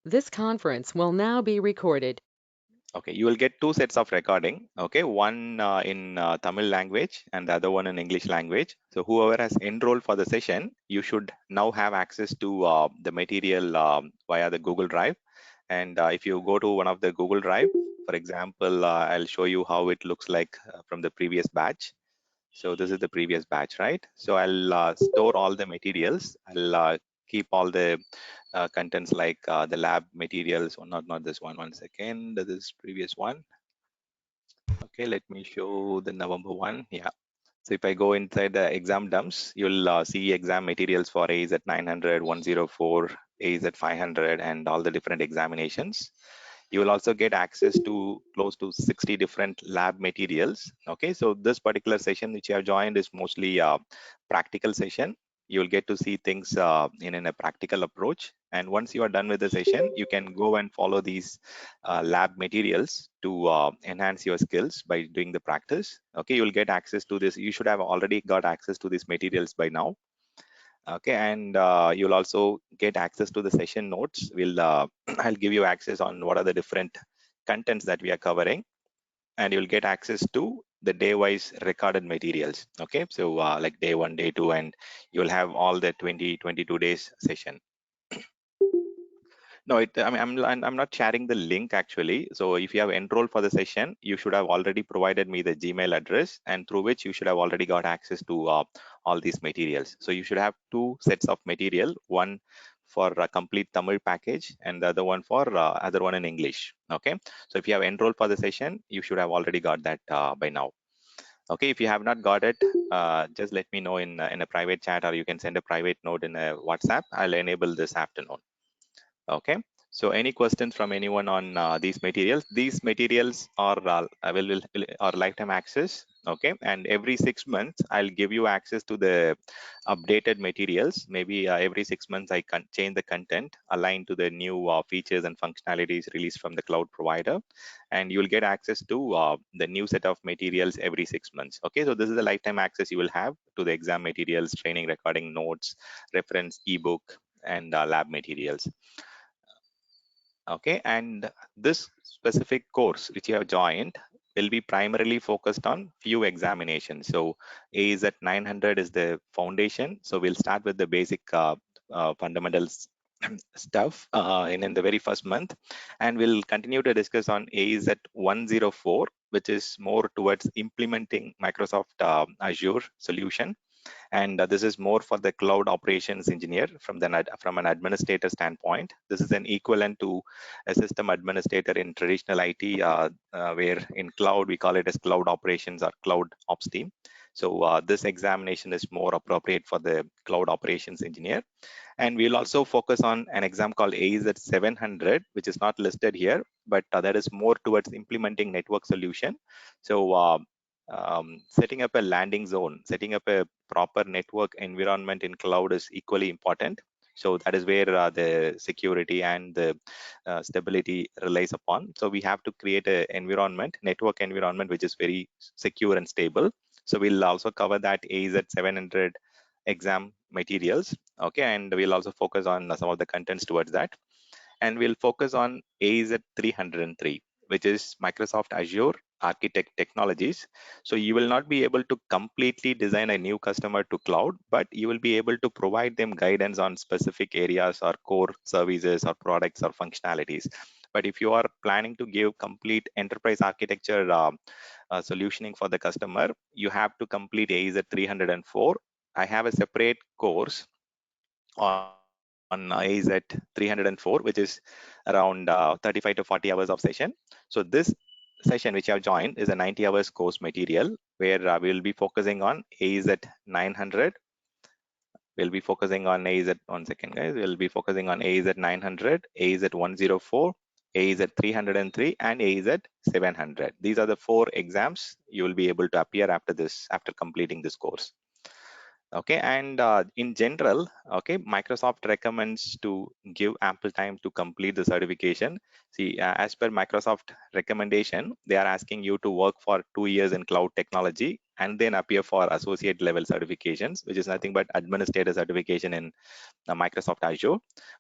This conference will now be recorded. Okay, you will get two sets of recording. Okay, one in Tamil language and the other one in English language. So whoever has enrolled for the session, you should now have access to the material via the Google Drive. And if you go to one of the Google Drive, for example, I'll show you how it looks like from the previous batch. So this is the previous batch, right? So I'll store all the materials. I'll keep all the contents like the lab materials, or not this one. One second, this is previous one. Okay, let me show the November one. Yeah. So if I go inside the exam dumps, you'll see exam materials for A's at 900, 104, A's at 500, and all the different examinations. You will also get access to close to 60 different lab materials. Okay, so this particular session which you have joined is mostly a practical session. You will get to see things in a practical approach. And once you are done with the session, you can go and follow these lab materials to enhance your skills by doing the practice. Okay, you will get access to this. You should have already got access to these materials by now. Okay, and you'll also get access to the session notes. I'll give you access on what are the different contents that we are covering, and you'll get access to the day-wise recorded materials. Okay, so like day 1, day 2, and you'll have all the 22 days session. No, I mean, I'm not sharing the link actually. So if you have enrolled for the session, you should have already provided me the Gmail address, and through which you should have already got access to all these materials. So you should have two sets of material, one for a complete Tamil package and the other one for other one in English. Okay. So if you have enrolled for the session, you should have already got that by now. Okay. If you have not got it, just let me know in a private chat, or you can send a private note in a WhatsApp. I'll enable this afternoon. Okay, so any questions from anyone on these materials? These materials are are lifetime access. Okay, and every 6 months I'll give you access to the updated materials. Maybe every 6 months I can change the content aligned to the new features and functionalities released from the cloud provider, and you'll get access to the new set of materials every 6 months. Okay, so this is the lifetime access you will have to the exam materials, training, recording, notes, reference, ebook, and lab materials. Okay, and this specific course which you have joined will be primarily focused on few examinations. So A is at 900 is the foundation. So we'll start with the basic fundamentals stuff in the very first month, and we'll continue to discuss on A is at 104, which is more towards implementing Microsoft Azure solution, and this is more for the cloud operations engineer from an administrator standpoint. This is an equivalent to a system administrator in traditional IT, where in cloud we call it as cloud operations or cloud ops team. So this examination is more appropriate for the cloud operations engineer. And we'll also focus on an exam called AZ 700, which is not listed here, but that is more towards implementing network solution. So setting up a landing zone, setting up a proper network environment in cloud is equally important. So that is where the security and the stability relies upon. So we have to create a environment, network environment, which is very secure and stable. So we'll also cover that AZ 700 exam materials. Okay, and we'll also focus on some of the contents towards that, and we'll focus on AZ 303, which is Microsoft Azure Architect Technologies. So you will not be able to completely design a new customer to cloud, but you will be able to provide them guidance on specific areas or core services or products or functionalities. But if you are planning to give complete enterprise architecture solutioning for the customer, you have to complete AZ 304. I have a separate course on AZ 304, which is around 35 to 40 hours of session. So this session which I have joined is a 90 hours course material, where we will be focusing on AZ 900. We'll be focusing on AZ, one second guys, we'll be focusing on AZ 900, AZ 104, AZ 303, and AZ 700. These are the 4 exams you will be able to appear after completing this course. Okay, and in general, okay, Microsoft recommends to give ample time to complete the certification. See, as per Microsoft recommendation, they are asking you to work for 2 years in cloud technology and then appear for associate level certifications, which is nothing but administrator certification in Microsoft Azure.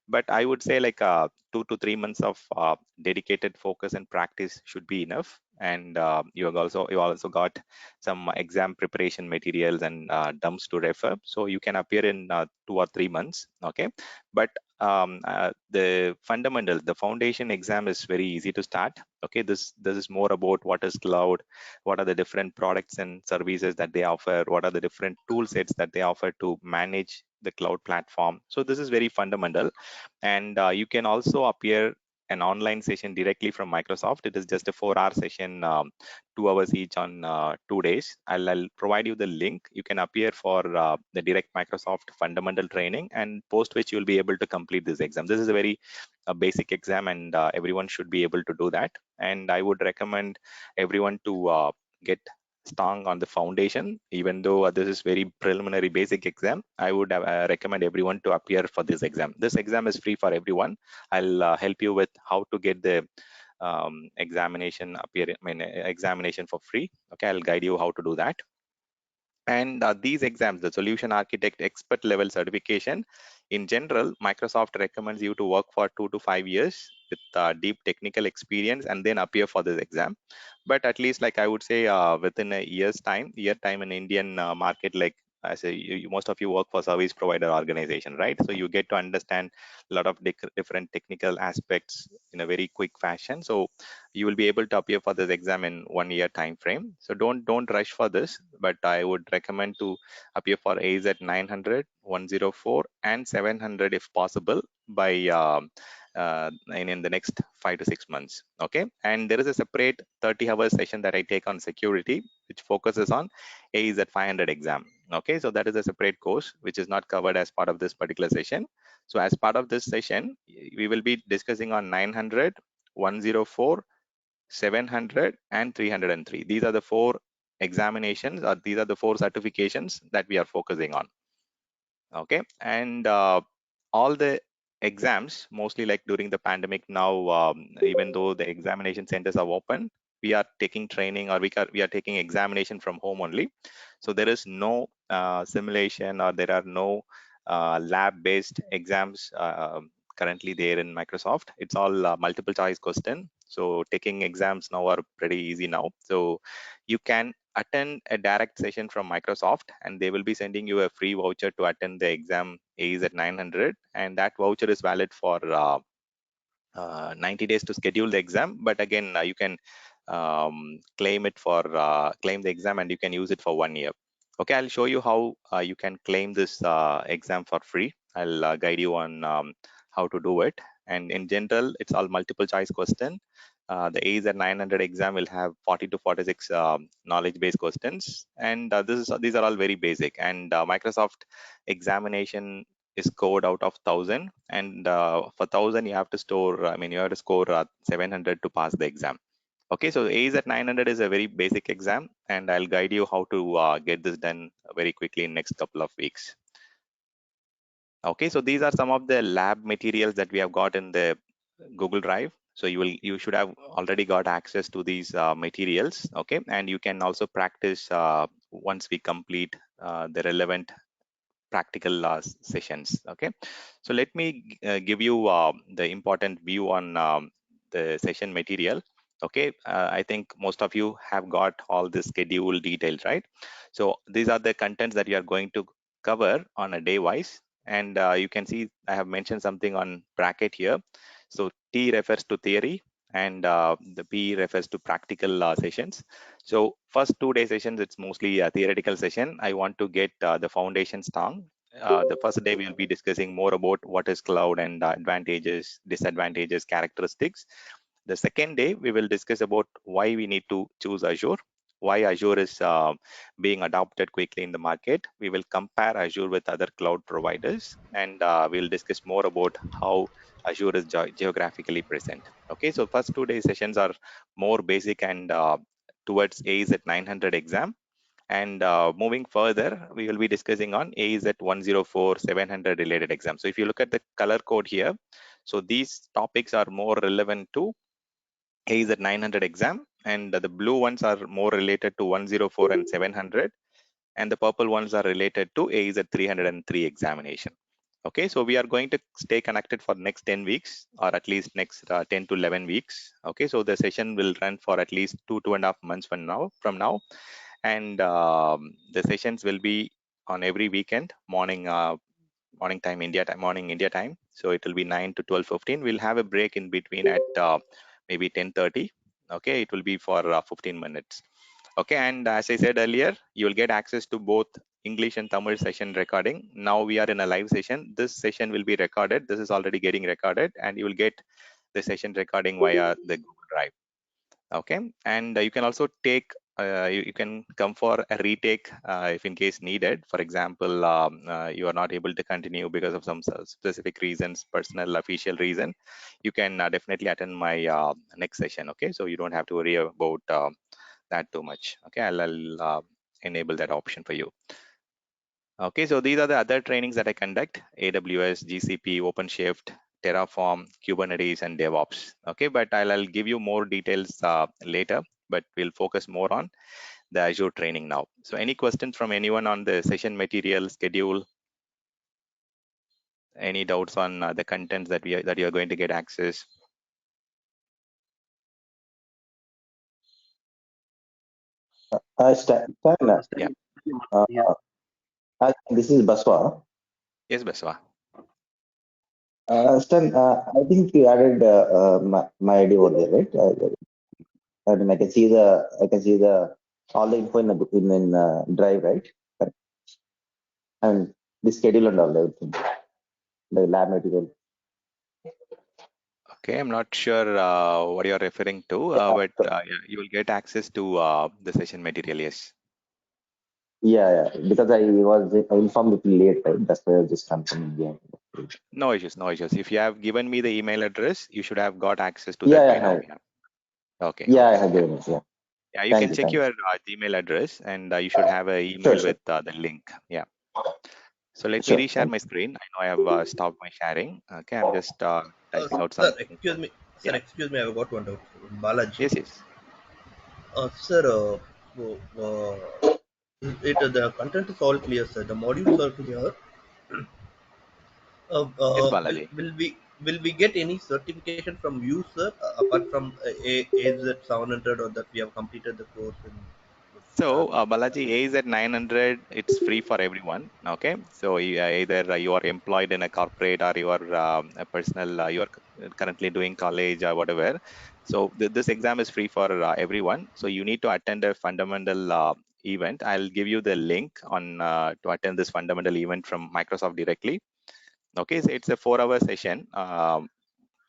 But I would say like 2 to 3 months of dedicated focus and practice should be enough. And you also got some exam preparation materials and dumps to refer, so you can appear in 2 or 3 months. Okay, but the fundamental, the foundation exam is very easy to start. Okay, this is more about what is cloud, what are the different products and services that they offer, what are the different tool sets that they offer to manage the cloud platform. So this is very fundamental. And you can also appear an online session directly from Microsoft. It is just a 4-hour session, 2 hours each on 2 days. I'll provide you the link. You can appear for the direct Microsoft fundamental training, and post which you'll be able to complete this exam. This is a very basic exam, and everyone should be able to do that. And I would recommend everyone to get strong on the foundation. Even though this is very preliminary basic exam, I would recommend everyone to appear for this exam. This exam is free for everyone. I'll help you with how to get the examination for free. Okay, I'll guide you how to do that. And these exams, the solution architect expert level certification, in general, Microsoft recommends you to work for 2 to 5 years with deep technical experience and then appear for this exam. But at least, like I would say, within a year time in Indian market, like I say, most of you work for service provider organization, right? So you get to understand a lot of different technical aspects in a very quick fashion. So you will be able to appear for this exam in 1 year time frame. So don't rush for this, but I would recommend to appear for AZ 900, 104, and 700 if possible by in the next 5 to 6 months. Okay, and there is a separate 30-hour session that I take on security, which focuses on AZ 500 exam. Okay, so that is a separate course which is not covered as part of this particular session. So as part of this session, we will be discussing on 900, 104, 700, and 303. These are the four examinations, or these are the four certifications that we are focusing on. Okay, and all the exams, mostly like during the pandemic now, even though the examination centers are open, we are taking training, or we are taking examination from home only. So there is no simulation, or there are no lab-based exams currently there in Microsoft. It's all multiple choice question. So taking exams now are pretty easy now. So you can attend a direct session from Microsoft, and they will be sending you a free voucher to attend the exam AZ at 900, and that voucher is valid for 90 days to schedule the exam. But again, you can claim the exam, and you can use it for 1 year. Okay, I'll show you how you can claim this exam for free. I'll guide you on how to do it. And in general, it's all multiple choice question. The AZ 900 exam will have 40 to 46 knowledge-based questions, and these are all very basic. And Microsoft examination is scored out of 1,000, and for 1,000 you have to you have to score 700 to pass the exam. Okay, so AZ at 900 is a very basic exam, and I'll guide you how to get this done very quickly in next couple of weeks. Okay, so these are some of the lab materials that we have got in the Google Drive. So you should have already got access to these materials. Okay, and you can also practice once we complete the relevant practical sessions. Okay, so let me give you the important view on the session material. Okay, I think most of you have got all the schedule details, right? So these are the contents that you are going to cover on a day wise. And you can see I have mentioned something on bracket here. So T refers to theory, and the P refers to practical sessions. So first 2 day sessions, it's mostly a theoretical session. I want to get the foundation strong. The first day we'll be discussing more about what is cloud and advantages, disadvantages, characteristics. The second day we will discuss about why we need to choose Azure, why Azure is being adopted quickly in the market. We will compare Azure with other cloud providers, and we'll discuss more about how Azure is geographically present. Okay, so first 2 day sessions are more basic and towards AZ 900 exam. And moving further, we will be discussing on AZ 104, 700 related exams. So if you look at the color code here, so these topics are more relevant to AZ 900 exam, and the blue ones are more related to 104 and 700, and the purple ones are related to AZ 303 examination. Okay, so we are going to stay connected for next 10 weeks, or at least next 10 to 11 weeks. Okay, so the session will run for at least 2.5 months from now, and the sessions will be on every weekend morning India time. So it will be 9 to 12:15. We'll have a break in between at maybe 10:30. Okay, it will be for 15 minutes. Okay, and as I said earlier, you will get access to both English and Tamil session recording. Now we are in a live session. This session will be recorded. This is already getting recorded, and you will get the session recording via the Google Drive. Okay, and you can also take you can come for a retake if in case needed. For example, you are not able to continue because of some specific reasons, personal official reason, you can definitely attend my next session. Okay, so you don't have to worry about that too much. Okay, I'll enable that option for you. Okay, so these are the other trainings that I conduct: AWS, GCP, OpenShift, Terraform, Kubernetes, and DevOps. Okay, but I'll give you more details later, but we'll focus more on the Azure training now. So any questions from anyone on the session material, schedule, any doubts on the contents that you are going to get access? Stan, Yeah. Yeah. this is Baswa. Yes, Baswa. Stan, I think you added my ID over there, right? I mean, I can see the all the info in Drive, right? Correct. And the schedule and all everything, the lab material. Okay, I'm not sure what you're referring to, but yeah, you will get access to the session material. Yes. Yeah, because I was informed a little late, right? That's why I was just confirming. Yeah, No issues, no issues. If you have given me the email address, you should have got access to that yeah, by now. Yeah. Okay, yeah, I okay. have Yeah. given it. Yeah, Yeah, you thank can you, check thank your you. Gmail address, and you should have an Sure, email sure, with the link. Yeah. So let me sure. reshare Thank my you. screen. I know I have stopped my sharing. Okay, I'm just typing out Sir, something. excuse me. Sir, Yeah. excuse me. I've got one doubt. Balaji. Yes, yes. Sir, the content is all clear, sir. The modules are clear. Yes, Will, Balaji. will we get any certification from you, sir? Apart from AZ 700 or that we have completed the course in. So, Balaji, A is at 900. It's free for everyone. Okay. So, either you are employed in a corporate, or you are a personal, you are currently doing college or whatever. So, this exam is free for everyone. So, you need to attend a fundamental event. I'll give you the link on to attend this fundamental event from Microsoft directly. Okay. So, it's a 4-hour session.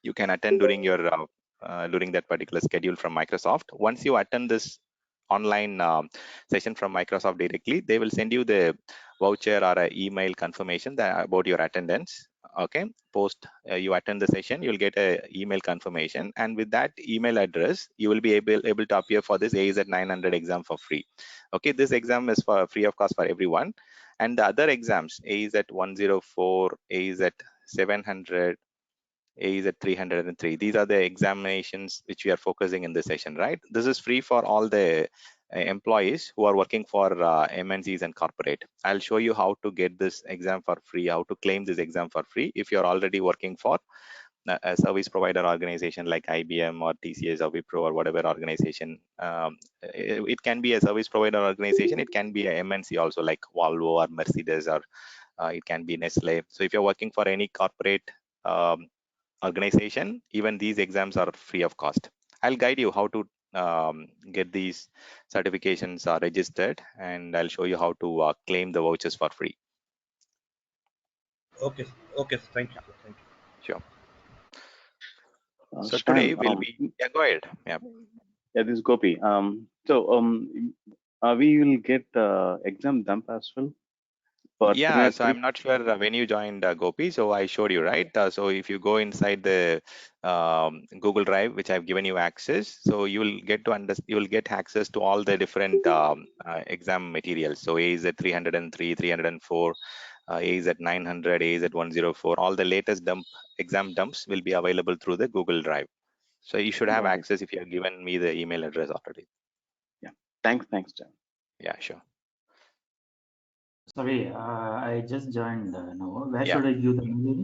You can attend during that particular schedule from Microsoft. Once you attend this online session from Microsoft directly, they will send you the voucher or an email confirmation about your attendance. Okay, post you attend the session, you'll get a email confirmation, and with that email address, you will be able to appear for this AZ 900 exam for free. Okay, this exam is for free of cost for everyone, and the other exams, AZ 104, AZ 700, A is at 303. These are the examinations which we are focusing in this session, right? This is free for all the employees who are working for MNCs and corporate. I'll show you how to get this exam for free, how to claim this exam for free if you're already working for a service provider organization like IBM or TCS or Wipro or whatever organization. It can be a service provider organization. It can be a MNC also, like Volvo or Mercedes, or it can be Nestle. So if you're working for any corporate organization, even these exams are free of cost. I'll guide you how to get these certifications registered, and I'll show you how to claim the vouchers for free. Okay, okay, sir. Thank you, sir. Thank you. Sure. So Stan, today will be, yeah, go ahead. Yeah. yeah, this is Gopi. We will get exam dump as well for Yeah, so 303. I'm not sure when you joined Gopi, so I showed you, right? So if you go inside the Google Drive, which I've given you access, so you will you will get access to all the different exam materials. So A is at 303, 304, A is at 900, A is at 104. All the latest exam dumps will be available through the Google Drive. So you should have Got it. access if you have given me the email address already. Thanks, John. Yeah, sure. Sorry, I just joined now. Where Yeah. should I give the mail ID?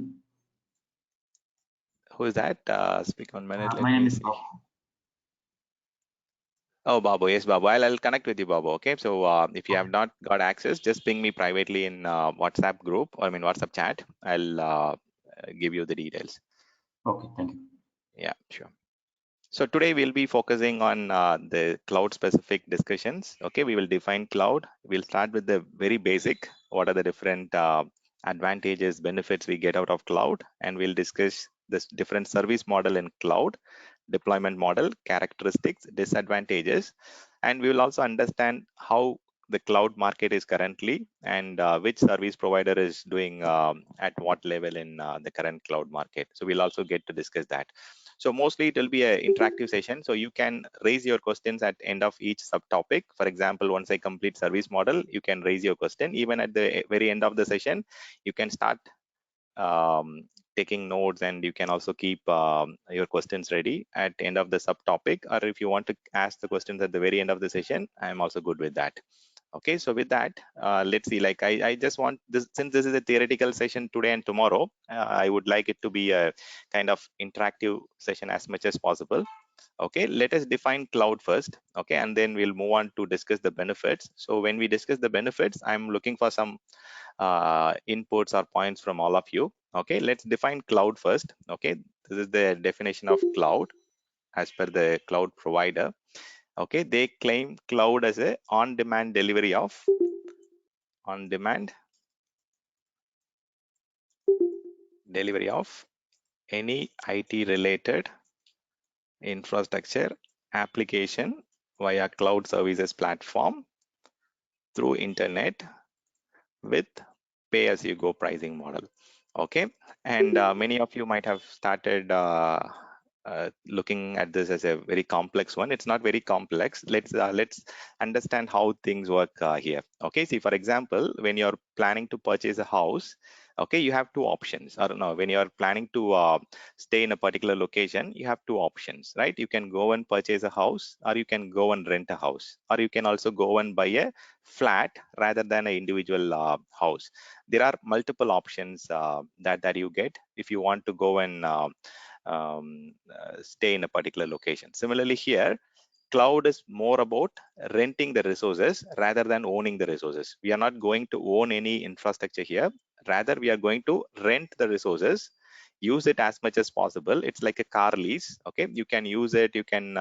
Who is that? Speak 1 minute. Let My me name is see. Bob. Oh, Babu. Yes, Babu. I'll connect with you, Babu. Okay. So if you have not got access, just ping me privately in WhatsApp group, or I mean WhatsApp chat. I'll give you the details. Okay, thank you. Yeah, sure. So today we'll be focusing on the cloud specific discussions. Okay, we will define cloud. We'll start with the very basic. What are the different advantages, benefits we get out of cloud? And we'll discuss this different service model in cloud, deployment model, characteristics, disadvantages. And we will also understand how the cloud market is currently and which service provider is doing at what level in the current cloud market. So we'll also get to discuss that. So mostly it will be an interactive session. So you can raise your questions at end of each subtopic. For example, once I complete service model, you can raise your question. Even at the very end of the session, you can start taking notes, and you can also keep your questions ready at the end of the subtopic. Or if you want to ask the questions at the very end of the session, I'm also good with that. Okay, so with that, let's see, like I just want this, since this is a theoretical session today and tomorrow, I would like it to be a kind of interactive session as much as possible. Okay, let us define cloud first. Okay, and then we'll move on to discuss the benefits. So when we discuss the benefits, I'm looking for some inputs or points from all of you. Okay, let's define cloud first. Okay, this is the definition of cloud as per the cloud provider. Okay, they claim cloud as a on-demand delivery of any IT related infrastructure application via cloud services platform through internet with pay as you go pricing model. Okay, and many of you might have started looking at this as a very complex one. It's not very complex. Let's understand how things work here. Okay, see, for example, when you're planning to purchase a house, okay, you have two options. I don't know, when you're planning to stay in a particular location, you have two options, right? You can go and purchase a house, or you can go and rent a house, or you can also go and buy a flat rather than an individual house. There are multiple options that you get if you want to go and stay in a particular location. Similarly here, cloud is more about renting the resources rather than owning the resources. We are not going to own any infrastructure here. Rather, we are going to rent the resources, use it as much as possible. It's like a car lease. Okay, you can use it, you can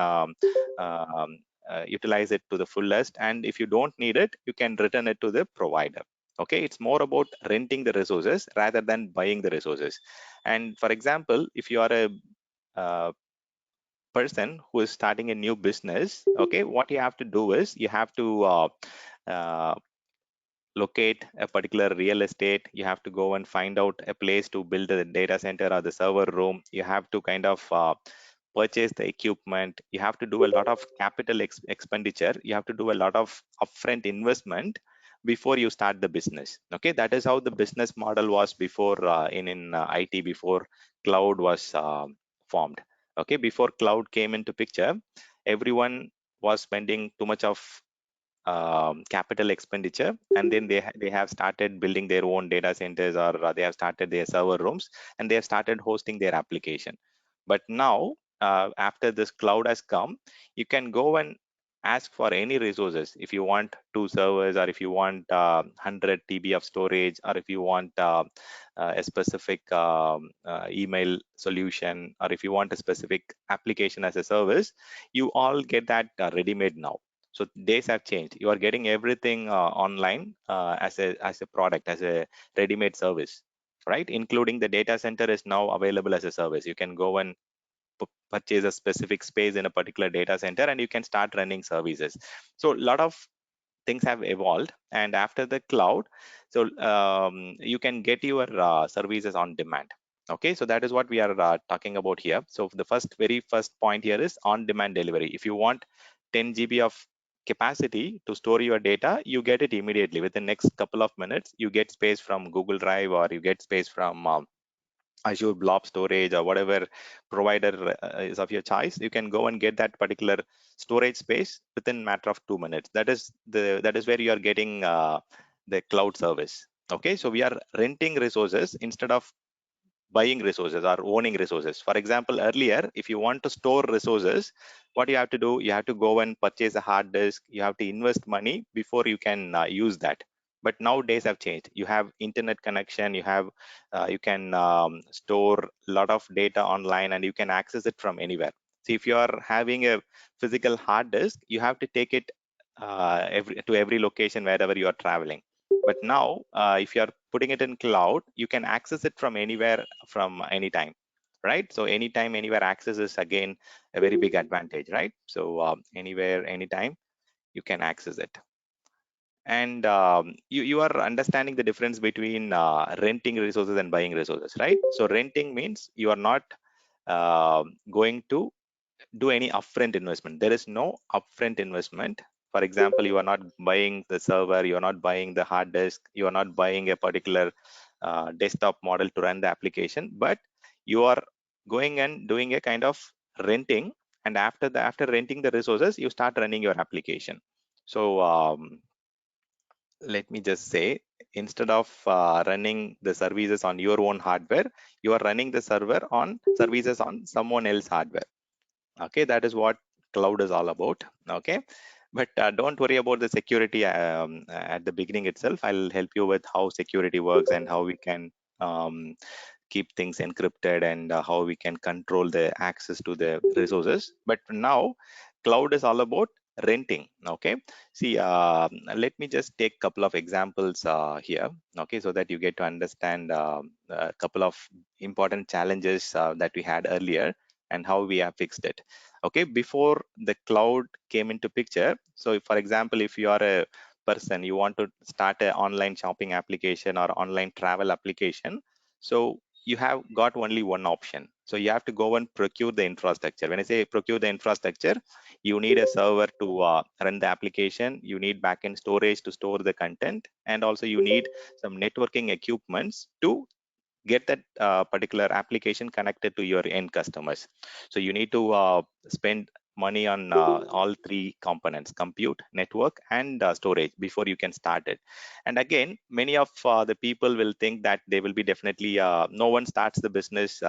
utilize it to the fullest, and if you don't need it, you can return it to the provider. Okay, it's more about renting the resources rather than buying the resources. And for example, if you are a uh, person who is starting a new business, okay, what you have to do is you have to uh, locate a particular real estate. You have to go and find out a place to build the data center or the server room. You have to kind of purchase the equipment. You have to do a lot of capital expenditure. You have to do a lot of upfront investment before you start the business. Okay, that is how the business model was before in IT, before cloud was formed. Okay, before cloud came into picture, everyone was spending too much of capital expenditure, and then they have started building their own data centers, or they have started their server rooms, and they have started hosting their application. But now after this cloud has come, you can go and ask for any resources. If you want two servers, or if you want 100 TB of storage, or if you want a specific email solution, or if you want a specific application as a service, you all get that ready-made now. So days have changed. You are getting everything online as a product, as a ready-made service, right? Including the data center is now available as a service. You can go and purchase a specific space in a particular data center, and you can start running services. So a lot of things have evolved, and after the cloud, so you can get your services on demand. Okay, so that is what we are talking about here. So the very first point here is on demand delivery. If you want 10 GB of capacity to store your data, you get it immediately. Within the next couple of minutes, you get space from Google Drive, or you get space from Azure Blob Storage or whatever provider is of your choice, you can go and get that particular storage space within matter of 2 minutes. That is where you are getting the cloud service. Okay, so we are renting resources instead of buying resources or owning resources. For example, earlier, if you want to store resources, what you have to do, you have to go and purchase a hard disk, you have to invest money before you can use that. But nowadays have changed. You have internet connection, you can store a lot of data online and you can access it from anywhere. So if you are having a physical hard disk, you have to take it to every location wherever you are traveling. But now, if you are putting it in cloud, you can access it from anywhere, from anytime, right? So anytime, anywhere access is again a very big advantage, right? So anywhere, anytime, you can access it. And you are understanding the difference between renting resources and buying resources, right? So renting means you are not going to do any upfront investment. There is no upfront investment. For example, you are not buying the server, you are not buying the hard disk, you are not buying a particular desktop model to run the application, but you are going and doing a kind of renting. And after renting the resources, you start running your application. So let me just say, instead of running the services on your own hardware, you are running the services on someone else's hardware. Okay, that is what cloud is all about. Okay, but don't worry about the security at the beginning itself. I'll help you with how security works and how we can keep things encrypted and how we can control the access to the resources. But now cloud is all about renting. Okay, see, let me just take a couple of examples here, okay, so that you get to understand a couple of important challenges that we had earlier and how we have fixed it. Okay, before the cloud came into picture, so if, for example, if you are a person, you want to start an online shopping application or online travel application, so you have got only one option. So you have to go and procure the infrastructure. When I say procure the infrastructure, you need a server to run the application, you need backend storage to store the content, and also you need some networking equipments to get that particular application connected to your end customers. So you need to spend money on all three components: compute, network, and storage before you can start it. And again, many of the people will think that they will be definitely no one starts the business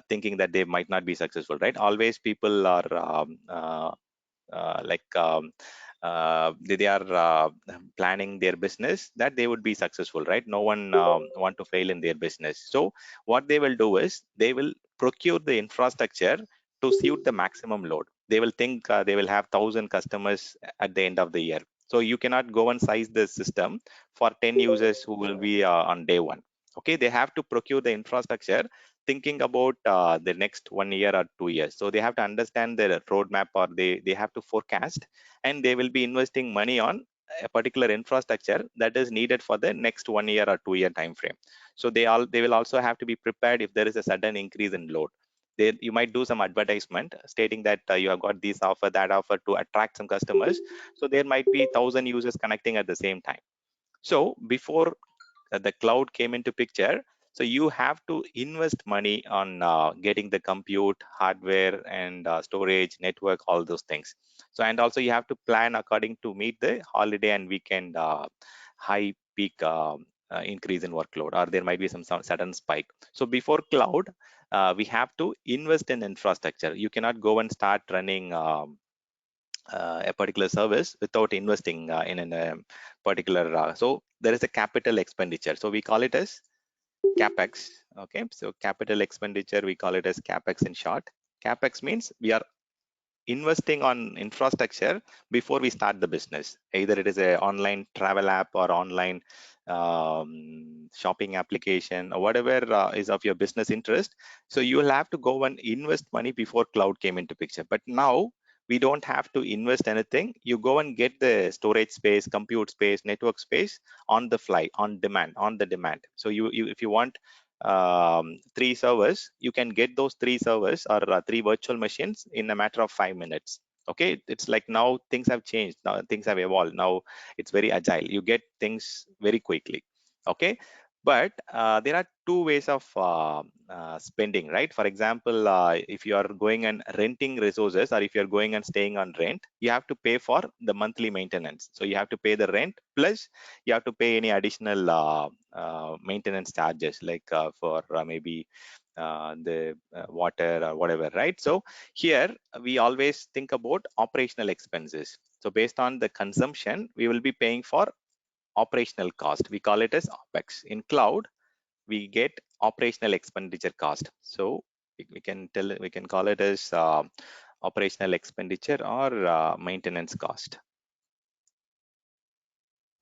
thinking that they might not be successful, right? Always people are like they are planning their business that they would be successful, right? No one want to fail in their business. So what they will do is they will procure the infrastructure to suit the maximum load. They will think they will have 1,000 customers at the end of the year. So you cannot go and size the system for 10 users who will be on day one. Okay, they have to procure the infrastructure thinking about the next 1 year or 2 years. So they have to understand their roadmap, or they have to forecast, and they will be investing money on a particular infrastructure that is needed for the next 1 year or 2 year time frame. So they will also have to be prepared if there is a sudden increase in load. You might do some advertisement stating that you have got this offer, that offer, to attract some customers. So there might be 1,000 users connecting at the same time. So before the cloud came into picture, so you have to invest money on getting the compute hardware and storage, network, all those things. So, and also you have to plan according to meet the holiday and weekend high peak increase in workload, or there might be some sudden spike. So before cloud, we have to invest in infrastructure. You cannot go and start running a particular service without investing in a particular so there is a capital expenditure, so we call it as capex. Okay, so capital expenditure, we call it as capex in short. Capex means we are investing on infrastructure before we start the business. Either it is a online travel app or online shopping application or whatever is of your business interest. So you will have to go and invest money before cloud came into picture. But now we don't have to invest anything. You go and get the storage space, compute space, network space on the fly, on demand, on the demand. So you if you want 3 servers, you can get those 3 servers or 3 virtual machines in a matter of 5 minutes. Okay, it's like now things have changed. Now things have evolved. Now it's very agile. You get things very quickly. Okay, But there are two ways of spending, right? For example, if you are going and renting resources, or if you're going and staying on rent, you have to pay for the monthly maintenance. So you have to pay the rent, plus you have to pay any additional maintenance charges, like for maybe the water or whatever, right? So here we always think about operational expenses. So based on the consumption, we will be paying for operational cost. We call it as OPEX. In cloud, we get operational expenditure cost. So we can call it as operational expenditure or maintenance cost.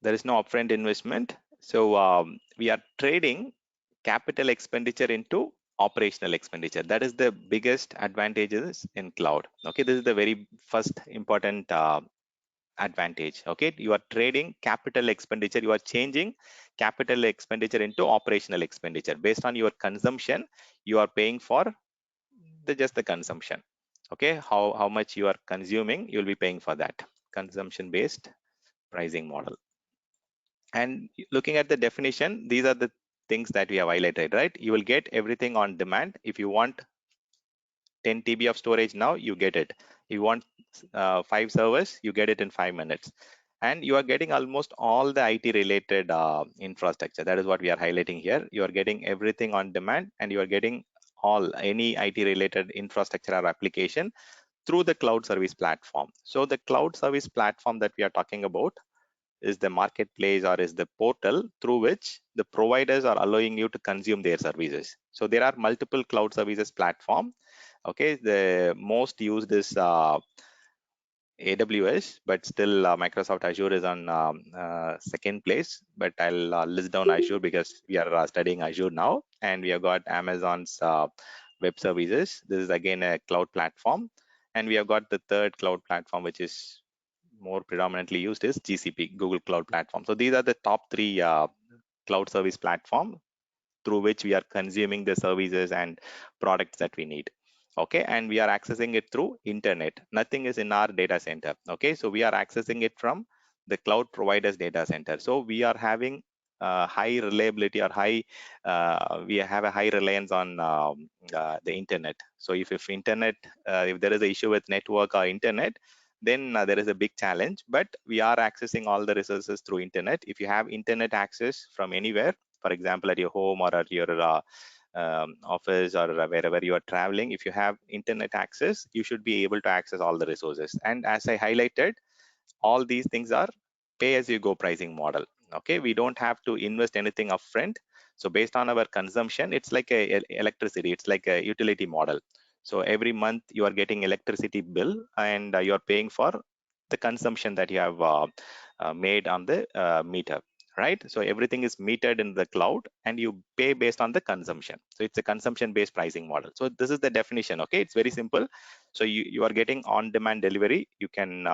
There is no upfront investment. So we are trading capital expenditure into operational expenditure. That is the biggest advantages in cloud. Okay, this is the very first important advantage. Okay, you are trading capital expenditure, you are changing capital expenditure into operational expenditure. Based on your consumption, you are paying for just the consumption. Okay, how much you are consuming, you'll be paying for that. Consumption based pricing model. And looking at the definition, these are the things that we have highlighted, right? You will get everything on demand. If you want 10 TB of storage now, you get it. You want 5 servers, you get it in 5 minutes. And you are getting almost all the IT related infrastructure. That is what we are highlighting here. You are getting everything on demand, and you are getting any IT related infrastructure or application through the cloud service platform. So the cloud service platform that we are talking about is the marketplace, or is the portal through which the providers are allowing you to consume their services. So there are multiple cloud services platform. Okay, the most used is AWS, but still Microsoft Azure is on second place. But I'll list down Azure because we are studying Azure now, and we have got Amazon's web services. This is again a cloud platform, and we have got the third cloud platform, which is more predominantly used, is GCP, Google Cloud Platform. So these are the top three cloud service platform through which we are consuming the services and products that we need. Okay, and we are accessing it through internet. Nothing is in our data center. Okay, so we are accessing it from the cloud provider's data center. So we are having high reliability, or we have a high reliance on the internet. So if internet, if there is an issue with network or internet, then there is a big challenge. But we are accessing all the resources through internet. If you have internet access from anywhere, for example at your home or at your office, or wherever you are traveling, if you have internet access, you should be able to access all the resources. And as I highlighted, all these things are pay as you go pricing model. Okay, we don't have to invest anything upfront. So based on our consumption, it's like a electricity, it's like a utility model. So every month you are getting electricity bill, and you are paying for the consumption that you have made on the meter, right? So everything is metered in the cloud, and you pay based on the consumption. So it's a consumption based pricing model. So this is the definition. Okay, it's very simple. So you are getting on demand delivery. You can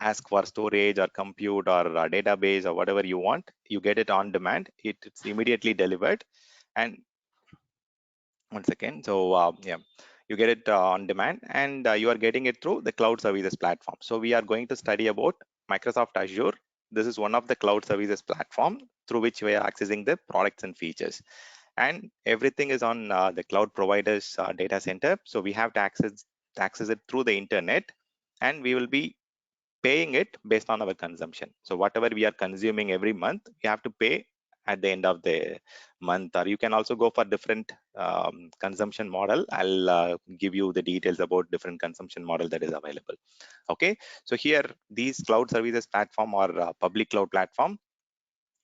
ask for storage or compute or database or whatever you want. You get it on demand. It's immediately delivered. And one second. So yeah, you get it on demand, and you are getting it through the cloud services platform. So we are going to study about Microsoft Azure. This is one of the cloud services platform through which we are accessing the products and features. And everything is on the cloud providers data center. So we have to access it through the internet, and we will be paying it based on our consumption. So whatever we are consuming every month, we have to pay at the end of the month. Or you can also go for different consumption model. I'll give you the details about different consumption model that is available. Okay, so here these cloud services platform or public cloud platform.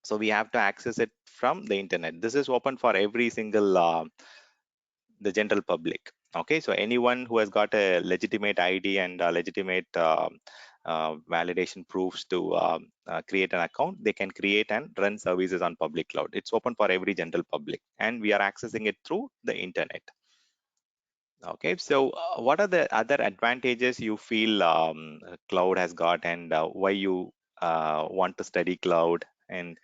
So we have to access it from the internet. This is open for every single the general public. Okay, so anyone who has got a legitimate ID and legitimate validation proofs to create an account, they can create and run services on public cloud. It's open for every general public, and we are accessing it through the internet. Okay, so what are the other advantages you feel cloud has got, and why you want to study cloud? And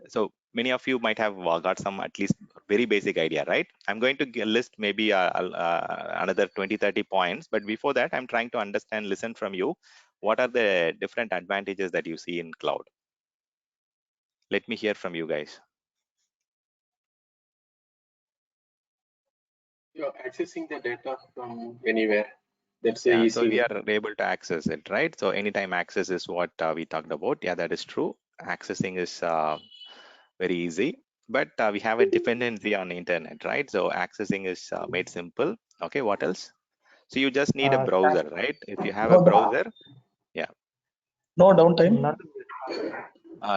so many of you might have got some at least very basic idea, right? I'm going to list maybe another 20-30 points, but before that, I'm trying to understand, listen from you, what are the different advantages that you see in cloud? Let me hear from you guys. You're accessing the data from anywhere. That's the Yeah, easy so we way. are able to access it, right? So anytime access is what we talked about. Yeah, that is true. Accessing is very easy, but we have a dependency on internet, right? So accessing is made simple. Okay, what else? So you just need a browser, right? If you have a browser, yeah. No downtime.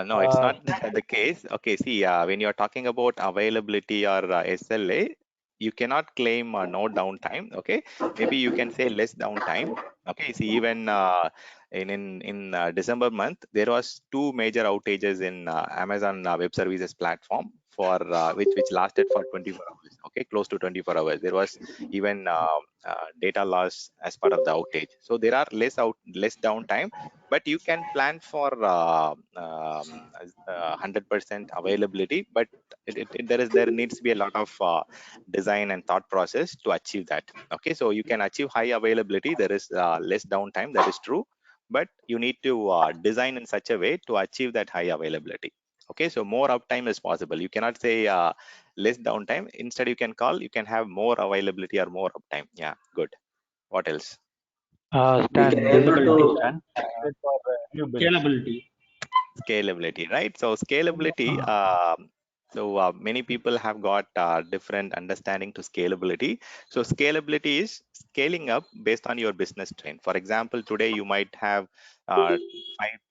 No, it's not the case. Okay, see, when you're talking about availability or SLA, you cannot claim no downtime. Okay, maybe you can say less downtime. Okay, see, even in December month, there was two major outages in Amazon Web Services platform for which lasted for 24 hours. Okay, close to 24 hours. There was even data loss as part of the outage. So there are less downtime, but you can plan for 100% availability, but there needs to be a lot of design and thought process to achieve that. Okay, so you can achieve high availability, there is less downtime, that is true, but you need to design in such a way to achieve that high availability. Okay, so more uptime is possible. You cannot say less downtime. Instead, you can have more availability or more uptime. Yeah, good. What else? We can Stan, able to usability, Stan. For new builds. scalability. Scalability, right? So scalability, many people have got different understanding to scalability. So scalability is scaling up based on your business trend. For example, today you might have 5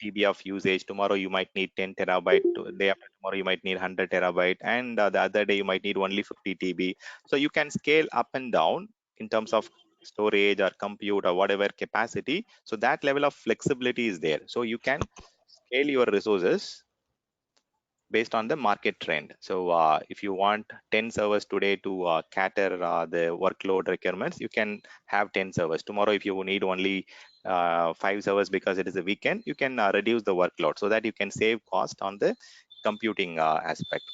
TB of usage. Tomorrow you might need 10 terabyte. Day after tomorrow you might need 100 terabyte, and the other day you might need only 50 TB. So you can scale up and down in terms of storage or compute or whatever capacity. So that level of flexibility is there. So you can scale your resources based on the market trend. So if you want 10 servers today to cater the workload requirements, you can have 10 servers. Tomorrow, if you need only 5 servers because it is a weekend, you can reduce the workload so that you can save cost on the computing aspect.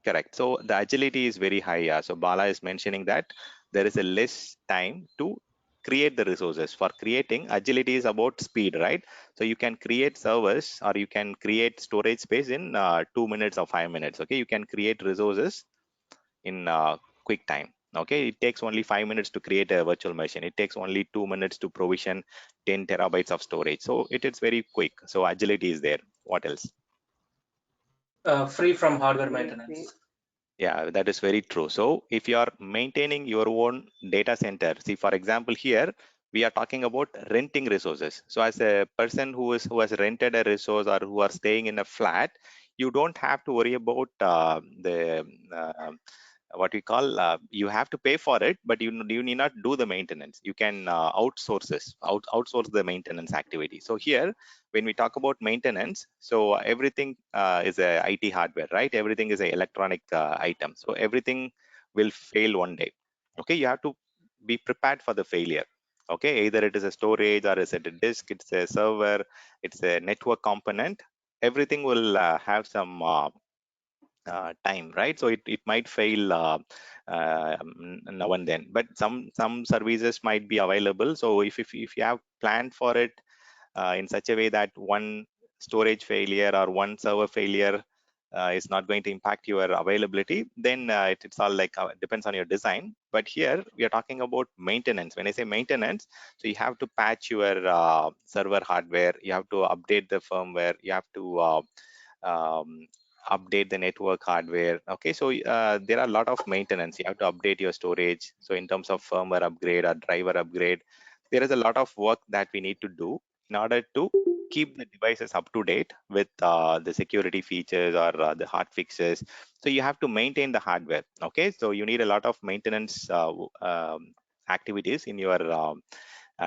Correct. So the agility is very high. So Bala is mentioning that there is a less time to create the resources. For creating, agility is about speed, right? So you can create servers or you can create storage space in 2 minutes or 5 minutes. Okay, you can create resources in quick time. Okay, it takes only 5 minutes to create a virtual machine. It takes only 2 minutes to provision 10 terabytes of storage. So it is very quick. So agility is there. What else? Free from hardware maintenance. Yeah, that is very true. So if you are maintaining your own data center, see, for example, here we are talking about renting resources. So as a person who has rented a resource or who are staying in a flat, you don't have to worry about the what we call you have to pay for it, but you need not do the maintenance. You can outsource the maintenance activity. So here when we talk about maintenance, so everything is a IT hardware, right? Everything is a electronic item, so everything will fail one day. Okay, you have to be prepared for the failure. Okay, either it is a storage or is it a disk, it's a server, it's a network component, everything will have some time, right? So it might fail now and then, but some services might be available. So if you have planned for it in such a way that one storage failure or one server failure is not going to impact your availability, then it's all like depends on your design. But here we are talking about maintenance. When I say maintenance, so you have to patch your server hardware, you have to update the firmware, you have to um, update the network hardware. Okay, so there are a lot of maintenance. You have to update your storage. So in terms of firmware upgrade or driver upgrade, there is a lot of work that we need to do in order to keep the devices up to date with the security features or the hot fixes. So you have to maintain the hardware. Okay, so you need a lot of maintenance activities in your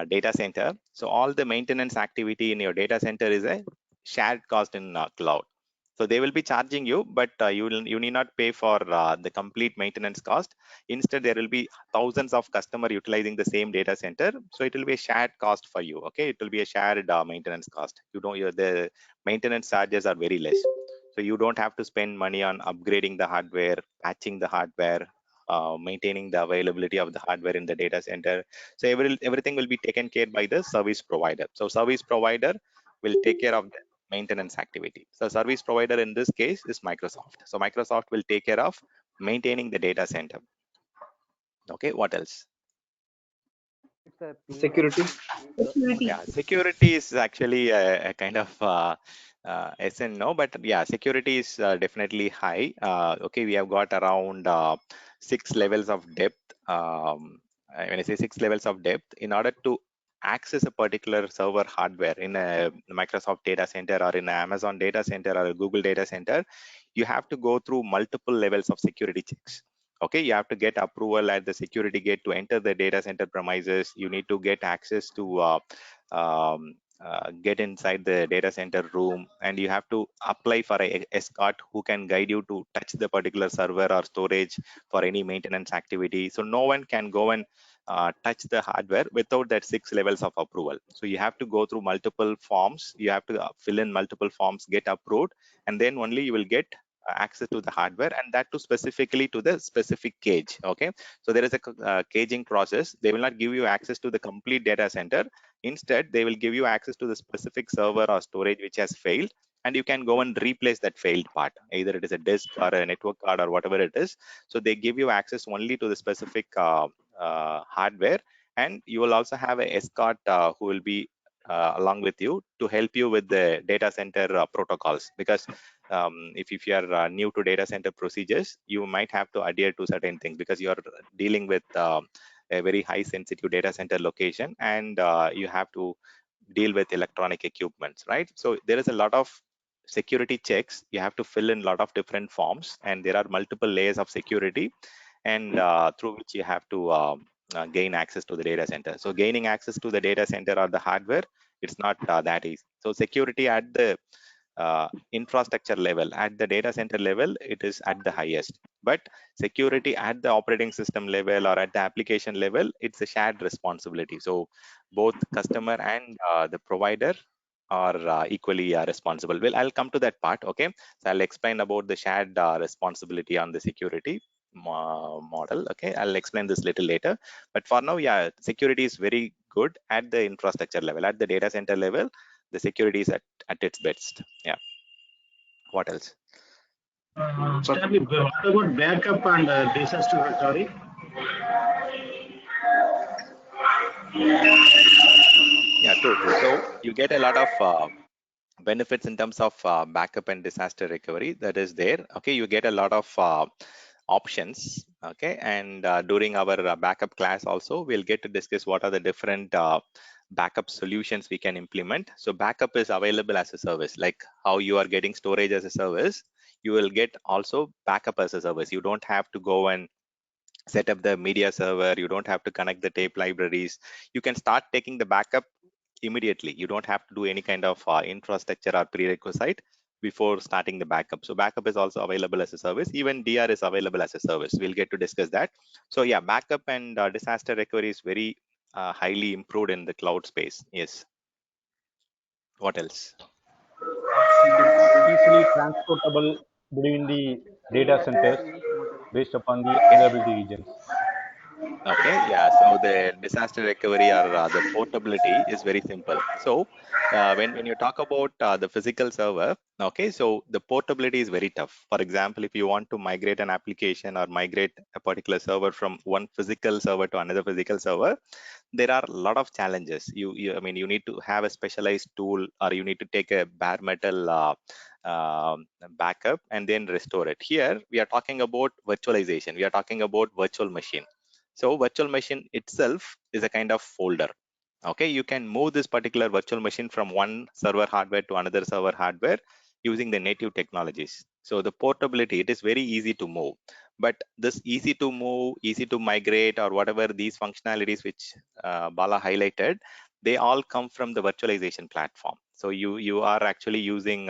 data center. So all the maintenance activity in your data center is a shared cost in cloud. So they will be charging you, but you need not pay for the complete maintenance cost. Instead, there will be thousands of customer utilizing the same data center. So it will be a shared cost for you. Okay, it will be a shared maintenance cost. The maintenance charges are very less. So you don't have to spend money on upgrading the hardware, patching the hardware, maintaining the availability of the hardware in the data center. So everything will be taken care by the service provider. So service provider will take care of the maintenance activity. So service provider in this case is Microsoft. So Microsoft will take care of maintaining the data center. Okay, what else? Security. Yeah, security is actually a kind of yes and no, but yeah, security is definitely high. Okay, we have got around 6 levels of depth. When I say 6 levels of depth, in order to access a particular server hardware in a Microsoft data center or in an Amazon data center or a Google data center, you have to go through multiple levels of security checks. Okay, you have to get approval at the security gate to enter the data center premises. You need to get access to get inside the data center room, and you have to apply for a escort who can guide you to touch the particular server or storage for any maintenance activity. So no one can go and touch the hardware without that 6 levels of approval. So you have to go through multiple forms, you have to fill in multiple forms, get approved, and then only you will get access to the hardware, and that too specifically to the specific cage. Okay, so there is a caging process. They will not give you access to the complete data center. Instead, they will give you access to the specific server or storage which has failed, and you can go and replace that failed part. Either it is a disk or a network card or whatever it is. So they give you access only to the specific hardware, and you will also have a escort who will be along with you to help you with the data center protocols, because if you are new to data center procedures, you might have to adhere to certain things because you are dealing with a very high sensitive data center location, and you have to deal with electronic equipments, right? So there is a lot of security checks. You have to fill in a lot of different forms, and there are multiple layers of security, and through which you have to gain access to the data center. So gaining access to the data center or the hardware, it's not that easy. So security at the infrastructure level, at the data center level, it is at the highest. But security at the operating system level or at the application level, it's a shared responsibility. So both customer and the provider are equally responsible. Well, I'll come to that part. Okay, so I'll explain about the shared responsibility on the security model. Okay, I'll explain this little later, but for now, yeah, security is very good at the infrastructure level. At the data center level, the security is at its best. Yeah, what else? Stanley, what about backup and disaster recovery? Yeah, true. So you get a lot of benefits in terms of backup and disaster recovery that is there. Okay, you get a lot of options. Okay, and during our backup class also, we'll get to discuss what are the different backup solutions we can implement. So backup is available as a service, like how you are getting storage as a service, you will get also backup as a service. You don't have to go and set up the media server, you don't have to connect the tape libraries. You can start taking the backup immediately. You don't have to do any kind of infrastructure or prerequisite before starting the backup. So backup is also available as a service. Even DR is available as a service. We'll get to discuss that. So yeah, backup and disaster recovery is very highly improved in the cloud space. Yes, what else? Easily transportable between the data centers based upon the availability regions. Okay, yeah. So the disaster recovery or the portability is very simple. So when you talk about the physical server, okay, so the portability is very tough. For example, if you want to migrate an application or migrate a particular server from one physical server to another physical server, there are a lot of challenges. I mean, you need to have a specialized tool, or you need to take a bare metal backup and then restore it. Here, we are talking about virtualization. We are talking about virtual machine. So virtual machine itself is a kind of folder. Okay, you can move this particular virtual machine from one server hardware to another server hardware using the native technologies. So the portability, it is very easy to move. But this easy to move, easy to migrate, or whatever these functionalities which Bala highlighted, they all come from the virtualization platform. So you are actually using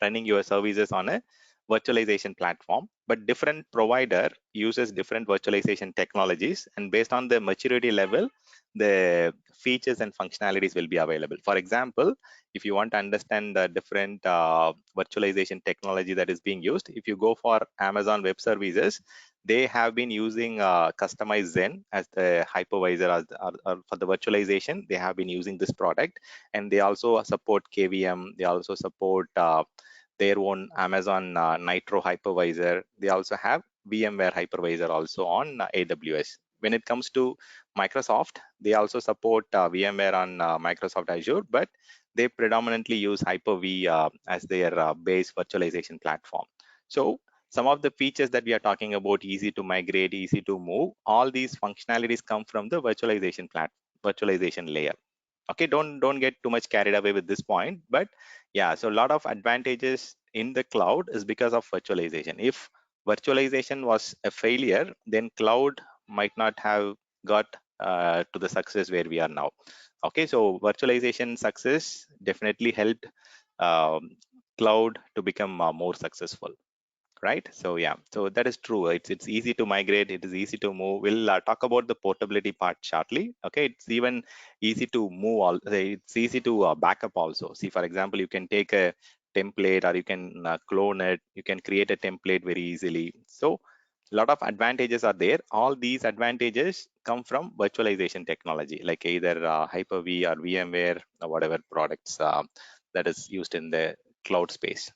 running your services on a virtualization platform, but different provider uses different virtualization technologies, and based on the maturity level, the features and functionalities will be available. For example, if you want to understand the different virtualization technology that is being used, if you go for Amazon Web Services, they have been using customized Zen as the hypervisor, or for the virtualization, they have been using this product, and they also support KVM. They also support their own Amazon Nitro hypervisor. They also have VMware hypervisor also on AWS. when it comes to Microsoft, they also support VMware on Microsoft Azure, but they predominantly use Hyper-V as their base virtualization platform. So some of the features that we are talking about, easy to migrate, easy to move, all these functionalities come from the virtualization layer. Okay, don't get too much carried away with this point, but yeah, so a lot of advantages in the cloud is because of virtualization. If virtualization was a failure, then cloud might not have got to the success where we are now. Okay, so virtualization success definitely helped um, cloud to become more successful, right? So yeah, so that is true. It's easy to migrate, it is easy to move. We'll talk about the portability part shortly. Okay, it's even easy to move, it's easy to back up also. See, for example, you can take a template, or you can clone it, you can create a template very easily. So a lot of advantages are there. All these advantages come from virtualization technology, like either Hyper-V or VMware or whatever products that is used in the cloud space,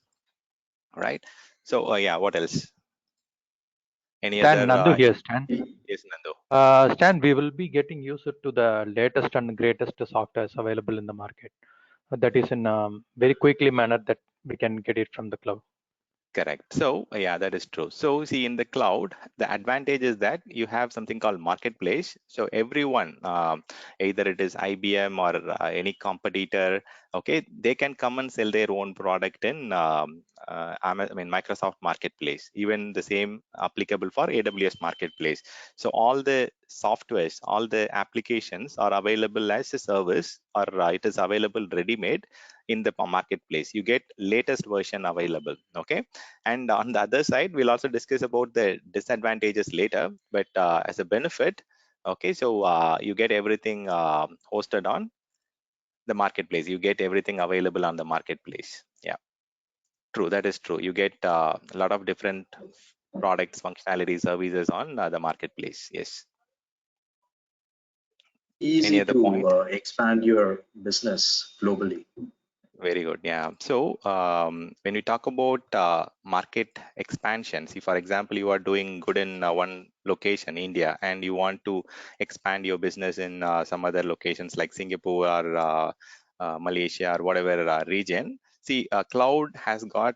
right? So yeah, what else? Any Stan, other? Nandu here, Stan. Yes, Nando. Stan, we will be getting used to the latest and greatest softwares available in the market. That is in very quickly manner that we can get it from the cloud. Correct. So yeah, that is true. So see, in the cloud, the advantage is that you have something called marketplace. So everyone, either it is IBM or any competitor, okay, they can come and sell their own product in Microsoft Marketplace. Even the same applicable for AWS Marketplace. So all the softwares, all the applications are available as a service, or it is available ready-made in the marketplace. You get latest version available. Okay. And on the other side, we'll also discuss about the disadvantages later, but as a benefit, okay, so you get everything hosted on the marketplace. You get everything available on the marketplace. Yeah, true. That is true. You get a lot of different products, functionality, services on the marketplace. Yes. Any Easy other to point? expand your business globally. Very good. Yeah. So when we talk about market expansion, see, for example, you are doing good in one location, India, and you want to expand your business in some other locations like Singapore or Malaysia or whatever region. See, cloud has got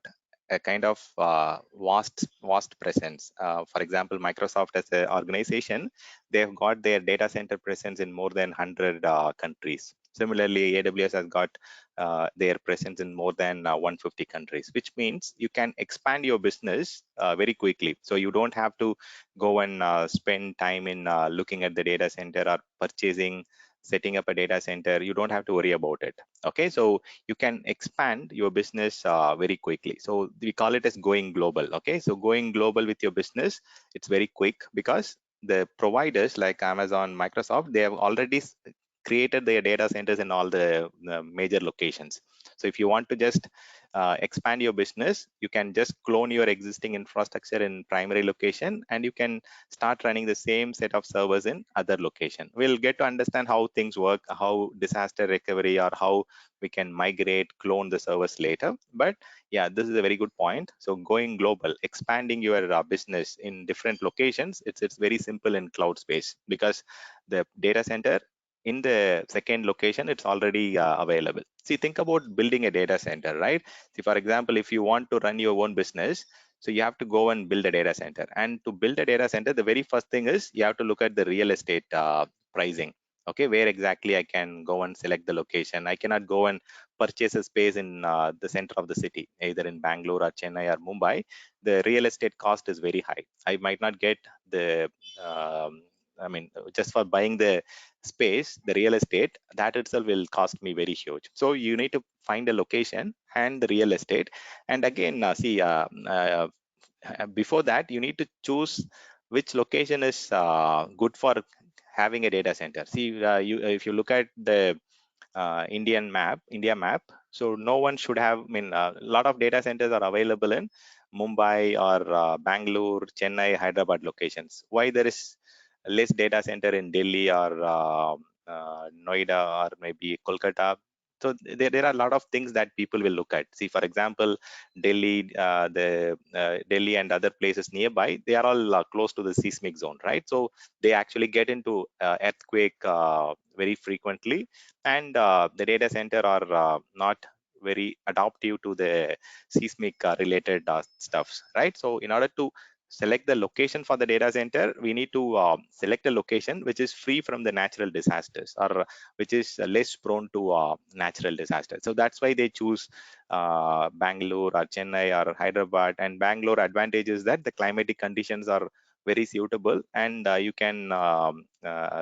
a kind of vast presence. For example, Microsoft as an organization, they've got their data center presence in more than 100 countries. Similarly, AWS has got their presence in more than 150 countries, which means you can expand your business very quickly. So you don't have to go and spend time in looking at the data center or purchasing, setting up a data center. You don't have to worry about it. Okay, so you can expand your business very quickly. So we call it as going global. Okay, so going global with your business, it's very quick because the providers like Amazon, Microsoft, they have already created their data centers in all the major locations. So if you want to just expand your business, you can just clone your existing infrastructure in primary location, and you can start running the same set of servers in other location. We'll get to understand how things work, how disaster recovery, or how we can migrate, clone the servers later. But yeah, this is a very good point. So going global, expanding your business in different locations, it's very simple in cloud space, because the data center in the second location, it's already available. See, think about building a data center, right? See, for example, if you want to run your own business, so you have to go and build a data center. And to build a data center, the very first thing is you have to look at the real estate pricing. Okay, where exactly I can go and select the location. I cannot go and purchase a space in the center of the city, either in Bangalore or Chennai or Mumbai. The real estate cost is very high. I might not get the just for buying the space, the real estate, that itself will cost me very huge. So you need to find a location and the real estate. And again, before that, you need to choose which location is good for having a data center. See, if you look at the India map, so no one should have, a lot of data centers are available in Mumbai or Bangalore, Chennai, Hyderabad locations. Why there is less data center in Delhi or Noida or maybe Kolkata? So there are a lot of things that people will look at. See, for example, Delhi, Delhi and other places nearby, they are all close to the seismic zone, right? So they actually get into earthquake very frequently, and the data center are not very adaptive to the seismic related stuffs, right? So in order to select the location for the data center, we need to select a location which is free from the natural disasters, or which is less prone to natural disasters. So that's why they choose Bangalore or Chennai or Hyderabad. And Bangalore advantage is that the climatic conditions are very suitable, and you can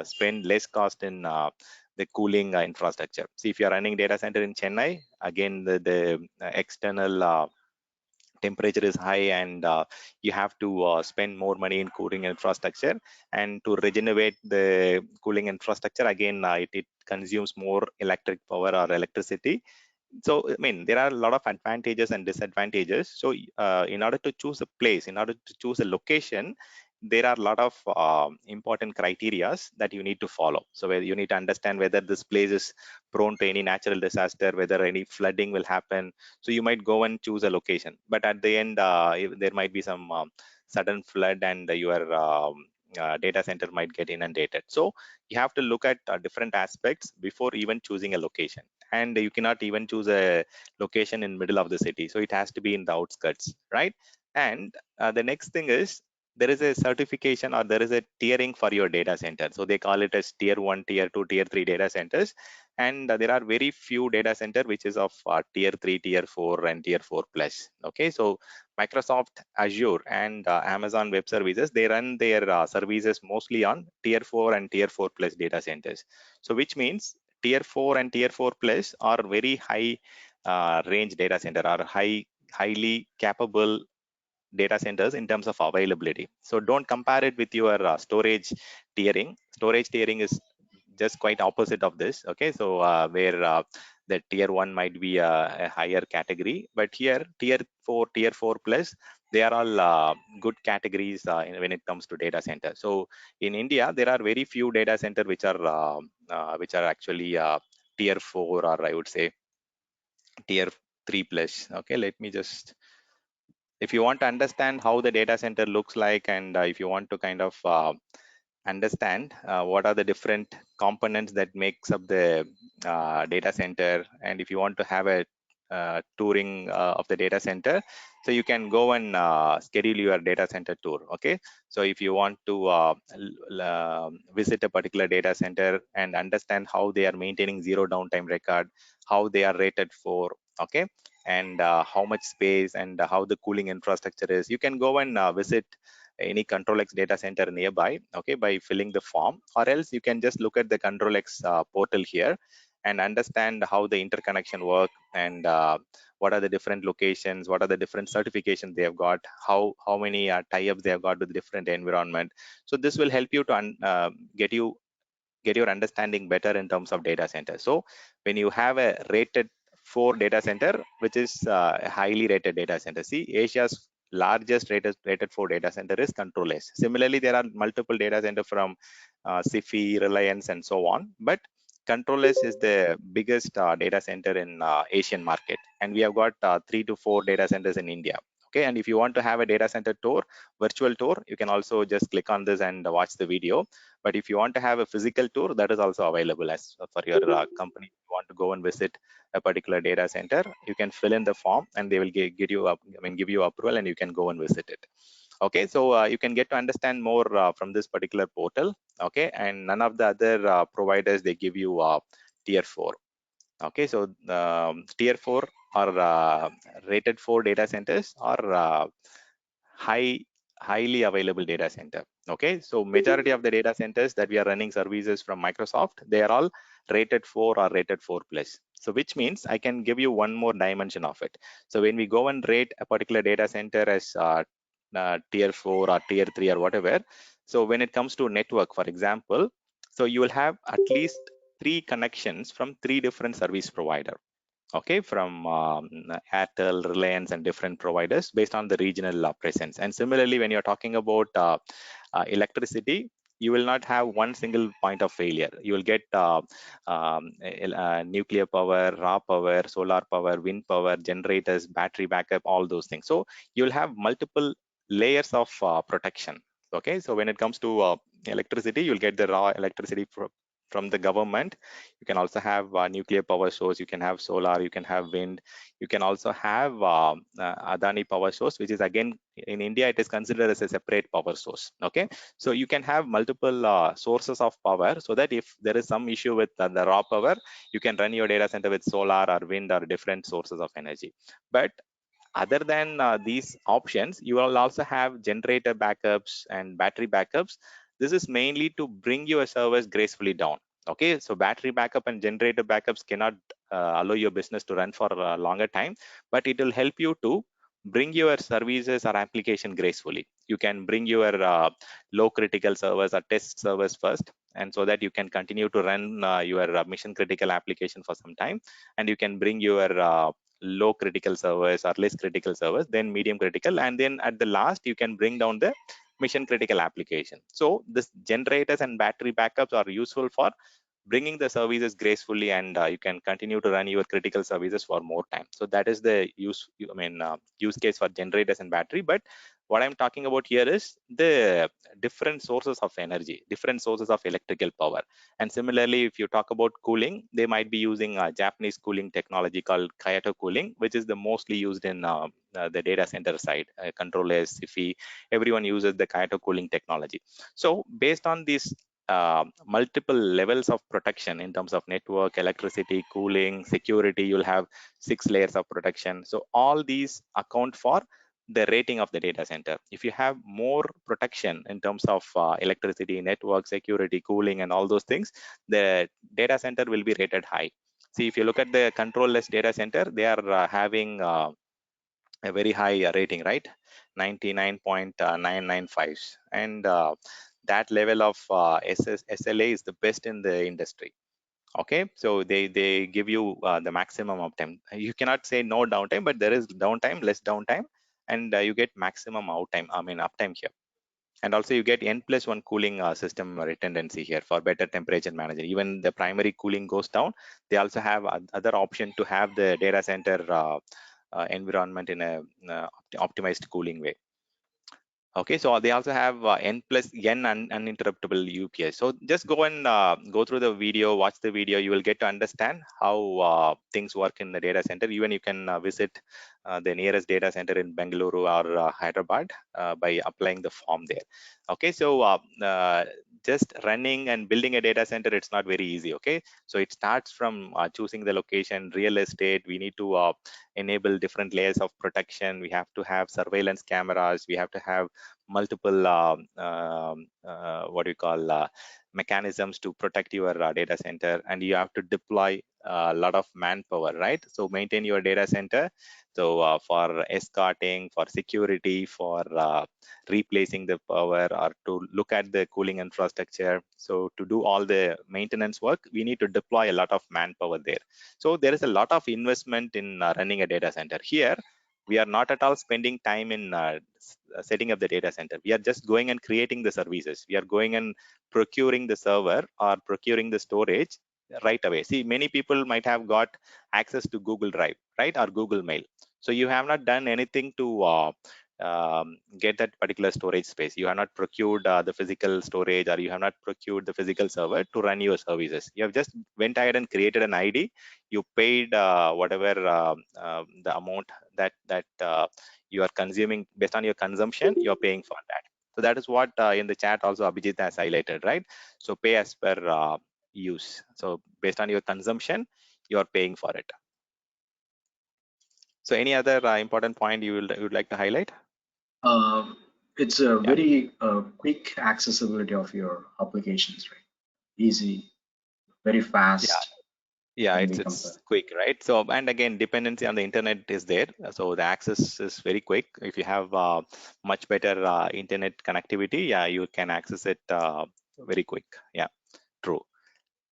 spend less cost in the cooling infrastructure. See, if you're running data center in Chennai, again, the external temperature is high, and you have to spend more money in cooling infrastructure, and to regenerate the cooling infrastructure, again, it consumes more electric power or electricity. So I mean, there are a lot of advantages and disadvantages. So in order to choose a place, in order to choose a location, there are a lot of important criterias that you need to follow. So where you need to understand whether this place is prone to any natural disaster, whether any flooding will happen. So you might go and choose a location, but at the end there might be some sudden flood, and your data center might get inundated. So you have to look at different aspects before even choosing a location. And you cannot even choose a location in middle of the city, so it has to be in the outskirts, right? And the next thing is, there is a certification, or there is a tiering for your data center. So they call it as tier 1, tier 2, tier 3 data centers. And there are very few data center which is of tier 3, tier 4 and tier 4 plus. Okay, so Microsoft Azure and Amazon Web Services, they run their services mostly on tier 4 and tier 4 plus data centers. So which means tier 4 and tier 4 plus are very high range data center, are highly capable data centers in terms of availability. So don't compare it with your storage tiering. Storage tiering is just quite opposite of this. Okay, so where the tier 1 might be a higher category, but here tier 4, tier 4 plus, they are all good categories when it comes to data center. So in India, there are very few data center which are actually tier 4, or I would say tier 3 plus. Okay, let me just, if you want to understand how the data center looks like, and if you want to kind of understand what are the different components that makes up the data center, and if you want to have a touring of the data center, so you can go and schedule your data center tour. Okay, so if you want to visit a particular data center and understand how they are maintaining zero downtime record, how they are rated for, okay, and how much space and how the cooling infrastructure is, you can go and visit any ControlX data center nearby, okay, by filling the form. Or else you can just look at the ControlX portal here and understand how the interconnection work, and what are the different locations, what are the different certifications they have got, how many tie-ups they have got with different environment. So this will help you to get your understanding better in terms of data center. So when you have a rated 4 data center, which is a highly rated data center, see, Asia's largest rated 4 data center is ControlX. Similarly, there are multiple data center from SIFI, Reliance, and so on, but ControlX is the biggest data center in Asian market, and we have got 3 to 4 data centers in India. Okay, and if you want to have a data center tour, virtual tour, you can also just click on this and watch the video. But if you want to have a physical tour, that is also available as for your company. If you want to go and visit a particular data center, you can fill in the form, and they will get you up, give you approval, and you can go and visit it. Okay, so you can get to understand more from this particular portal. Okay, and none of the other providers, they give you tier 4. Okay, so tier 4 or rated 4 data centers are highly available data center. Okay, so majority of the data centers that we are running services from Microsoft, they are all rated 4 or rated 4 plus. So which means I can give you one more dimension of it. So when we go and rate a particular data center as tier 4 or tier 3 or whatever, so when it comes to network, for example, so you will have at least 3 connections from 3 different service provider. Okay, from Airtel, Reliance, and different providers based on the regional presence. And similarly, when you're talking about electricity, you will not have one single point of failure. You will get nuclear power, raw power, solar power, wind power, generators, battery backup, all those things. So you'll have multiple layers of protection. Okay, so when it comes to electricity, you'll get the raw electricity from the government. You can also have nuclear power source, you can have solar, you can have wind, you can also have Adani power source, which is again in India it is considered as a separate power source. Okay, so you can have multiple sources of power, so that if there is some issue with the raw power, you can run your data center with solar or wind or different sources of energy. But other than these options, you will also have generator backups and battery backups. This is mainly to bring your servers gracefully down. Okay, so battery backup and generator backups cannot allow your business to run for a longer time, but it will help you to bring your services or application gracefully. You can bring your low critical servers or test servers first, and so that you can continue to run your mission critical application for some time, and you can bring your low critical servers or less critical servers, then medium critical, and then at the last you can bring down the mission critical application. So this generators and battery backups are useful for bringing the services gracefully, and you can continue to run your critical services for more time. So that is the use case for generators and battery. But what I'm talking about here is the different sources of energy, different sources of electrical power. And similarly, if you talk about cooling, they might be using a Japanese cooling technology called Kyoto cooling, which is the mostly used in the data center side. Controllers, SIFI, everyone uses the Kyoto cooling technology. So based on these multiple levels of protection in terms of network, electricity, cooling, security, you'll have 6 layers of protection. So all these account for the rating of the data center. If you have more protection in terms of electricity, network, security, cooling, and all those things, the data center will be rated high. See, if you look at the controlless data center, they are having a very high rating, right? 99.995. And that level of SLA is the best in the industry. Okay, so they give you the maximum uptime. You cannot say no downtime, but there is downtime, less downtime, and you get maximum uptime here. And also you get N+1 cooling system redundancy here for better temperature management. Even the primary cooling goes down, they also have other option to have the data center environment in a optimized cooling way. Okay, so they also have N+N uninterruptible UPS. So just go and go through the video, watch the video. You will get to understand how things work in the data center. Even you can visit the nearest data center in Bengaluru or Hyderabad by applying the form there. Okay, so just running and building a data center, it's not very easy. Okay, so it starts from choosing the location, real estate. We need to enable different layers of protection. We have to have surveillance cameras. We have to have multiple what do you call mechanisms to protect your data center, and you have to deploy a lot of manpower, right? So maintain your data center. So for escorting, for security, for replacing the power, or to look at the cooling infrastructure, so to do all the maintenance work, we need to deploy a lot of manpower there. So there is a lot of investment in running a data center. Here we are not at all spending time in setting up the data center. We are just going and creating the services. We are going and procuring the server or procuring the storage right away. See, many people might have got access to Google Drive, right, or Google Mail. So you have not done anything to get that particular storage space. You have not procured the physical storage, or you have not procured the physical server to run your services. You have just went ahead and created an ID. You paid whatever the amount that you are consuming. Based on your consumption, you're paying for that. So that is what in the chat also Abhijit has highlighted, right? So pay as per use. So based on your consumption, you're paying for it. So any other important point you would like to highlight? It's a very quick accessibility of your applications, right? Easy, very fast. Yeah, it's quick, right? So, and again, dependency on the internet is there. So the access is very quick. If you have much better internet connectivity, yeah, you can access it very quick. Yeah, true.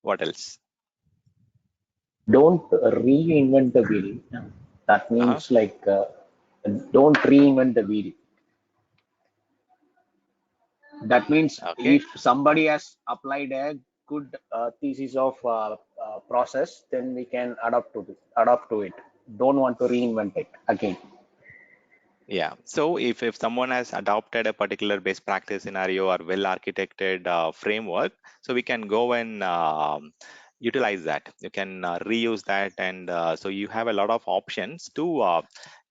What else? Don't reinvent the wheel. That means don't reinvent the wheel. That means Okay. if somebody has applied a good thesis of process, then we can adapt to it. Don't want to reinvent it again. Yeah. So if someone has adopted a particular best practice scenario or well architected framework, so we can go and utilize that. You can reuse that, and so you have a lot of options to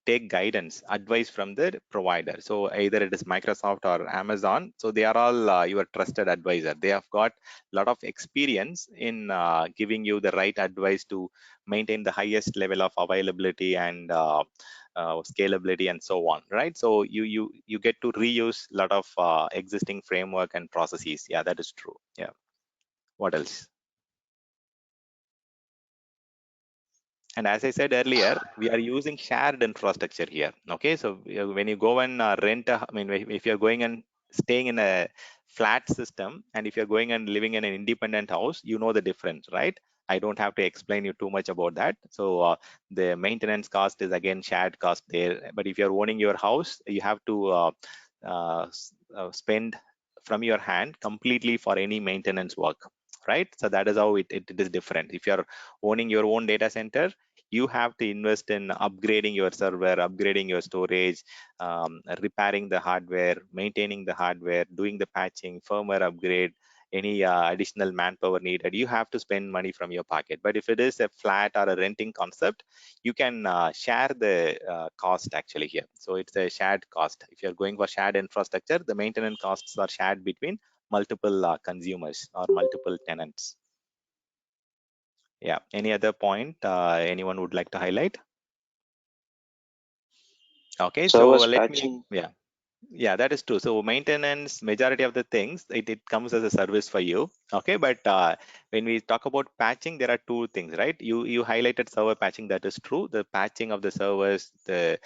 take guidance, advice from the provider. So either it is Microsoft or Amazon. So they are all your trusted advisor. They have got a lot of experience in giving you the right advice to maintain the highest level of availability and scalability and so on, right? So you get to reuse a lot of existing framework and processes. Yeah, that is true. Yeah. What else? And as I said earlier, we are using shared infrastructure here. Okay, so when you go and rent, I mean, if you're going and staying in a flat system, and if you're going and living in an independent house, you know the difference, right? I don't have to explain you too much about that. So the maintenance cost is again shared cost there. But if you're owning your house, you have to spend from your hand completely for any maintenance work, right? So that is how it is different. If you're owning your own data center, you have to invest in upgrading your server, upgrading your storage, repairing the hardware, maintaining the hardware, doing the patching, firmware upgrade, any additional manpower needed. You have to spend money from your pocket. But if it is a flat or a renting concept, you can share the cost actually here. So it's a shared cost. If you're going for shared infrastructure, the maintenance costs are shared between multiple consumers or multiple tenants. Yeah. Any other point anyone would like to highlight? Okay, so Servers let me, patching. yeah, that is true. So maintenance, majority of the things, it comes as a service for you. Okay, but when we talk about patching, there are two things, right? You highlighted server patching, that is true. The patching of the servers, the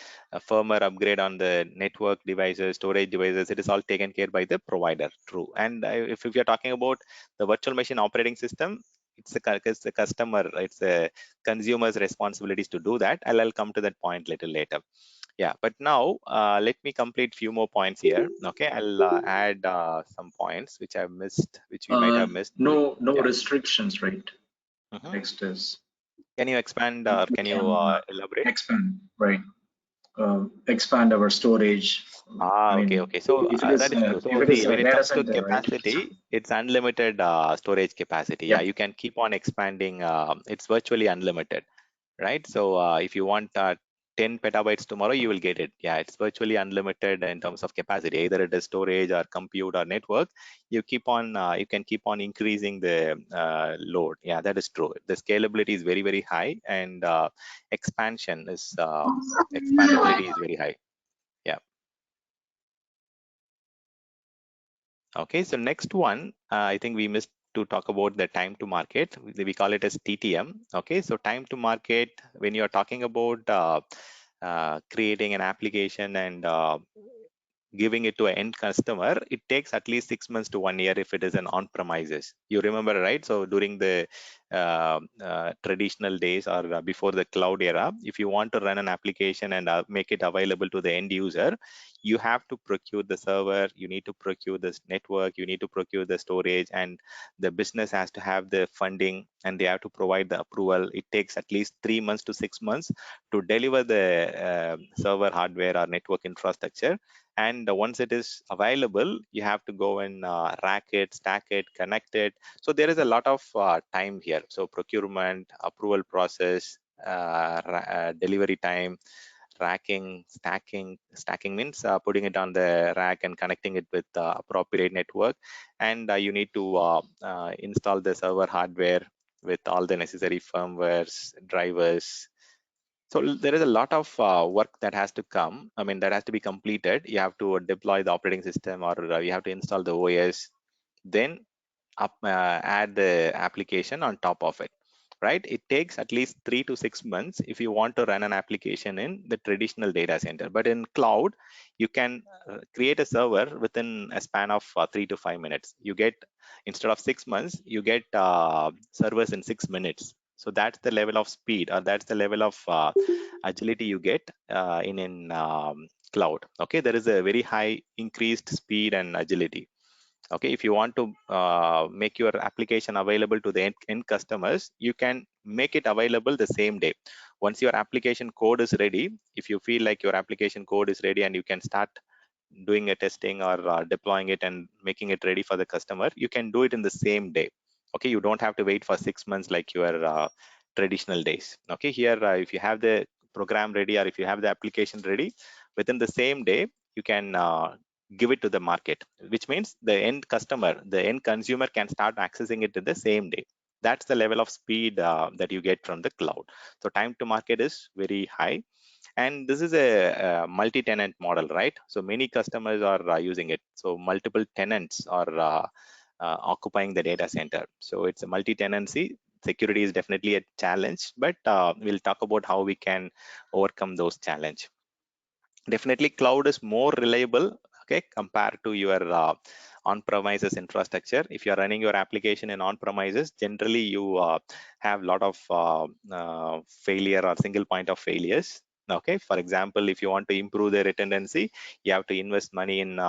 firmware upgrade on the network devices, storage devices, it is all taken care by the provider, true. And if you're talking about the virtual machine operating system, it's the customer, it's the consumer's responsibilities to do that. I'll come to that point little later. Yeah, but now let me complete few more points here. Okay, I'll add some points which I've missed, which we might have missed. No Yeah. restrictions, right? Mhm. Next is Can you expand or we can you can elaborate? expand, right? Expand our storage. I Okay, mean, okay. So if it is that is true. So see, a when it data comes to center, right? capacity, it's unlimited storage capacity. Yeah, Yep. you can keep on expanding. It's virtually unlimited, right? So if you want 10 petabytes tomorrow, you will get it. Yeah, it's virtually unlimited in terms of capacity. Either it is storage or compute or network. You can keep on increasing the load. Yeah, that is true. The scalability is very, very high, and expandability is very high. Yeah. Okay, so next one, I think we missed to talk about the time to market. We call it as TTM. Okay, so time to market, when you're talking about creating an application and giving it to an end customer, it takes at least 6 months to 1 year if it is an on-premises. You remember, right? So during the traditional days or before the cloud era, if you want to run an application and make it available to the end user, you have to procure the server, you need to procure this network, you need to procure the storage, and the business has to have the funding and they have to provide the approval. It takes at least 3 months to 6 months to deliver the server hardware or network infrastructure. And once it is available, you have to go and rack it, stack it, connect it. So there is a lot of time here. So procurement, approval process, delivery time, racking, stacking means putting it on the rack and connecting it with appropriate network. And you need to install the server hardware with all the necessary firmwares, drivers. So there is a lot of work that has to come. I mean, that has to be completed. You have to deploy the operating system, or you have to install the OS, then add the application on top of it, right? It takes at least 3 to 6 months if you want to run an application in the traditional data center. But in cloud, you can create a server within a span of 3 to 5 minutes. You get, instead of 6 months, you get servers in 6 minutes. So that's the level of speed, or that's the level of agility you get in cloud. Okay, there is a very high increased speed and agility. Okay, if you want to make your application available to the end customers, you can make it available the same day. Once your application code is ready, if you feel like your application code is ready and you can start doing a testing or deploying it and making it ready for the customer, you can do it in the same day. Okay, you don't have to wait for 6 months like your traditional days. Okay, here if you have the program ready or if you have the application ready, within the same day you can give it to the market, which means the end customer, the end consumer can start accessing it in the same day. That's the level of speed that you get from the cloud. So time to market is very high, and this is a multi-tenant model, right? So many customers are using it, so multiple tenants are occupying the data center. So it's a multi-tenancy. Security is definitely a challenge, but we'll talk about how we can overcome those challenges. Definitely cloud is more reliable, okay, compared to your on-premises infrastructure. If you are running your application in on-premises, generally you have a lot of failure or single point of failures. Okay, for example, if you want to improve the redundancy, you have to invest money in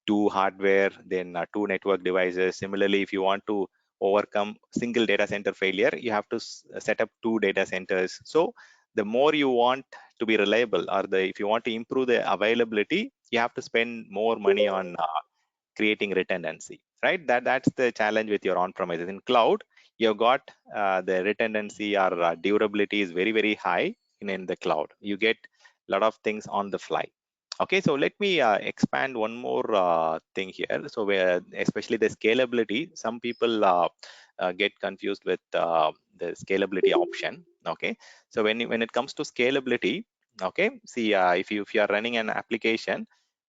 two hardware, then two network devices. Similarly, if you want to overcome single data center failure, you have to set up two data centers. So the more you want to be reliable, or if you want to improve the availability, you have to spend more money on creating redundancy, right? That's the challenge with your on-premises. In cloud, you've got the redundancy or durability is very, very high in the cloud. You get a lot of things on the fly. Okay, so let me expand one more thing here. So especially the scalability, some people get confused with the scalability option. Okay, so when it comes to scalability, okay, see if you are running an application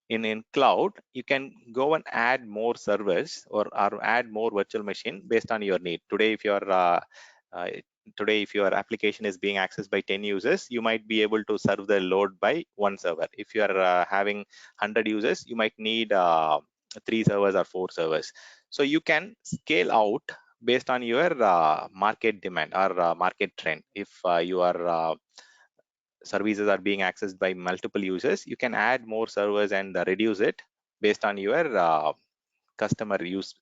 in cloud, you can go and add more servers or add more virtual machine based on your need. Uh, Today if your application is being accessed by 10 users, you might be able to serve the load by one server. If you are having 100 users, you might need 3 servers or 4 servers. So you can scale out based on your market demand or market trend. If your services are being accessed by multiple users, you can add more servers and reduce it based on your customer usage.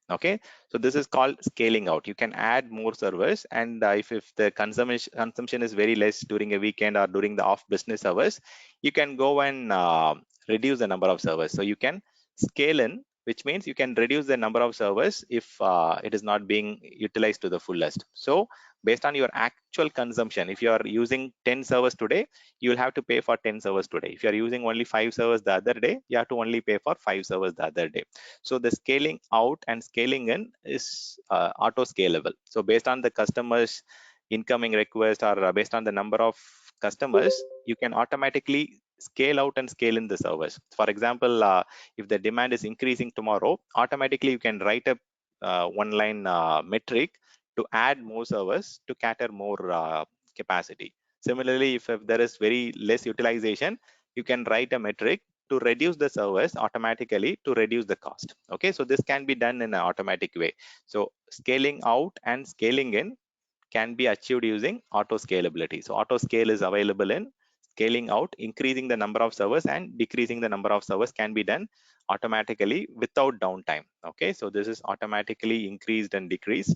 Okay, so this is called scaling out. You can add more servers, and if the consumption is very less during a weekend or during the off business hours, you can go and reduce the number of servers. So you can scale in, which means you can reduce the number of servers if it is not being utilized to the fullest. So based on your actual consumption, if you are using 10 servers today, you will have to pay for 10 servers today. If you are using only 5 servers the other day, you have to only pay for 5 servers the other day. So the scaling out and scaling in is auto scalable. So based on the customer's incoming request or based on the number of customers, you can automatically scale out and scale in the servers. For example, if the demand is increasing tomorrow, automatically you can write a one line metric to add more servers to cater more capacity. Similarly, if there is very less utilization, you can write a metric to reduce the servers automatically to reduce the cost. Okay, so this can be done in an automatic way. So scaling out and scaling in can be achieved using auto scalability. So auto scale is available in scaling out. Increasing the number of servers and decreasing the number of servers can be done automatically without downtime. Okay, so this is automatically increased and decreased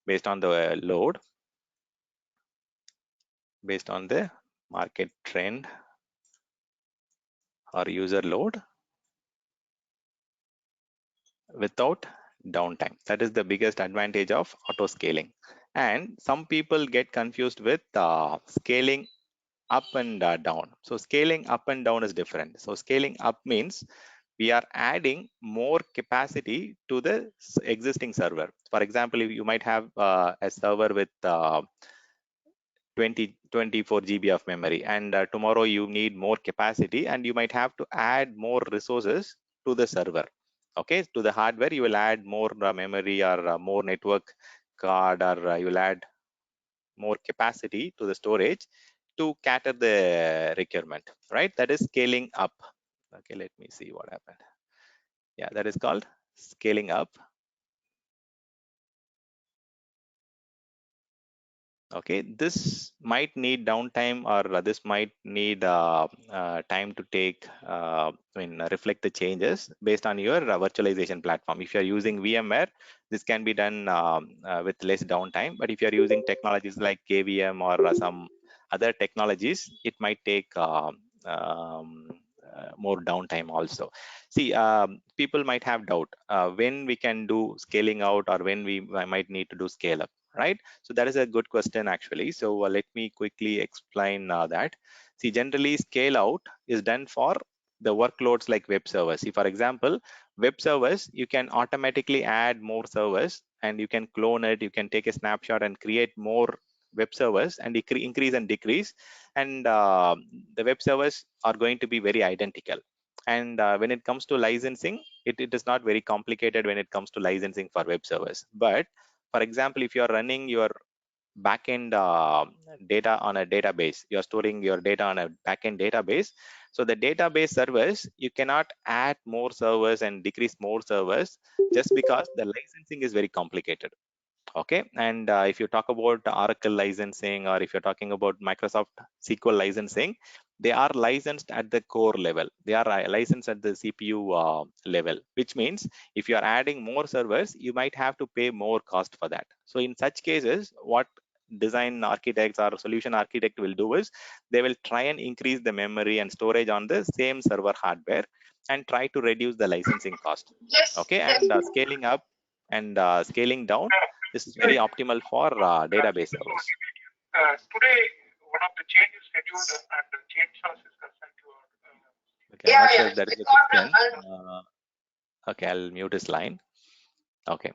based on the load, based on the market trend or user load, without downtime. That is the biggest advantage of auto scaling. And some people get confused with scaling up and down. So scaling up and down is different. So scaling up means we are adding more capacity to the existing server. For example, if you might have a server with 24 GB of memory, and tomorrow you need more capacity and you might have to add more resources to the server. Okay, to the hardware you will add more memory or more network card, or you will add more capacity to the storage to cater the requirement, right? That is scaling up. Okay, let me see what happened. Yeah, that is called scaling up. Okay, this might need downtime, or this might need time to take, reflect the changes based on your virtualization platform. If you're using VMware, this can be done with less downtime. But if you're using technologies like KVM or some other technologies, it might take more downtime also. See, people might have doubt when we can do scaling out, or when we might need to do scale up, right? So that is a good question actually. So let me quickly explain that. See, generally scale out is done for the workloads like web servers. See, for example, web servers, you can automatically add more servers, and you can clone it. You can take a snapshot and create more web servers, and increase and decrease. And the web servers are going to be very identical. And when it comes to licensing, it is not very complicated when it comes to licensing for web servers. But for example, if you're running your backend data on a database, you're storing your data on a backend database. So the database servers, you cannot add more servers and decrease more servers just because the licensing is very complicated. Okay, and if you talk about Oracle licensing, or if you're talking about Microsoft SQL licensing, they are licensed at the core level. They are licensed at the CPU level, which means if you are adding more servers, you might have to pay more cost for that. So in such cases, what design architects or solution architect will do is they will try and increase the memory and storage on the same server hardware, and try to reduce the licensing cost. Okay, and scaling up and scaling down, this is very optimal for database servers. Today, one of the changes scheduled and the change source is concerned to. Okay, I'm not sure if that is a question. Okay, I'll mute his line. Okay.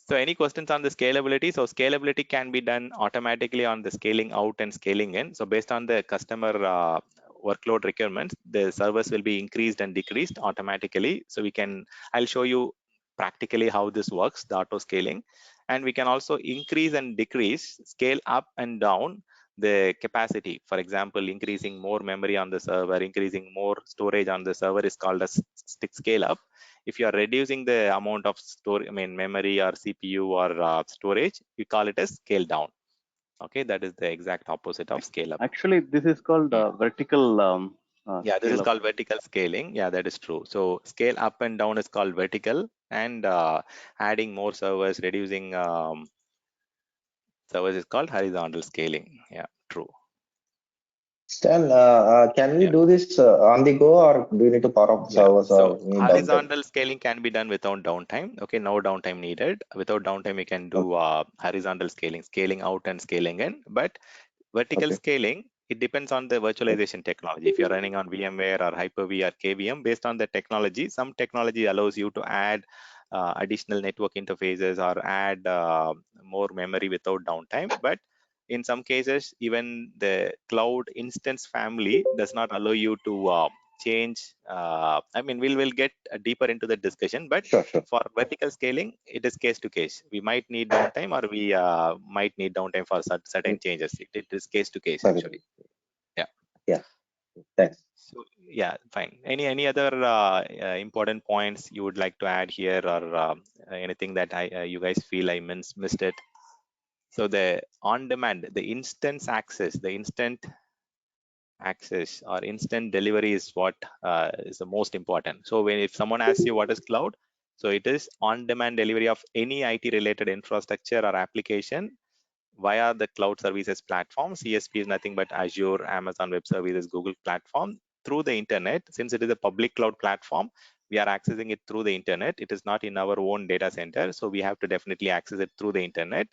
So any questions on the scalability? So scalability can be done automatically on the scaling out and scaling in. So based on the customer workload requirements, the servers will be increased and decreased automatically. So I'll show you practically how this works, the auto scaling. And we can also increase and decrease, scale up and down the capacity. For example, increasing more memory on the server, increasing more storage on the server is called as scale up. If you are reducing the amount of memory or CPU or storage, we call it as scale down. Okay, that is the exact opposite of scale up. Actually, this is called vertical. Yeah, this is called vertical scaling. Yeah, that is true. So scale up and down is called vertical, and adding more servers, reducing servers is called horizontal scaling. Yeah, true. Stan, can we do this on the go, or do you need to power off the servers, so or need downtime? horizontal scaling can be done without downtime. Okay, no downtime needed. Without downtime, you can do horizontal scaling, scaling out and scaling in. But vertical scaling, it depends on the virtualization technology. If you're running on VMware or Hyper-V or KVM, based on the technology, some technology allows you to add additional network interfaces or add more memory without downtime. But in some cases, even the cloud instance family does not allow you to change. We'll get deeper into the discussion, but for vertical scaling, it is case to case. We might need downtime, or we might need downtime for certain changes. It is case to case actually. Yeah. Thanks. So yeah, fine. Any other important points you would like to add here, or anything that you guys feel I missed it? So the on-demand, the instance access, the instant access or instant delivery is what is the most important. So if someone asks you what is cloud, so it is on-demand delivery of any IT related infrastructure or application via the cloud services platform. CSP is nothing but Azure, Amazon Web Services, Google platform, through the internet. Since it is a public cloud platform, we are accessing it through the internet. It is not in our own data center, so we have to definitely access it through the internet.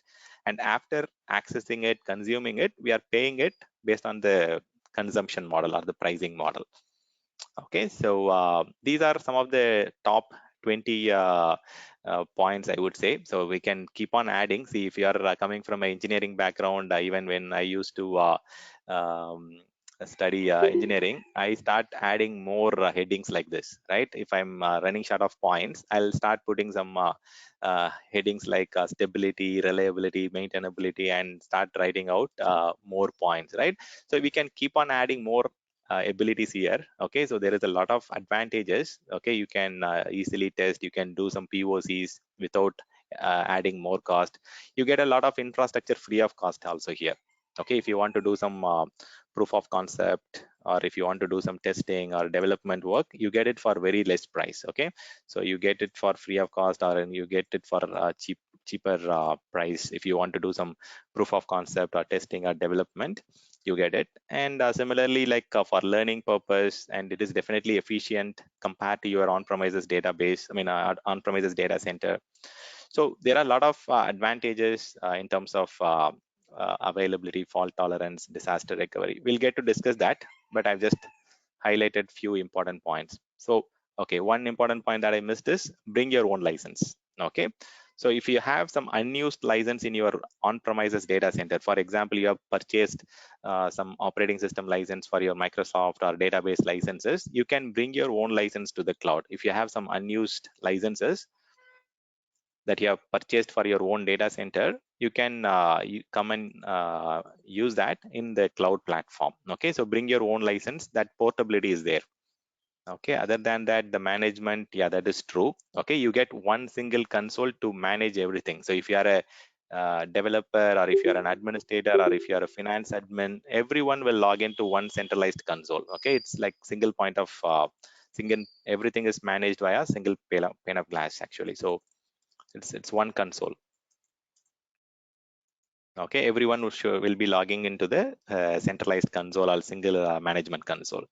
And after accessing it, consuming it, we are paying it based on the consumption model or the pricing model. Okay, so these are some of the top 20 points, I would say. So we can keep on adding. See, if you are coming from an engineering background, even when I used to study engineering, I start adding more headings like this, right? If I'm running short of points, I'll start putting some headings like stability, reliability, maintainability, and start writing out more points, right? So we can keep on adding more abilities here. Okay, so there is a lot of advantages. Okay, you can easily test, you can do some POCs without adding more cost. You get a lot of infrastructure free of cost also here. Okay, if you want to do some proof of concept, or if you want to do some testing or development work, you get it for very less price. Okay, so you get it for free of cost, or you get it for cheaper price. If you want to do some proof of concept or testing or development, you get it. And similarly, like for learning purpose, and it is definitely efficient compared to your on-premises database, I mean on-premises data center. So there are a lot of advantages in terms of availability, fault tolerance, disaster recovery. We'll get to discuss that, but I've just highlighted few important points. So, okay, one important point that I missed is bring your own license. Okay, so if you have some unused license in your on-premises data center, for example, you have purchased some operating system license for your Microsoft or database licenses, you can bring your own license to the cloud. If you have some unused licenses that you have purchased for your own data center, you can you come and use that in the cloud platform. Okay, so bring your own license, that portability is there. Okay, other than that, the management, yeah, that is true. Okay, you get one single console to manage everything. So if you are a developer, or if you are an administrator, or if you are a finance admin, everyone will log into one centralized console. Okay, it's like single point of single, everything is managed via single pane of glass actually. So it's one console. Okay, everyone will be logging into the centralized console or single management console.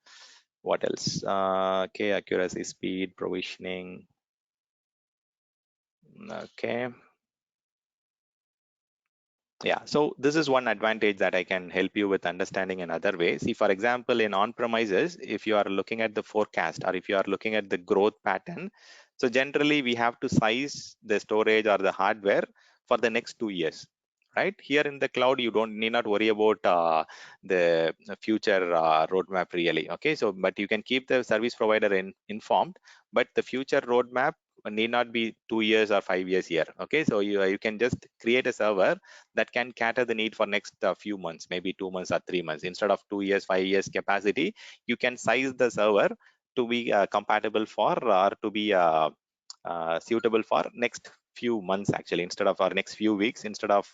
What else? Okay, accuracy, speed, provisioning. Okay. Yeah, so this is one advantage that I can help you with understanding in other ways. See, for example, in on-premises, if you are looking at the forecast, or if you are looking at the growth pattern, so generally we have to size the storage or the hardware for the next 2 years, right? Here in the cloud, you don't need not worry about the future roadmap really. Okay, so but you can keep the service provider informed, but the future roadmap need not be 2 years or 5 years here. Okay, so you can just create a server that can cater the need for next few months, maybe 2 months or 3 months. Instead of 2 years, 5 years capacity, you can size the server to be compatible for, or to be suitable for next few months actually, instead of our next few weeks, instead of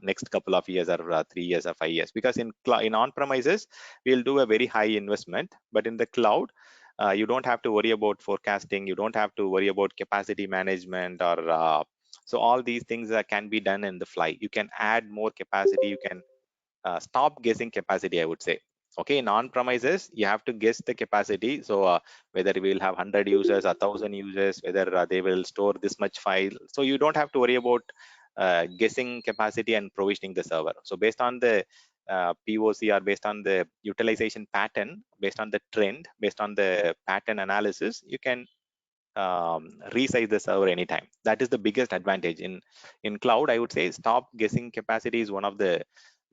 next couple of years, or 3 years or 5 years. Because in on-premises, we'll do a very high investment, but in the cloud, you don't have to worry about forecasting, you don't have to worry about capacity management, or so all these things can be done in the fly. You can add more capacity, you can stop guessing capacity, I would say. Okay, in on-premises, you have to guess the capacity. So whether we will have 100 users, 1,000 users, whether they will store this much file. So you don't have to worry about guessing capacity and provisioning the server. So based on the POC, or based on the utilization pattern, based on the trend, based on the pattern analysis, you can resize the server anytime. That is the biggest advantage in cloud. I would say stop guessing capacity is one of the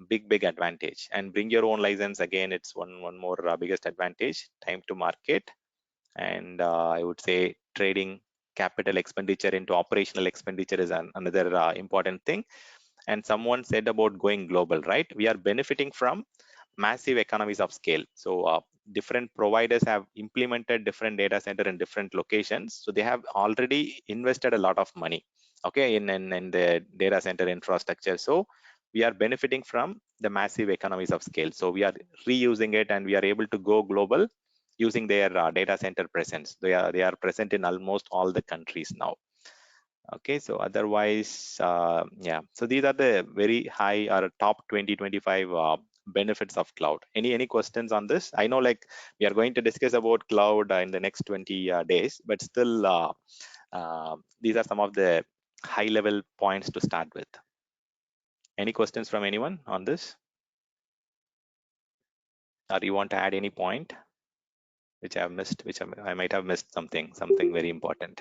big advantage. And bring your own license, again, it's one more biggest advantage. Time to market. And I would say trading capital expenditure into operational expenditure is another important thing. And someone said about going global, right? We are benefiting from massive economies of scale. So different providers have implemented different data center in different locations. So they have already invested a lot of money, okay, in the data center infrastructure. So we are benefiting from the massive economies of scale. So we are reusing it, and we are able to go global using their data center presence. They are present in almost all the countries now. Okay, so otherwise, yeah, so these are the very high or top 2025 benefits of cloud. Any questions on this? I know, like, we are going to discuss about cloud in the next 20 days, but still these are some of the high level points to start with. Any questions from anyone on this, or you want to add any point which I have missed, which I might have missed something very important?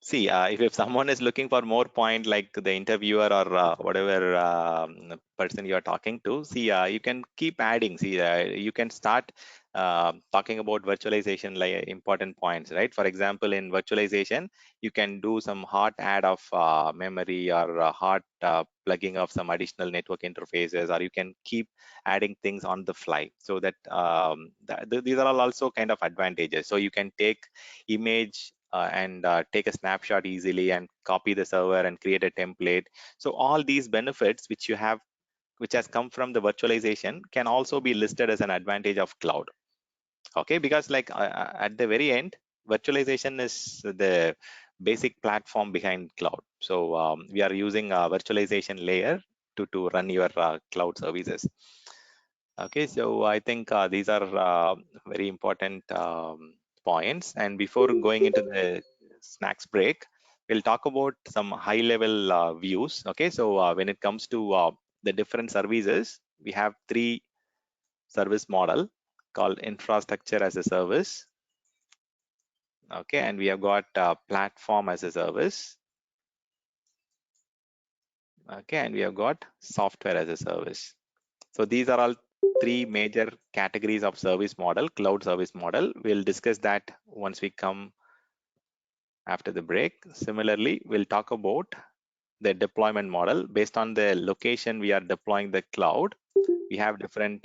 See, if someone is looking for more point, like the interviewer or whatever person you are talking to, see, you can keep adding. See, you can start talking about virtualization, like important points, right? For example, in virtualization, you can do some hot add of memory, or hot plugging of some additional network interfaces, or you can keep adding things on the fly. So that these are all also kind of advantages. So you can take image and take a snapshot easily and copy the server and create a template. So all these benefits which you have, which has come from the virtualization, can also be listed as an advantage of cloud. Okay, because like at the very end, virtualization is the basic platform behind cloud. So we are using a virtualization layer to run your cloud services. Okay, so I think these are very important points. And before going into the snacks break, we'll talk about some high level views. Okay, so when it comes to the different services, we have three service model called infrastructure as a service. Okay, and we have got platform as a service. Okay, and we have got software as a service. So these are all three major categories of service model, cloud service model. We'll discuss that once we come after the break. Similarly, we'll talk about the deployment model. Based on the location we are deploying the cloud, we have different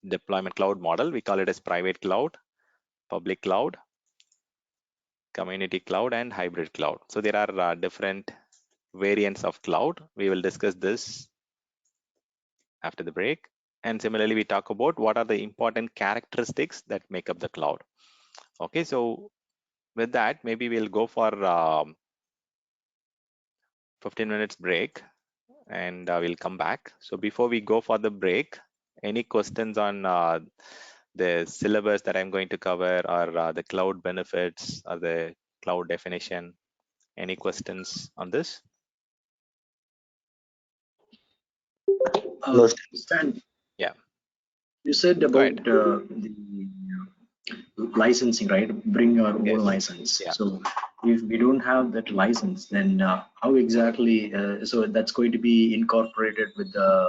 deployment cloud model. We call it as private cloud, public cloud, community cloud, and hybrid cloud. So there are different variants of cloud. We will discuss this after the break. And similarly, we talk about what are the important characteristics that make up the cloud. Okay, so with that, maybe we'll go for 15 minutes break and we'll come back. So before we go for the break, any questions on the syllabus that I'm going to cover, or the cloud benefits, or the cloud definition? Any questions on this? Stan, Yeah. you said about the licensing, right? Bring your own license. Yeah. So if we don't have that license, then how exactly? So that's going to be incorporated with the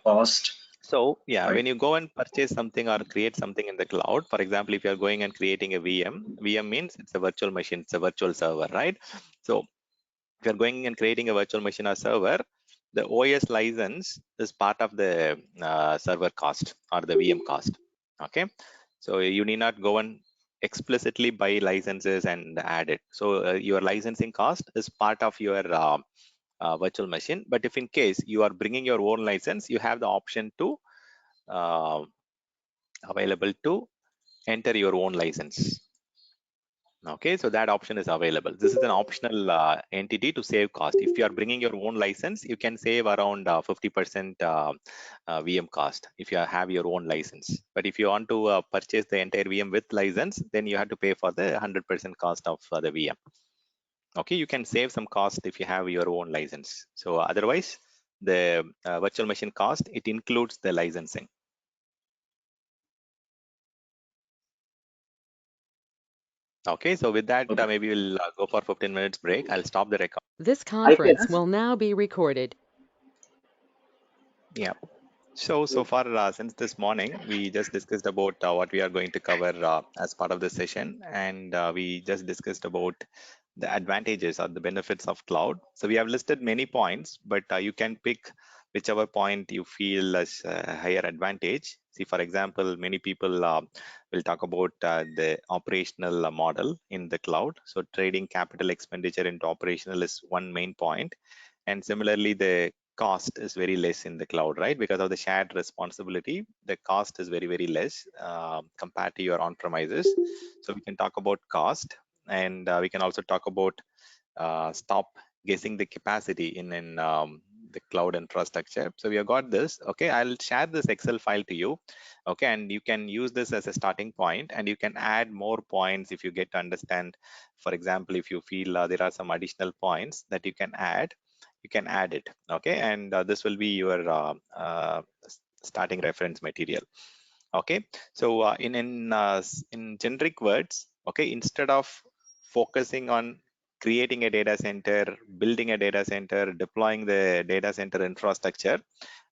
cost. So yeah, right? when you go and purchase something or create something in the cloud, for example, if you're going and creating a VM means it's a virtual machine, it's a virtual server, right? So if you're going and creating a virtual machine or server, the OS license is part of the server cost or the VM cost. Okay, so you need not go and explicitly buy licenses and add it. So your licensing cost is part of your virtual machine. But if in case you are bringing your own license, you have the option to available to enter your own license. Okay, so that option is available. This is an optional entity to save cost. If you are bringing your own license, you can save around 50% VM cost if you have your own license. But if you want to purchase the entire VM with license, then you have to pay for the 100% cost of the VM. Okay, you can save some cost if you have your own license. So otherwise, the virtual machine cost, it includes the licensing. Okay, so with that, maybe we'll go for 15 minutes break. I'll stop the record. This conference will now be recorded. Yeah. So far, since this morning, we just discussed about what we are going to cover as part of this session. And we just discussed about the advantages or the benefits of cloud. So we have listed many points, but you can pick whichever point you feel as a higher advantage. See, for example, many people will talk about the operational model in the cloud. So trading capital expenditure into operational is one main point. And similarly, the cost is very less in the cloud, right? Because of the shared responsibility, the cost is very, very less compared to your on-premises. So we can talk about cost, and we can also talk about stop guessing the capacity in the cloud infrastructure. So we have got this. Okay, I'll share this Excel file to you. Okay, and you can use this as a starting point, and you can add more points if you get to understand. For example, if you feel there are some additional points that you can add it. Okay, and this will be your starting reference material. Okay, so in generic words, okay, instead of focusing on creating a data center, building a data center, deploying the data center infrastructure,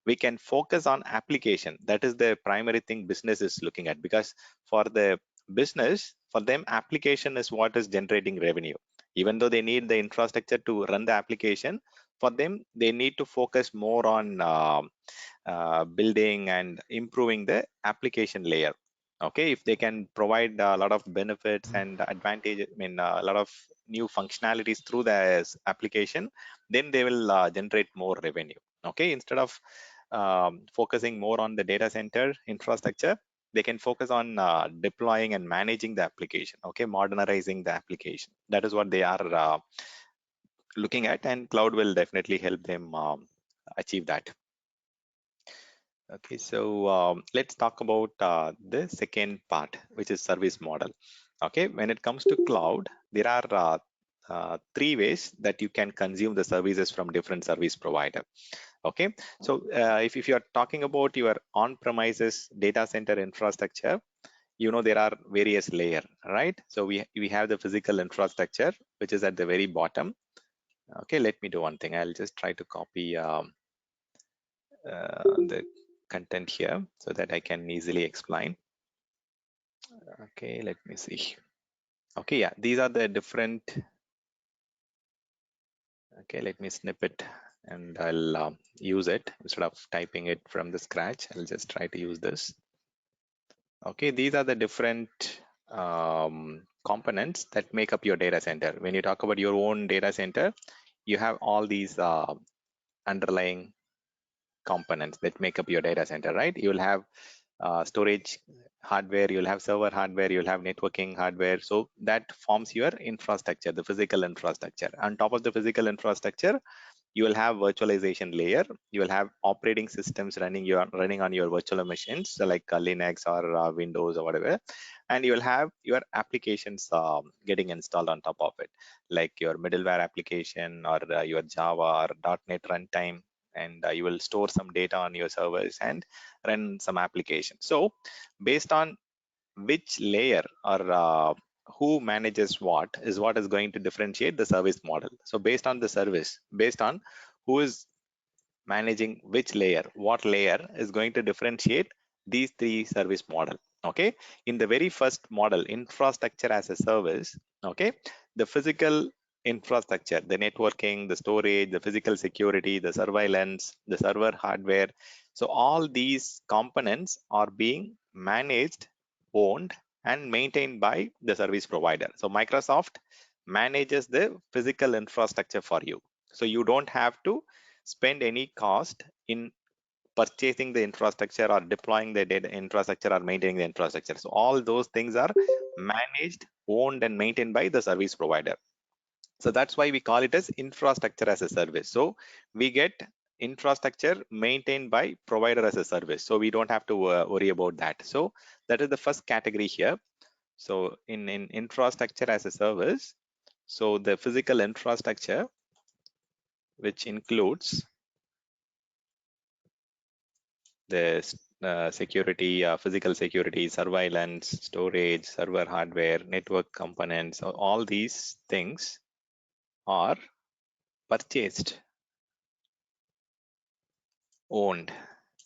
we can focus on application. That is the primary thing business is looking at, because for the business, for them, application is what is generating revenue. Even though they need the infrastructure to run the application, for them, they need to focus more on building and improving the application layer. Okay, if they can provide a lot of benefits and advantage, I mean a lot of new functionalities through the application, then they will generate more revenue. Okay, instead of focusing more on the data center infrastructure, they can focus on deploying and managing the application. Okay, modernizing the application. That is what they are looking at, and cloud will definitely help them achieve that. Okay, so let's talk about the second part, which is service model. Okay, when it comes to cloud, there are three ways that you can consume the services from different service provider. Okay, so if you are talking about your on-premises data center infrastructure, you know there are various layer, right? So we have the physical infrastructure, which is at the very bottom. Okay, let me do one thing. I'll just try to copy the content here so that I can easily explain. Okay, let me see. Okay, yeah, these are the different. Okay, let me snip it and I'll use it instead of typing it from the scratch. I'll just try to use this. Okay, these are the different components that make up your data center. When you talk about your own data center, you have all these underlying components that make up your data center, right? You'll have storage hardware, you'll have server hardware, you'll have networking hardware. So that forms your infrastructure, the physical infrastructure. On top of the physical infrastructure, you will have virtualization layer. You will have operating systems running on your virtual machines, so like Linux or Windows or whatever. And you will have your applications getting installed on top of it, like your middleware application or your Java or .NET runtime. And you will store some data on your servers and run some application. So based on which layer or who manages what is going to differentiate the service model. So based on the service, based on who is managing which layer, what layer is going to differentiate these three service model. Okay, in the very first model, infrastructure as a service, okay, the physical infrastructure, the networking, the storage, the physical security, the surveillance, the server hardware, so all these components are being managed, owned and maintained by the service provider. So Microsoft manages the physical infrastructure for you, so you don't have to spend any cost in purchasing the infrastructure or deploying the data infrastructure or maintaining the infrastructure. So all those things are managed, owned and maintained by the service provider. So that's why we call it as infrastructure as a service. So we get infrastructure maintained by provider as a service. So we don't have to worry about that. So that is the first category here. So in infrastructure as a service, so the physical infrastructure, which includes the security, physical security, surveillance, storage, server hardware, network components, all these things are purchased, owned,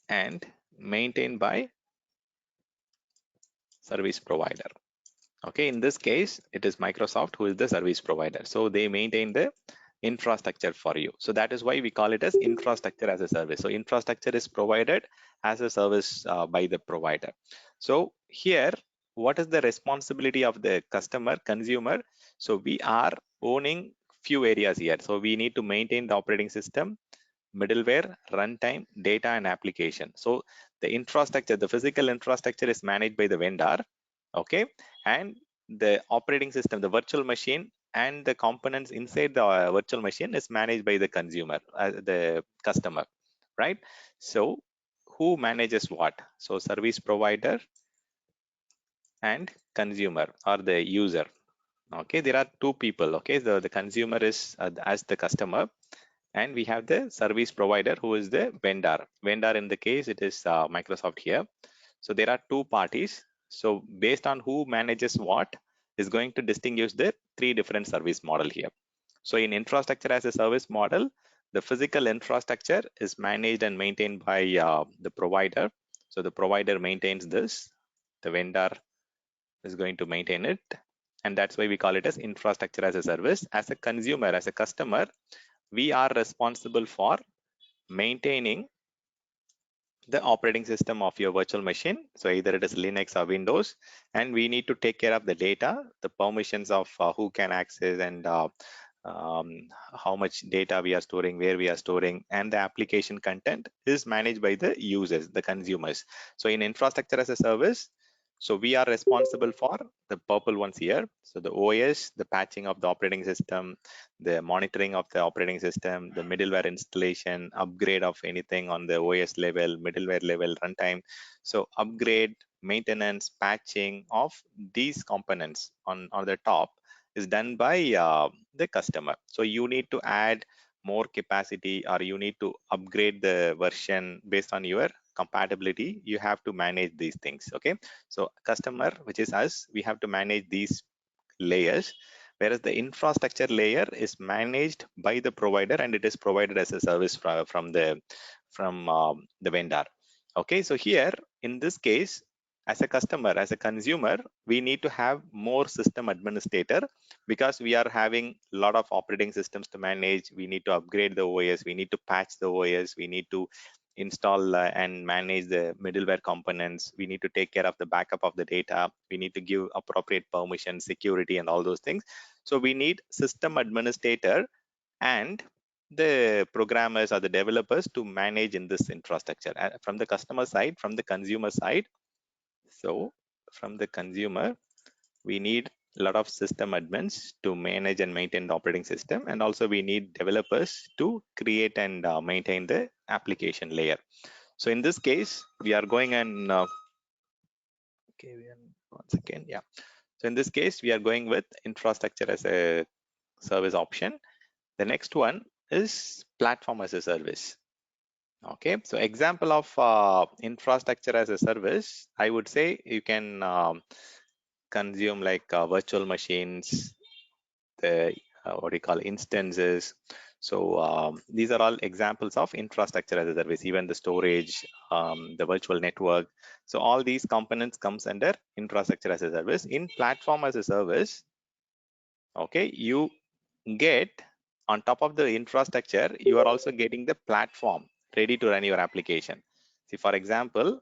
and maintained by service provider. Okay, in this case, it is Microsoft who is the service provider. So they maintain the infrastructure for you. So that is why we call it as infrastructure as a service. So infrastructure is provided as a service by the provider. So here, what is the responsibility of the customer, consumer? So we are owning few areas here. So we need to maintain the operating system, middleware, runtime, data, and application. So the infrastructure, the physical infrastructure is managed by the vendor, okay, and the operating system, the virtual machine, and the components inside the virtual machine is managed by the consumer, the customer, right? So who manages what? So service provider and consumer or the user. Okay, there are two people. Okay, the consumer is as the customer, and we have the service provider who is the vendor. Vendor in the case, it is Microsoft here. So there are two parties. So based on who manages what is going to distinguish the three different service model here. So in infrastructure as a service model, the physical infrastructure is managed and maintained by the provider. So the provider maintains this, the vendor is going to maintain it. And that's why we call it as infrastructure as a service. As a consumer, as a customer, we are responsible for maintaining the operating system of your virtual machine. So either it is Linux or Windows, and we need to take care of the data, the permissions of who can access, and how much data we are storing, where we are storing, and the application content is managed by the users, the consumers. So in infrastructure as a service, so we are responsible for the purple ones here. So the OS, the patching of the operating system, the monitoring of the operating system, the middleware installation, upgrade of anything on the OS level, middleware level, runtime. So upgrade, maintenance, patching of these components on the top is done by the customer. So you need to add more capacity, or you need to upgrade the version based on your compatibility. You have to manage these things. Okay, so customer, which is us, we have to manage these layers, whereas the infrastructure layer is managed by the provider, and it is provided as a service from the vendor. Okay, so here in this case, as a customer, as a consumer, we need to have more system administrator, because we are having a lot of operating systems to manage. We need to upgrade the OS, we need to patch the OS, we need to install and manage the middleware components, we need to take care of the backup of the data, we need to give appropriate permission, security, and all those things. So we need system administrator and the programmers or the developers to manage in this infrastructure from the customer side, from the consumer side. So from the consumer, we need a lot of system admins to manage and maintain the operating system, and also we need developers to create and maintain the application layer. So in this case, we are going and okay, once again, yeah. So in this case, we are going with infrastructure as a service option. The next one is platform as a service. Okay, so example of infrastructure as a service, I would say you can consume like virtual machines, the what do you call instances. So these are all examples of infrastructure as a service, even the storage, the virtual network. So all these components comes under infrastructure as a service. In platform as a service, okay, you get on top of the infrastructure, you are also getting the platform ready to run your application. See, for example,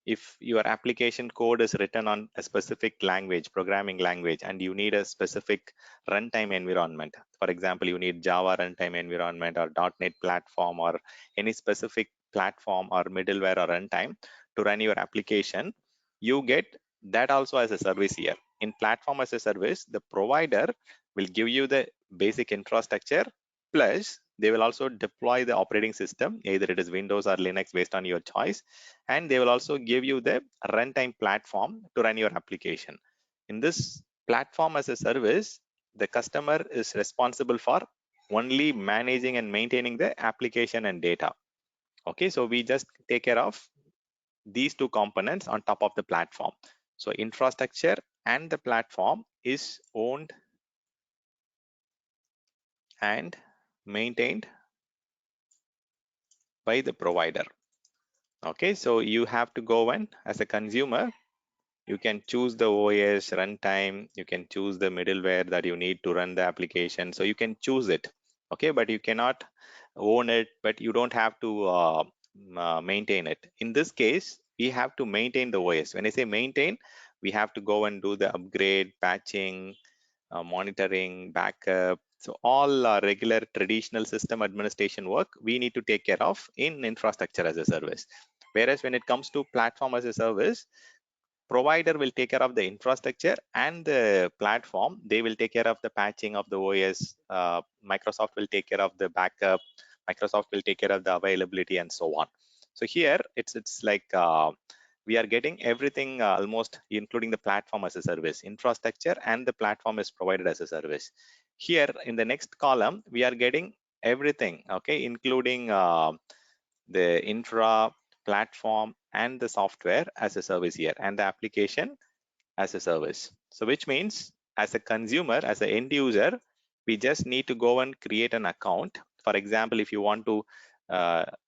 if your application code is written on a specific language, programming language, and you need a specific runtime environment, for example, you need Java runtime environment or .NET platform or any specific platform or middleware or runtime to run your application, you get that also as a service here. In platform as a service, the provider will give you the basic infrastructure, plus they will also deploy the operating system, either it is Windows or Linux based on your choice, and they will also give you the runtime platform to run your application. In this platform as a service, the customer is responsible for only managing and maintaining the application and data. Okay, so we just take care of these two components on top of the platform. So infrastructure and the platform is owned and maintained by the provider. Okay, so you have to go and as a consumer, you can choose the OS runtime, you can choose the middleware that you need to run the application. So you can choose it, okay, but you cannot own it, but you don't have to maintain it. In this case, we have to maintain the OS. When I say maintain, we have to go and do the upgrade, patching, monitoring, backup. So all regular traditional system administration work we need to take care of in infrastructure as a service. Whereas when it comes to platform as a service, provider will take care of the infrastructure, and the platform, they will take care of the patching of the OS. Microsoft will take care of the backup. Microsoft will take care of the availability and so on. So here it's like we are getting everything almost, including the platform as a service. Infrastructure and the platform is provided as a service. Here in the next column, we are getting everything, okay, including the infra, platform, and the software as a service here, and the application as a service. So which means as a consumer, as an end user, we just need to go and create an account. For example, if you want to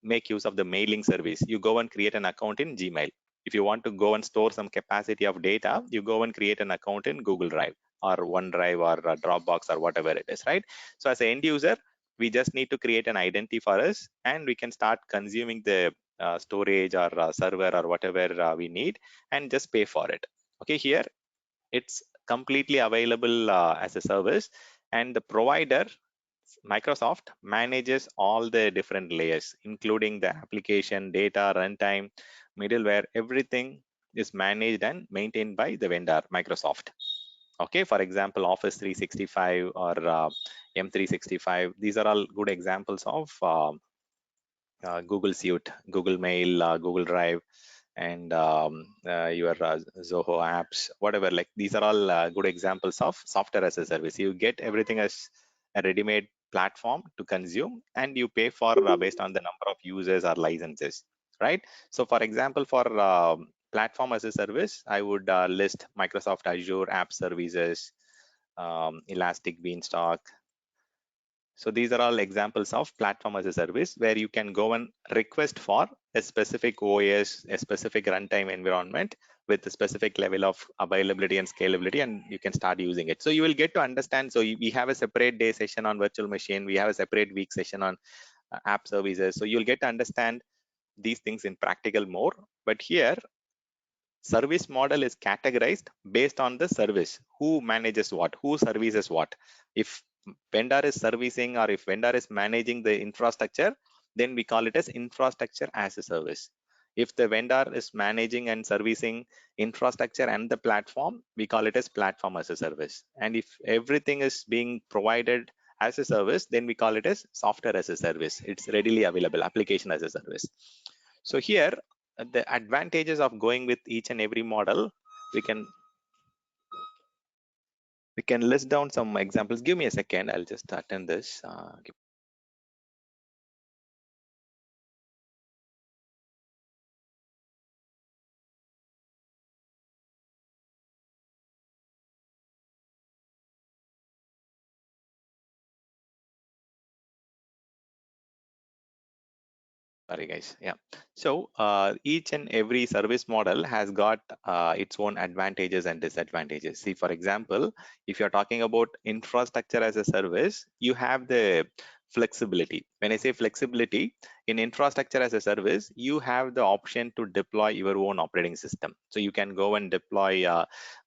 make use of the mailing service, you go and create an account in Gmail. If you want to go and store some capacity of data, you go and create an account in Google Drive or OneDrive or Dropbox or whatever it is, right? So as an end user, we just need to create an identity for us, and we can start consuming the storage or server or whatever we need, and just pay for it. Okay, here it's completely available as a service, and the provider Microsoft manages all the different layers, including the application, data, runtime, middleware. Everything is managed and maintained by the vendor, Microsoft. Okay, for example, Office 365 or M365. These are all good examples of Google Suite, Google Mail, Google Drive, and your Zoho apps, whatever. Like these are all good examples of software as a service. You get everything as a ready-made platform to consume, and you pay for based on the number of users or licenses, right? So, for example, for platform as a service, I would list Microsoft Azure App Services, Elastic Beanstalk. So these are all examples of platform as a service where you can go and request for a specific OS, a specific runtime environment with a specific level of availability and scalability, and you can start using it. So you will get to understand. So we have a separate day session on virtual machine. We have a separate week session on app services. So you'll get to understand these things in practical more. But here, service model is categorized based on the service, who manages what, who services what. If vendor is servicing or if vendor is managing the infrastructure, then we call it as infrastructure as a service. If the vendor is managing and servicing infrastructure and the platform, we call it as platform as a service. And if everything is being provided as a service, then we call it as software as a service. It's readily available, application as a service. So here, the advantages of going with each and every model, we can list down some examples. Give me a second, I'll just attend this. Sorry guys, yeah. So each and every service model has got its own advantages and disadvantages. See, for example, if you're talking about infrastructure as a service, you have the flexibility. When I say flexibility, in infrastructure as a service, you have the option to deploy your own operating system. So you can go and deploy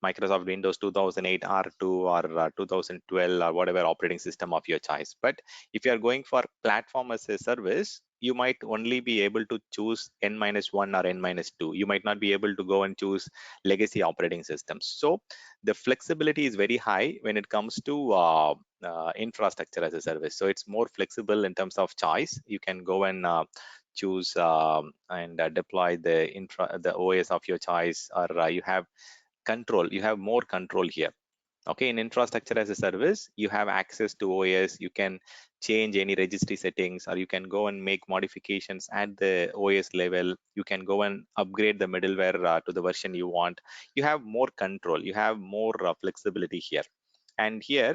Microsoft Windows 2008 R2 or 2012 or whatever operating system of your choice. But if you are going for platform as a service, you might only be able to choose N-1 or N-2. You might not be able to go and choose legacy operating systems. So the flexibility is very high when it comes to infrastructure as a service. So it's more flexible in terms of choice. You can go and choose and deploy the OS of your choice, or you have control. You have more control here. Okay, in infrastructure as a service, you have access to OS. You can change any registry settings, or you can go and make modifications at the OS level. You can go and upgrade the middleware to the version you want. You have more control. You have more flexibility here. And here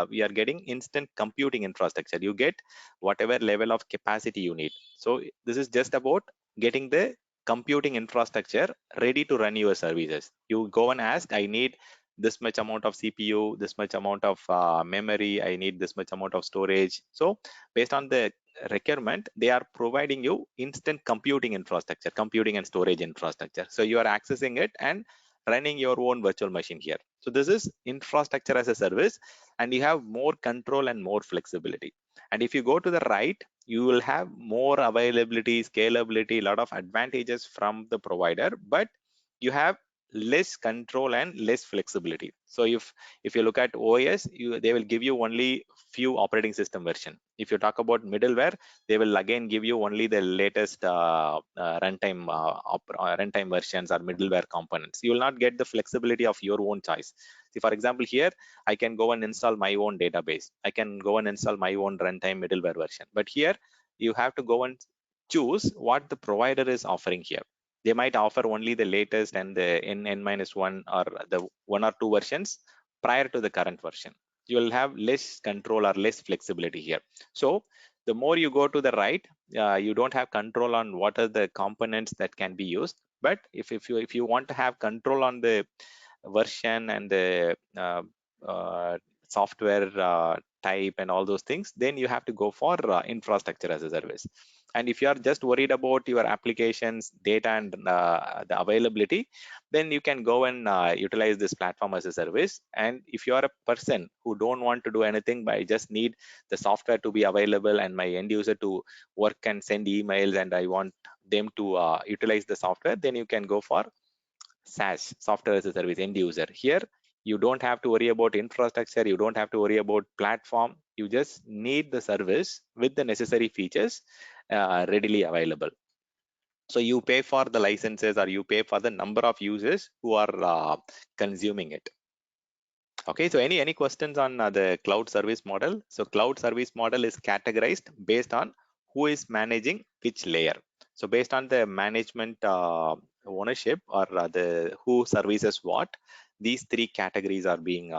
we are getting instant computing infrastructure. You get whatever level of capacity you need. So this is just about getting the computing infrastructure ready to run your services. You go and ask, I need this much amount of CPU, this much amount of memory, I need this much amount of storage. So based on the requirement, they are providing you instant computing infrastructure, computing and storage infrastructure. So you are accessing it and running your own virtual machine here. So this is infrastructure as a service, and you have more control and more flexibility. And if you go to the right, you will have more availability, scalability, a lot of advantages from the provider, but you have less control and less flexibility. So if you look at OS, they will give you only few operating system version. If you talk about middleware, they will again give you only the latest runtime versions or middleware components. You will not get the flexibility of your own choice. See, for example, here I can go and install my own database. I can go and install my own runtime middleware version. But here you have to go and choose what the provider is offering here. They might offer only the latest and the N-1 or the 1 or 2 versions prior to the current version. You will have less control or less flexibility here. So the more you go to the right, you don't have control on what are the components that can be used. But if you want to have control on the version and the software type and all those things, then you have to go for infrastructure as a service. And if you are just worried about your applications, data, and the availability, then you can go and utilize this platform as a service. And if you are a person who don't want to do anything, but I just need the software to be available and my end user to work and send emails, and I want them to utilize the software, then you can go for SaaS, software as a service, end user. Here you don't have to worry about infrastructure, you don't have to worry about platform, you just need the service with the necessary features readily available. So you pay for the licenses, or you pay for the number of users who are consuming it. Okay, so any questions on the cloud service model? So cloud service model is categorized based on who is managing which layer. So based on the management ownership, or the who services what, these three categories are being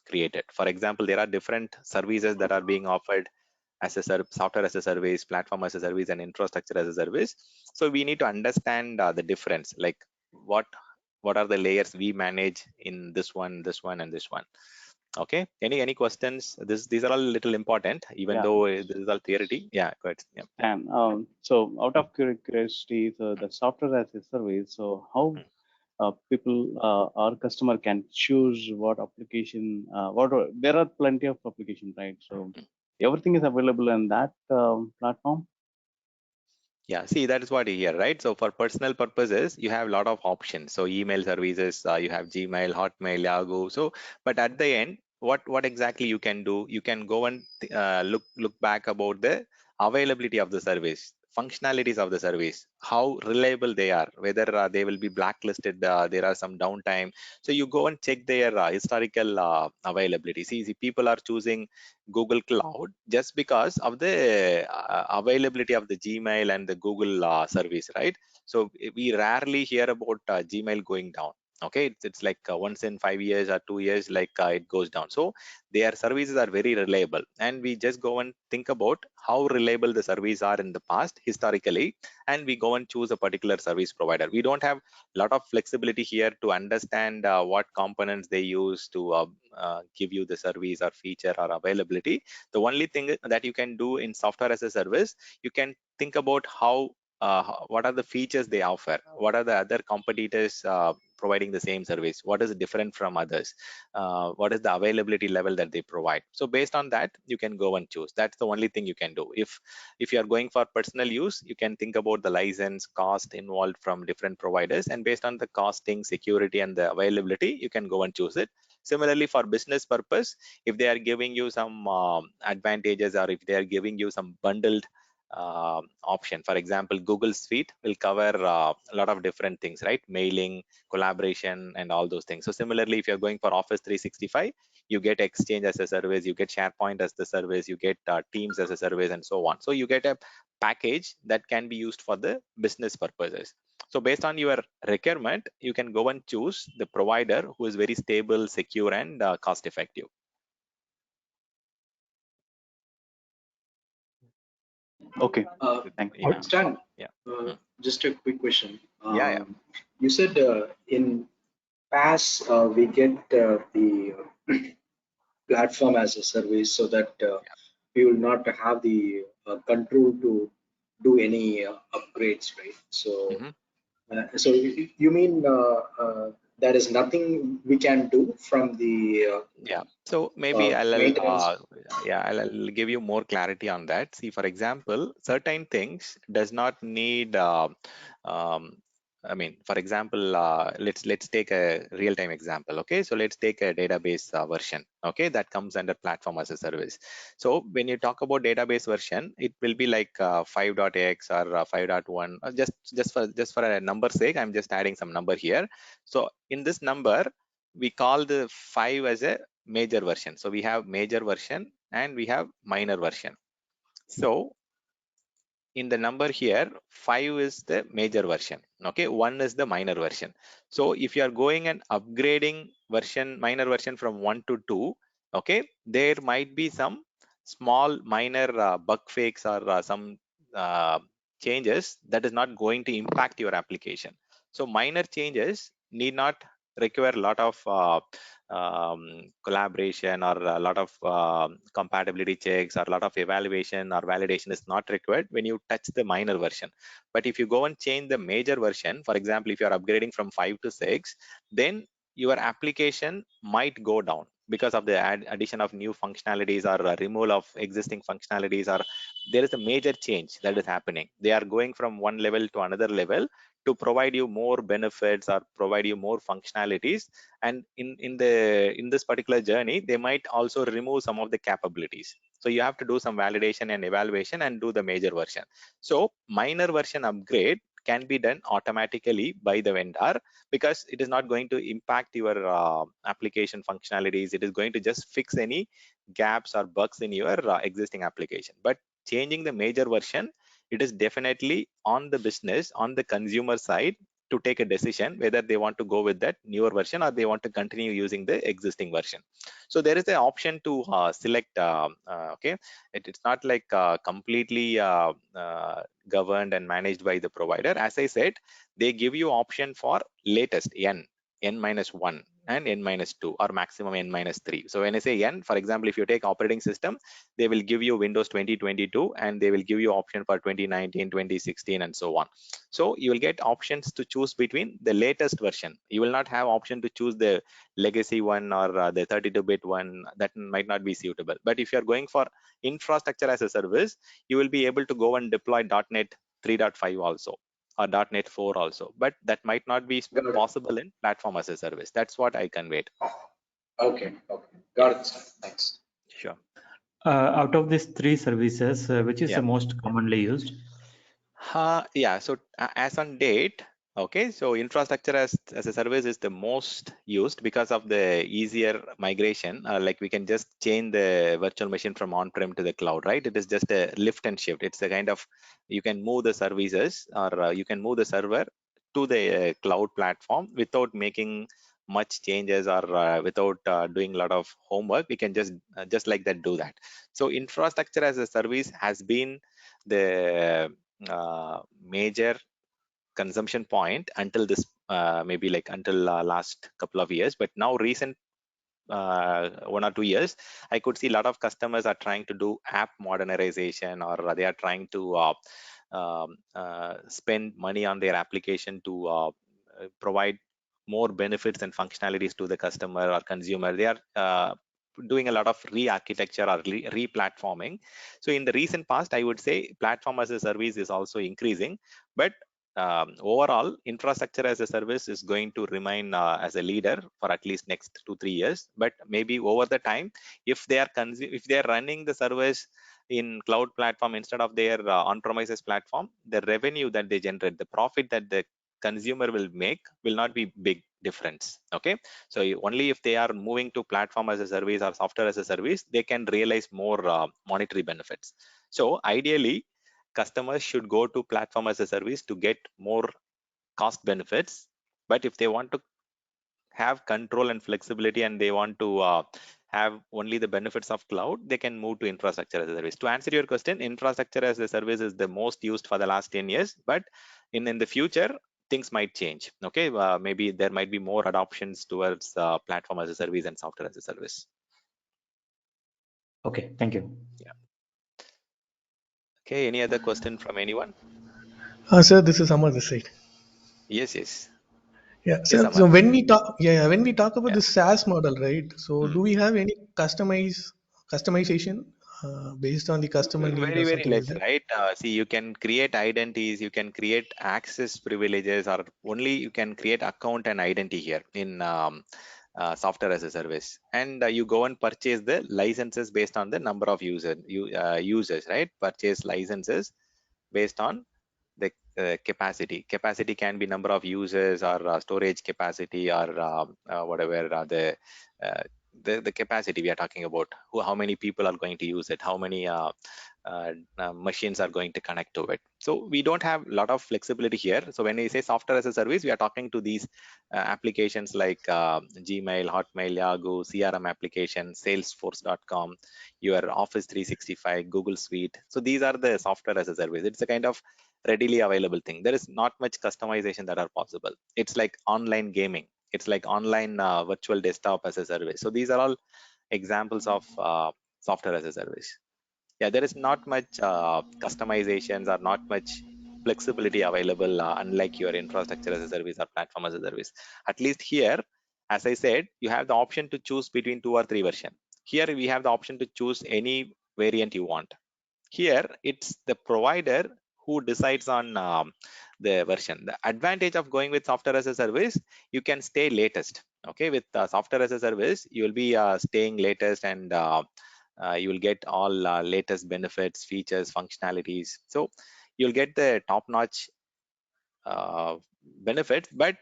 created. For example, there are different services that are being offered as a software as a service, platform as a service, and infrastructure as a service. So we need to understand the difference, like what are the layers we manage in this one, and this one. Okay, any questions? These are all little important, even Yeah. though this is all theory. Yeah, go ahead. Yeah. And so out of curiosity, so the software as a service, so how people or customer can choose what application, there are plenty of applications, right? So everything is available in that platform. Yeah, see, that is what you hear, right? So for personal purposes, you have a lot of options. So email services, you have Gmail, Hotmail, Yahoo. So, but at the end, what exactly you can do? You can go and look back about the availability of the service, functionalities of the service, how reliable they are, whether they will be blacklisted, there are some downtime. So you go and check their historical availability. See, people are choosing Google Cloud just because of the availability of the Gmail and the Google service, right? So we rarely hear about Gmail going down. Okay, it's like once in 5 years or 2 years, like it goes down. So their services are very reliable, and we just go and think about how reliable the services are in the past historically, and we go and choose a particular service provider. We don't have a lot of flexibility here to understand what components they use to give you the service or feature or availability. The only thing that you can do in software as a service, you can think about what are the features they offer, what are the other competitors providing the same service, what is different from others, what is the availability level that they provide. So based on that, you can go and choose. That's the only thing you can do. If you are going for personal use, you can think about the license cost involved from different providers, and based on the costing, security, and the availability, you can go and choose it. Similarly, for business purpose, if they are giving you some advantages, or if they are giving you some bundled option, for example, Google Suite will cover a lot of different things, right? Mailing, collaboration, and all those things. So similarly, if you're going for Office 365, you get Exchange as a service, you get SharePoint as the service, you get Teams as a service, and so on. So you get a package that can be used for the business purposes. So based on your requirement, you can go and choose the provider who is very stable, secure, and cost effective. Okay, thanks. Yeah. Stan, Yeah. just a quick question. Yeah. You said in PaaS we get the platform as a service, so that we will not have the control to do any upgrades, right? So, so you mean there is nothing we can do from the Yeah, so maybe maintenance? I'll give you more clarity on that. See, for example, certain things does not need um, I mean, for example, let's take a real-time example. Okay, so let's take a database version. Okay, that comes under platform as a service. So when you talk about database version, it will be like 5.x or 5.1. Just for a number sake, I'm just adding some number here. So in this number, we call the 5 as a major version. So we have major version and we have minor version. So in the number here, 5 is the major version. Okay, 1 is the minor version. So if you are going and upgrading minor version from 1 to 2, okay, there might be some small minor bug fix or some changes that is not going to impact your application. So minor changes need not require a lot of collaboration or a lot of compatibility checks or a lot of evaluation or validation is not required when you touch the minor version. But if you go and change the major version, for example, if you are upgrading from 5 to 6, then your application might go down because of the addition of new functionalities or removal of existing functionalities, or there is a major change that is happening. They are going from one level to another level to provide you more benefits or provide you more functionalities, and in this particular journey they might also remove some of the capabilities. So you have to do some validation and evaluation and do the major version. So minor version upgrade can be done automatically by the vendor because it is not going to impact your application functionalities. It is going to just fix any gaps or bugs in your existing application. But changing the major version, it is definitely on the business, on the consumer side, to take a decision whether they want to go with that newer version or they want to continue using the existing version. So there is an option to select. Okay, it's not like completely governed and managed by the provider. As I said, they give you option for latest n minus 1 and n minus 2 or maximum n minus 3. So when I say n, for example, if you take operating system, they will give you Windows 2022 and they will give you option for 2019, 2016 and so on. So you will get options to choose between the latest version. You will not have option to choose the legacy one or the 32-bit one. That might not be suitable. But if you're going for infrastructure as a service, you will be able to go and deploy .NET 3.5 also or .NET 4 also, but that might not be possible in platform as a service. That's what I conveyed. Okay, got it, sir. Thanks. Sure. Out of these three services, which is the most commonly used? Yeah, so as on date, okay, so infrastructure as a service is the most used because of the easier migration. Like we can just change the virtual machine from on-prem to the cloud, right? It is just a lift and shift. It's a kind of, you can move the services or you can move the server to the cloud platform without making much changes or without doing a lot of homework. We can just like that do that. So infrastructure as a service has been the major consumption point until this maybe like until last couple of years, but now recent 1 or 2 years, I could see a lot of customers are trying to do app modernization, or they are trying to spend money on their application to provide more benefits and functionalities to the customer or consumer. They are doing a lot of re-architecture or re-platforming. So in the recent past, I would say platform as a service is also increasing, but overall infrastructure as a service is going to remain as a leader for at least next 2-3 years. But maybe over the time, if they are running the service in cloud platform instead of their on-premises platform, the revenue that they generate, the profit that the consumer will make will not be big difference. Okay, so only if they are moving to platform as a service or software as a service, they can realize more monetary benefits. So ideally, customers should go to platform as a service to get more cost benefits. But if they want to have control and flexibility and they want to have only the benefits of cloud, they can move to infrastructure as a service. To answer your question, infrastructure as a service is the most used for the last 10 years, but in the future things might change. Okay, maybe there might be more adoptions towards platform as a service and software as a service. Okay, thank you. Yeah. Okay, any other question from anyone? Sir, this is Amar this side. Yes. Yeah, Yes, so, Amar. so when we talk, when we talk about the SaaS model, right? So do we have any customization based on the customer need or Very something like less, that? right? See, you can create identities, you can create access privileges, or only you can create account and identity here in software as a service, and you go and purchase the licenses based on the number of users, right? Purchase licenses based on the capacity can be number of users or storage capacity or whatever uh, the capacity we are talking about, how many people are going to use it, how many machines are going to connect to it. So we don't have a lot of flexibility here. So when we say software as a service, we are talking to these applications like Gmail, Hotmail, Yahoo, CRM application, Salesforce.com, your Office 365, Google Suite. So these are the software as a service. It's a kind of readily available thing. There is not much customization that are possible. It's like online gaming. It's like online virtual desktop as a service. So these are all examples of software as a service. Yeah, there is not much customizations or not much flexibility available, unlike your infrastructure as a service or platform as a service. At least here, as I said, you have the option to choose between 2 or 3 versions. Here we have the option to choose any variant you want. Here it's the provider who decides on the version. The advantage of going with software as a service, you can stay latest. Okay, with software as a service, you will be staying latest, and you will get all latest benefits, features, functionalities. So you'll get the top-notch benefits, but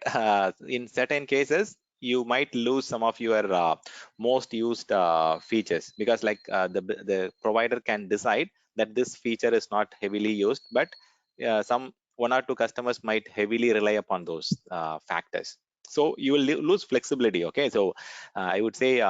in certain cases you might lose some of your most used features, because like the provider can decide that this feature is not heavily used, but some 1 or 2 customers might heavily rely upon those factors. So you will lose flexibility. Okay, so I would say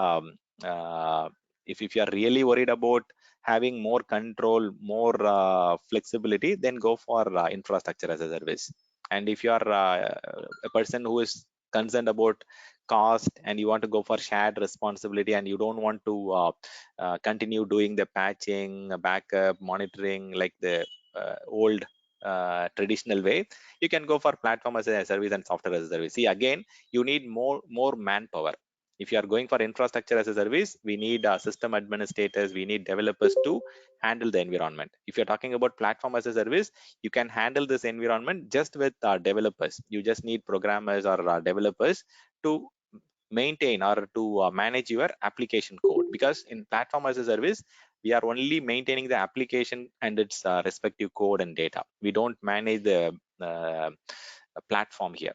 if you are really worried about having more control, more flexibility, then go for infrastructure as a service. And if you are a person who is concerned about cost and you want to go for shared responsibility, and you don't want to continue doing the patching, backup, monitoring like the old traditional way, you can go for platform as a service and software as a service. See, again, you need more manpower. If you are going for infrastructure as a service, we need system administrators, we need developers to handle the environment. If you're talking about platform as a service, you can handle this environment just with developers. You just need programmers or developers to maintain or to manage your application code, because in platform as a service, we are only maintaining the application and its respective code and data. We don't manage the platform here.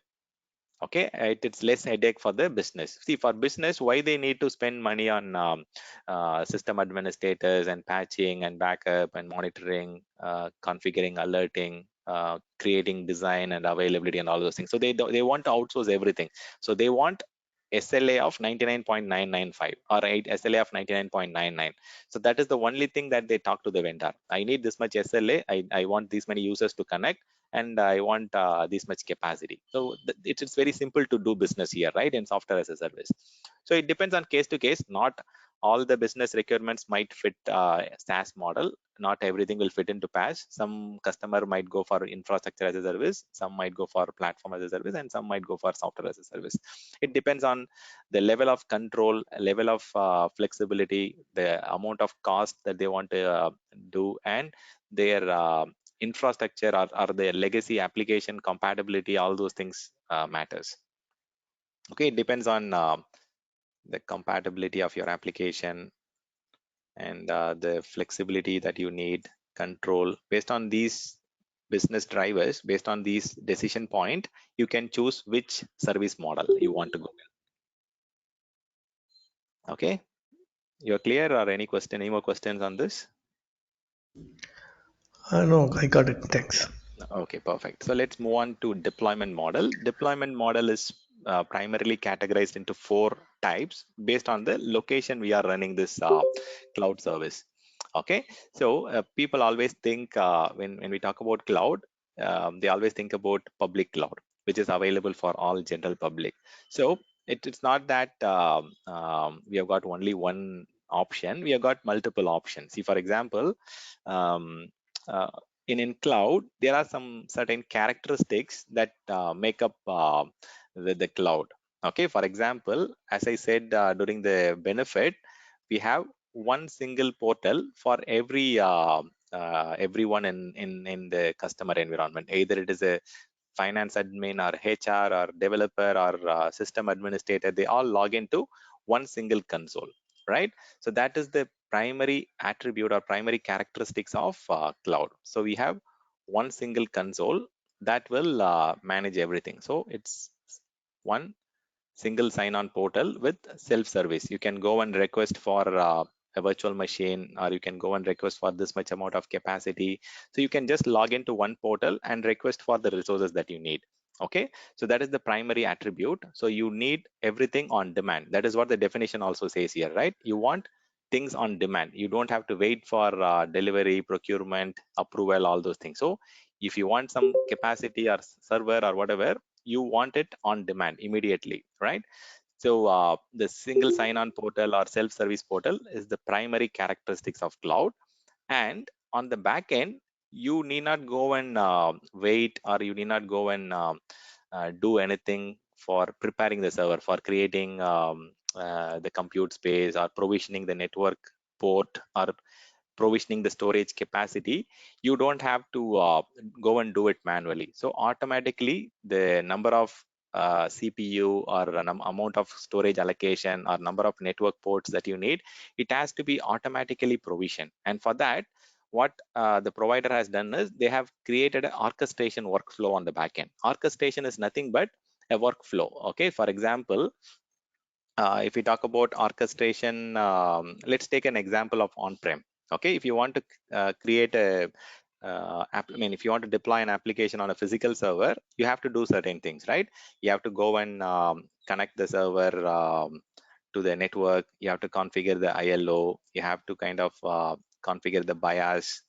Okay, it's less headache for the business. See, for business, why they need to spend money on system administrators and patching and backup and monitoring, configuring, alerting, creating design and availability and all those things. So they want to outsource everything. So they want SLA of 99.995 or SLA of 99.99. So that is the only thing that they talk to the vendor. I need this much SLA. I want these many users to connect, and I want this much capacity. So it's very simple to do business here, right? In software as a service. So it depends on case to case. Not all the business requirements might fit SaaS model. Not everything will fit into PaaS. Some customer might go for infrastructure as a service, some might go for platform as a service, and some might go for software as a service. It depends on the level of control, level of flexibility, the amount of cost that they want to do, and their infrastructure or their legacy application compatibility. All those things matters. Okay, it depends on the compatibility of your application and the flexibility that you need, control. Based on these business drivers, based on these decision point, you can choose which service model you want to go with. Okay, you're clear, or any more questions on this? No, I got it. Thanks. Okay, perfect. So let's move on to deployment model. Deployment model is primarily categorized into 4 types based on the location we are running this cloud service. Okay, so people always think when we talk about cloud, they always think about public cloud, which is available for all general public. So it's not that we have got only one option, we have got multiple options. See, for example, uh, in cloud, there are some certain characteristics that make up the cloud. Okay, for example, as I said during the benefit, we have one single portal for everyone in the customer environment. Either it is a finance admin or HR or developer or system administrator, they all log into one single console, right? So that is the primary attribute or primary characteristics of cloud. So we have one single console that will manage everything. So it's one single sign-on portal with self-service. You can go and request for a virtual machine, or you can go and request for this much amount of capacity. So you can just log into one portal and request for the resources that you need. Okay, so that is the primary attribute. So you need everything on demand. That is what the definition also says here, right? You want things on demand. You don't have to wait for delivery, procurement, approval, all those things. So if you want some capacity or server or whatever, you want it on demand immediately, right? So the single sign-on portal or self-service portal is the primary characteristics of cloud. And on the back end, you need not go and wait, or you need not go and do anything for preparing the server, for creating the compute space, or provisioning the network port, or provisioning the storage capacity. You don't have to go and do it manually. So automatically the number of CPU or amount of storage allocation or number of network ports that you need, it has to be automatically provisioned. And for that, what the provider has done is they have created an orchestration workflow on the backend. Orchestration is nothing but a workflow. Okay, for example, if we talk about orchestration, let's take an example of on-prem. Okay, if you want to create a if you want to deploy an application on a physical server, you have to do certain things, right? You have to go and connect the server to the network. You have to configure the ILO. You have to kind of configure the BIOS.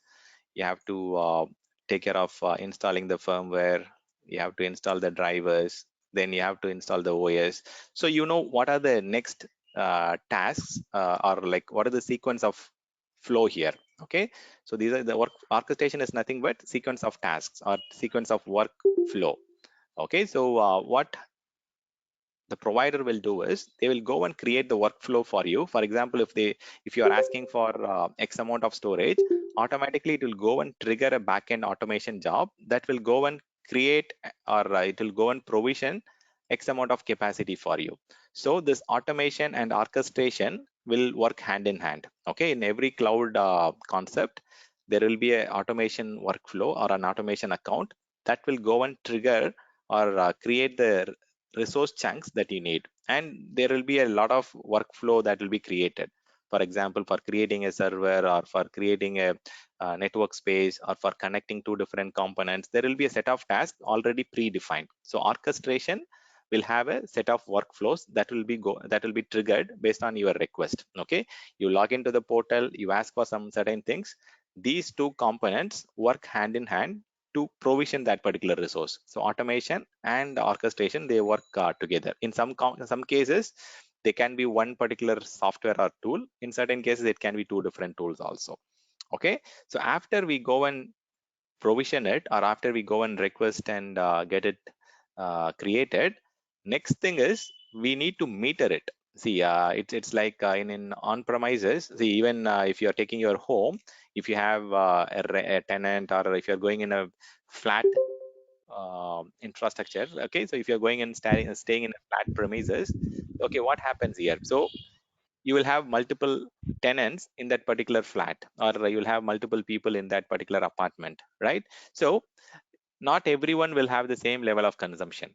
You have to take care of installing the firmware. You have to install the drivers. Then you have to install the OS. So you know what are the next tasks, or like what are the sequence of flow here. Okay, so these are the work orchestration is nothing but sequence of tasks or sequence of work flow. Okay, so what the provider will do is they will go and create the workflow for you. For example, if you are asking for X amount of storage, automatically it will go and trigger a backend automation job that will go and create, or it will go and provision X amount of capacity for you. So this automation and orchestration will work hand in hand. Okay, in every cloud concept, there will be an automation workflow or an automation account that will go and trigger or create the resource chunks that you need, and there will be a lot of workflow that will be created. For example, for creating a server, or for creating a network space, or for connecting two different components, there will be a set of tasks already predefined. So orchestration will have a set of workflows that will be triggered based on your request. Okay, you log into the portal, you ask for some certain things. These two components work hand in hand to provision that particular resource. So automation and orchestration, they work together. In some cases, they can be one particular software or tool. In certain cases, it can be two different tools also. Okay, so after we go and provision it, or after we go and request and get it created, next thing is we need to meter it. See, it's like in on-premises. See, even if you're taking your home, if you have a tenant, or if you're going in a flat infrastructure. Okay, so if you're going and staying in a flat premises, okay, what happens here? So you will have multiple tenants in that particular flat, or you'll have multiple people in that particular apartment, right? So not everyone will have the same level of consumption.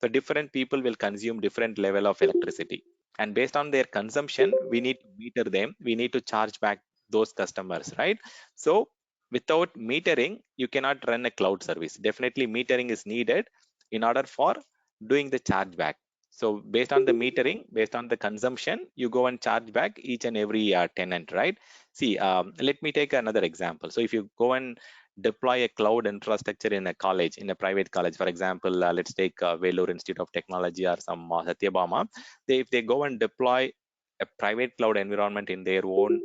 So different people will consume different level of electricity, and based on their consumption, we need to meter them. We need to charge back those customers, right? So without metering, you cannot run a cloud service. Definitely metering is needed in order for doing the charge back. So based on the metering, based on the consumption, you go and charge back each and every tenant, right? See, let me take another example. So if you go and deploy a cloud infrastructure in a college, in a private college, for example, let's take Vellore Institute of Technology or some Satyabama. If they go and deploy a private cloud environment in their own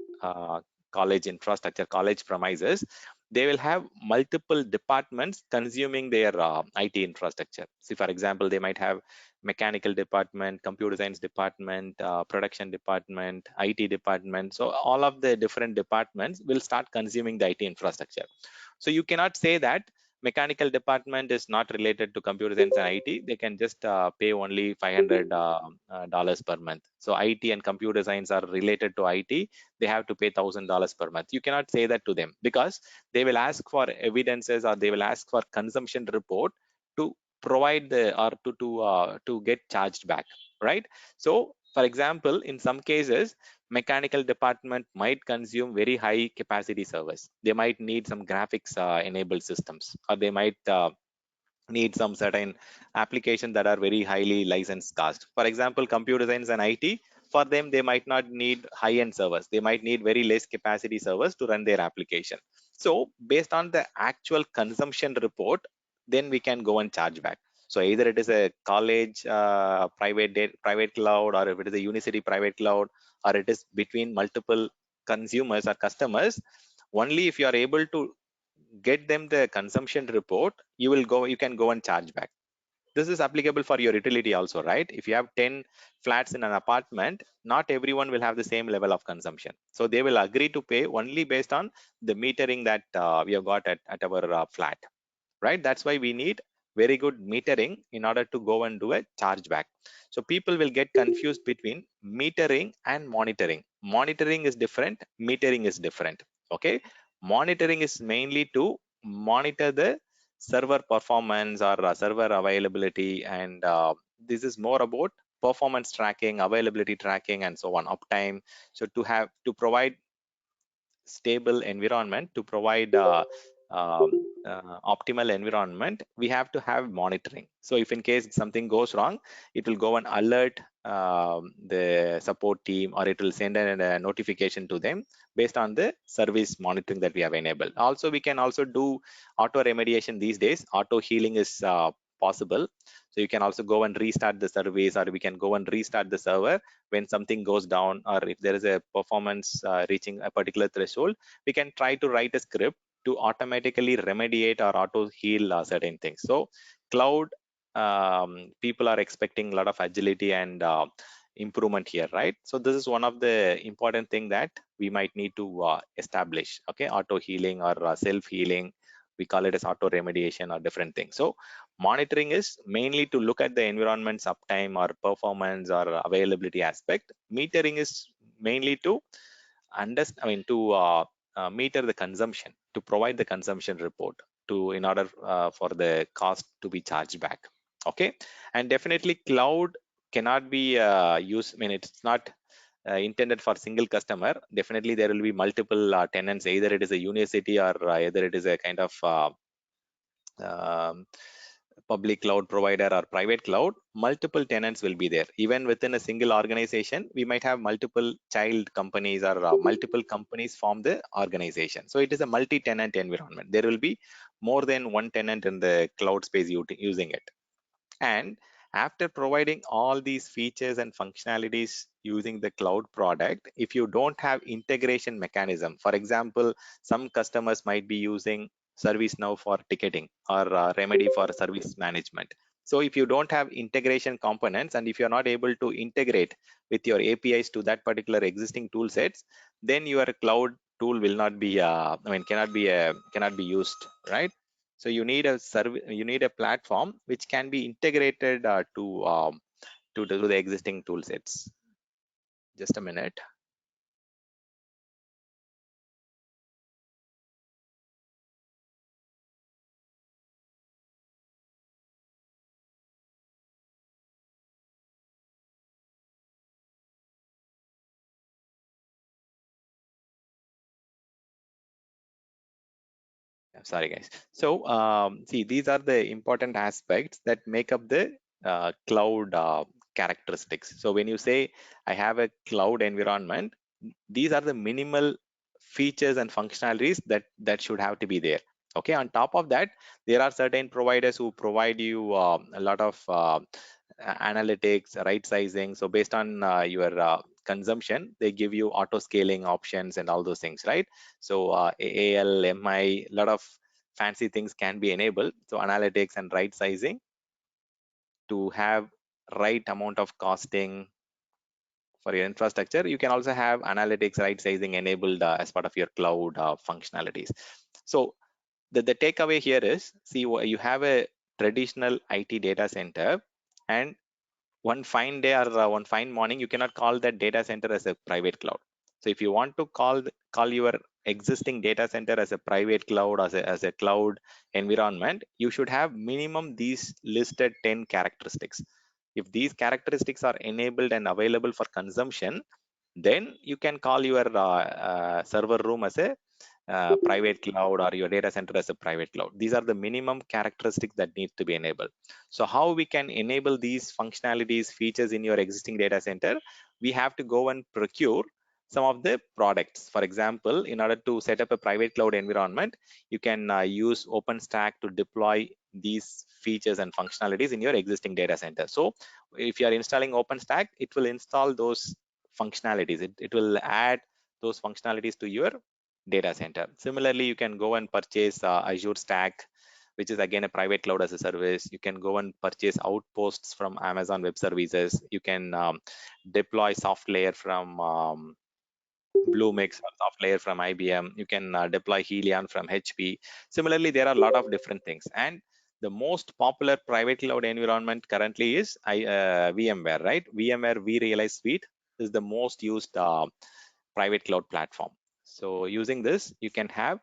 college infrastructure, college premises, they will have multiple departments consuming their IT infrastructure. See, for example, they might have mechanical department, computer science department, production department, IT department. So all of the different departments will start consuming the IT infrastructure. So you cannot say that mechanical department is not related to computer science and IT. They can just pay only $500 per month. So IT and computer science are related to IT. They have to pay $1,000 per month. You cannot say that to them, because they will ask for evidences, or they will ask for consumption report to provide the, or to get charged back, right? So for example, in some cases, mechanical department might consume very high capacity servers. They might need some graphics enabled systems, or they might need some certain applications that are very highly licensed cost. For example, computer science and IT, for them, they might not need high-end servers. They might need very less capacity servers to run their application. So based on the actual consumption report, then we can go and charge back. So either it is a college private cloud, or if it is a university private cloud, or it is between multiple consumers or customers. Only if you are able to get them the consumption report, you can go and charge back. This is applicable for your utility also, right? If you have 10 flats in an apartment, not everyone will have the same level of consumption. So they will agree to pay only based on the metering that we have got at our flat, right? That's why we need very good metering in order to go and do a chargeback. So people will get confused between metering and monitoring. Monitoring is different, metering is different. Okay, monitoring is mainly to monitor the server performance or server availability, and this is more about performance tracking, availability tracking, and so on, uptime. So to provide stable environment, to provide optimal environment, we have to have monitoring. So if in case something goes wrong, it will go and alert the support team, or it will send a notification to them based on the service monitoring that we have enabled. Also, we can also do auto remediation these days. Auto healing is possible. So you can also go and restart the service, or we can go and restart the server when something goes down, or if there is a performance reaching a particular threshold. We can try to write a script to automatically remediate or auto heal certain things. So cloud, people are expecting a lot of agility and improvement here, right? So this is one of the important thing that we might need to establish. Okay, auto healing or self healing, we call it as auto remediation or different things. So monitoring is mainly to look at the environment's uptime or performance or availability aspect. Metering is mainly to meter the consumption, to provide the consumption report, to in order for the cost to be charged back. Okay, and definitely cloud cannot be used. I mean, it's not intended for single customer. Definitely there will be multiple tenants. Either it is a university, or either it is a kind of um, public cloud provider or private cloud. Multiple tenants will be there. Even within a single organization, we might have multiple child companies, or multiple companies form the organization. So it is a multi-tenant environment. There will be more than one tenant in the cloud space using it. And after providing all these features and functionalities using the cloud product, if you don't have integration mechanism, for example, some customers might be using ServiceNow for ticketing, or Remedy for service management. So if you don't have integration components, and if you're not able to integrate with your APIs to that particular existing tool sets, then your cloud tool will not be, cannot be used, right? So you need a you need a platform which can be integrated to the existing tool sets. Just a minute. Sorry guys. So see, these are the important aspects that make up the cloud characteristics. So when you say I have a cloud environment, these are the minimal features and functionalities that should have to be there. Okay, on top of that, there are certain providers who provide you a lot of analytics, right sizing. So based on your consumption, they give you auto scaling options and all those things, right? So AL, MI, a lot of fancy things can be enabled. So analytics and right sizing to have right amount of costing for your infrastructure. You can also have analytics, right sizing enabled as part of your cloud functionalities. So the takeaway here is, see, you have a traditional IT data center, and one fine day, or one fine morning, you cannot call that data center as a private cloud. So if you want to call your existing data center as a private cloud, as a cloud environment, you should have minimum these listed 10 characteristics. If these characteristics are enabled and available for consumption, then you can call your server room as a private cloud, or your data center as a private cloud. These are the minimum characteristics that need to be enabled. So how we can enable these functionalities, features in your existing data center? We have to go and procure some of the products. For example, in order to set up a private cloud environment, you can use OpenStack to deploy these features and functionalities in your existing data center. So if you are installing OpenStack, it will install those functionalities. It will add those functionalities to your data center. Similarly, you can go and purchase Azure Stack, which is again a private cloud as a service. You can go and purchase Outposts from Amazon Web Services. You can deploy SoftLayer from Bluemix or SoftLayer from IBM. You can deploy Helion from HP. Similarly, there are a lot of different things. And the most popular private cloud environment currently is VMware, right? VMware vRealize Suite is the most used private cloud platform. So using this, you can have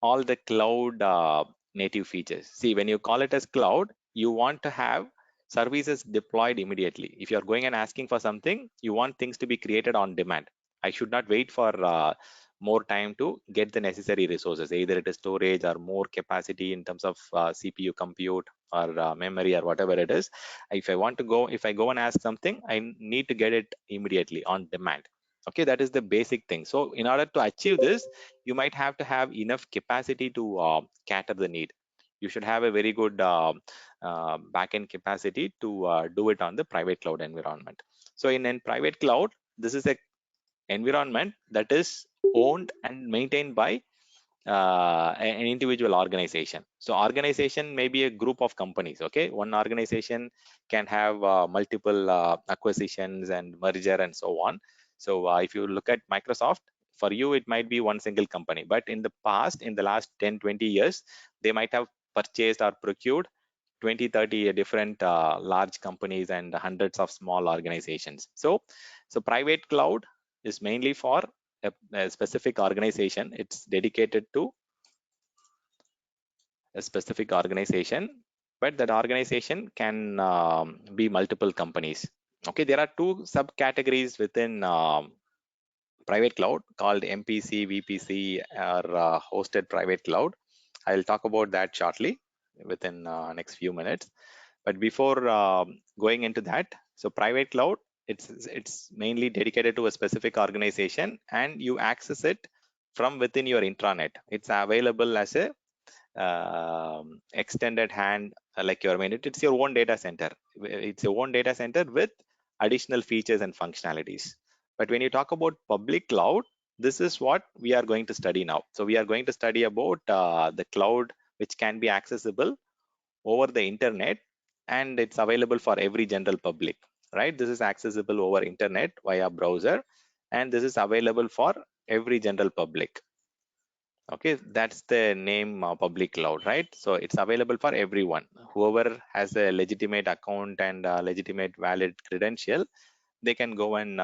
all the cloud native features. See, when you call it as cloud, you want to have services deployed immediately. If you're going and asking for something, you want things to be created on demand. I should not wait for more time to get the necessary resources, either it is storage or more capacity in terms of CPU compute or memory or whatever it is. If I go and ask something, I need to get it immediately on demand. Okay, that is the basic thing. So in order to achieve this, you might have to have enough capacity to cater the need. You should have a very good backend capacity to do it on the private cloud environment. So in private cloud, this is a environment that is owned and maintained by an individual organization. So organization may be a group of companies. Okay, one organization can have multiple acquisitions and merger and so on. So if you look at Microsoft, for you it might be one single company, but in the past, in the last 10-20 years, they might have purchased or procured 20-30 different large companies and hundreds of small organizations. So private cloud is mainly for a specific organization. It's dedicated to a specific organization, but that organization can be multiple companies. Okay, there are two subcategories within private cloud called MPC, VPC, or hosted private cloud. I'll talk about that shortly within next few minutes. But before going into that, so private cloud, it's mainly dedicated to a specific organization, and you access it from within your intranet. It's available as a extended hand, like your main. It's your own data center. It's your own data center with additional features and functionalities. But when you talk about public cloud, this is what we are going to study now. So we are going to study about the cloud which can be accessible over the internet, and it's available for every general public, right? This is accessible over internet via browser, and this is available for every general public. Okay, that's the name public cloud, right? So it's available for everyone. Whoever has a legitimate account and legitimate valid credential, they can go and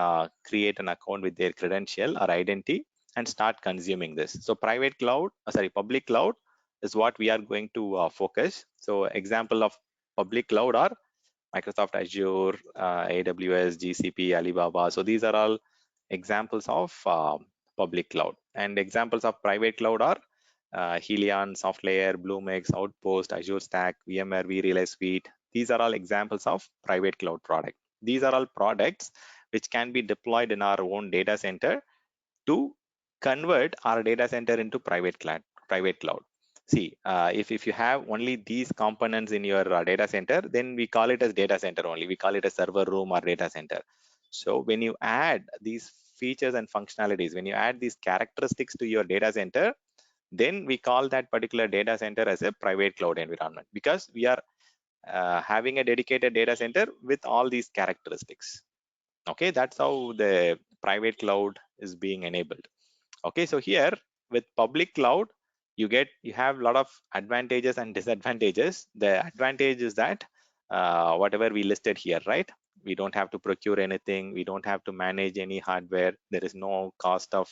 create an account with their credential or identity and start consuming this. So private cloud, public cloud is what we are going to focus. So example of public cloud are Microsoft Azure, AWS, GCP, Alibaba. So these are all examples of public cloud. And examples of private cloud are Helion, SoftLayer, Bluemix, Outpost, Azure Stack, VMware vRealize Suite. These are all examples of private cloud product. These are all products which can be deployed in our own data center to convert our data center into private cloud. See, if you have only these components in your data center, then we call it as data center only. We call it a server room or data center. So when you add these features and functionalities, when you add these characteristics to your data center, then we call that particular data center as a private cloud environment, because we are having a dedicated data center with all these characteristics. Okay, that's how the private cloud is being enabled. Okay, so here with public cloud, you have a lot of advantages and disadvantages. The advantage is that whatever we listed here, right? We don't have to procure anything. We don't have to manage any hardware. There is no cost of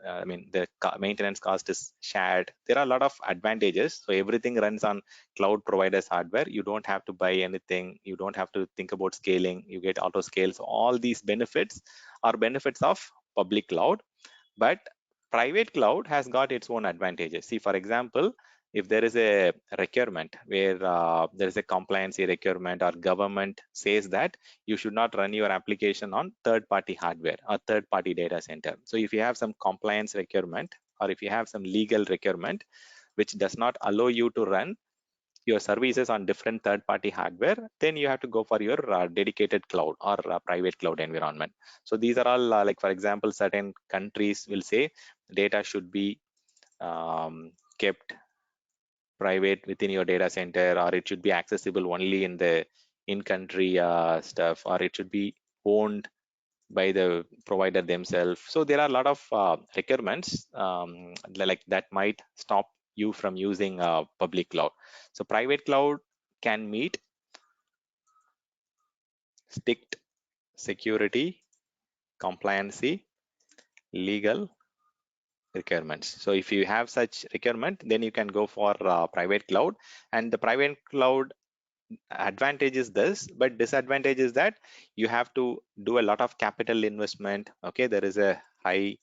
I mean, the maintenance cost is shared. There are a lot of advantages. So everything runs on cloud providers hardware. You don't have to buy anything. You don't have to think about scaling. You get auto scale. So all these benefits are benefits of public cloud. But private cloud has got its own advantages. See, for example, if there is a requirement where there is a compliancy requirement, or government says that you should not run your application on third-party hardware or third-party data center. So if you have some compliance requirement, or if you have some legal requirement, which does not allow you to run your services on different third-party hardware, then you have to go for your dedicated cloud or private cloud environment. So these are all like, for example, certain countries will say data should be kept private within your data center, or it should be accessible only in the in-country stuff, or it should be owned by the provider themselves. So there are a lot of requirements like that might stop you from using public cloud. So private cloud can meet strict security, compliancy, legal requirements. So if you have such requirement, then you can go for private cloud. And the private cloud advantage is this, but disadvantage is that you have to do a lot of capital investment. Okay, there is a high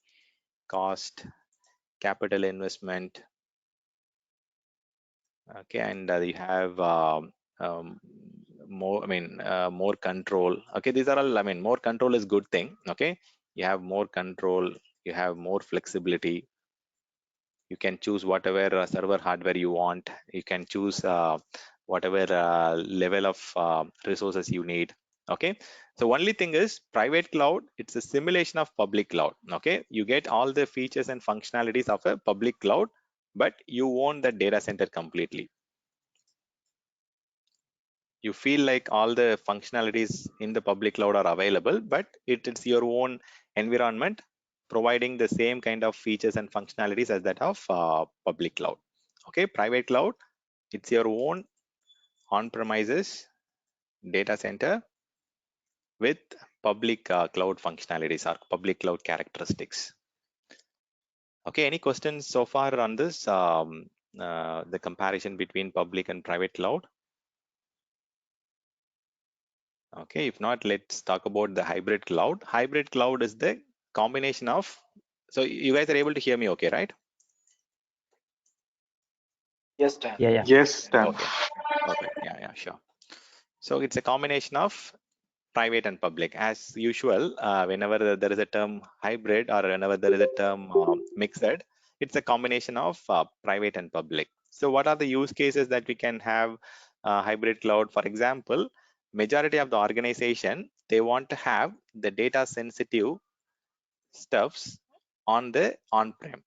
cost capital investment. Okay, and you have more, more control. Okay, these are all, more control is good thing. Okay, you have more control, you have more flexibility. You can choose whatever server hardware you want. You can choose whatever level of resources you need. Okay, so only thing is private cloud, it's a simulation of public cloud. Okay, you get all the features and functionalities of a public cloud, but you own the data center completely. You feel like all the functionalities in the public cloud are available, but it's your own environment providing the same kind of features and functionalities as that of public cloud. Okay, private cloud, it's your own on-premises data center with public cloud functionalities or public cloud characteristics. Okay, any questions so far on this, the comparison between public and private cloud? Okay, if not, let's talk about the hybrid cloud. Hybrid cloud is the combination of, so you guys are able to hear me okay, right? Yes, Dan. Yeah. Yes, Dan. Okay, perfect. Yeah, sure. So it's a combination of private and public. As usual, whenever there is a term hybrid or whenever there is a term mixed, it's a combination of private and public. So what are the use cases that we can have hybrid cloud? For example, majority of the organization, they want to have the data sensitive stuffs on the on-prem.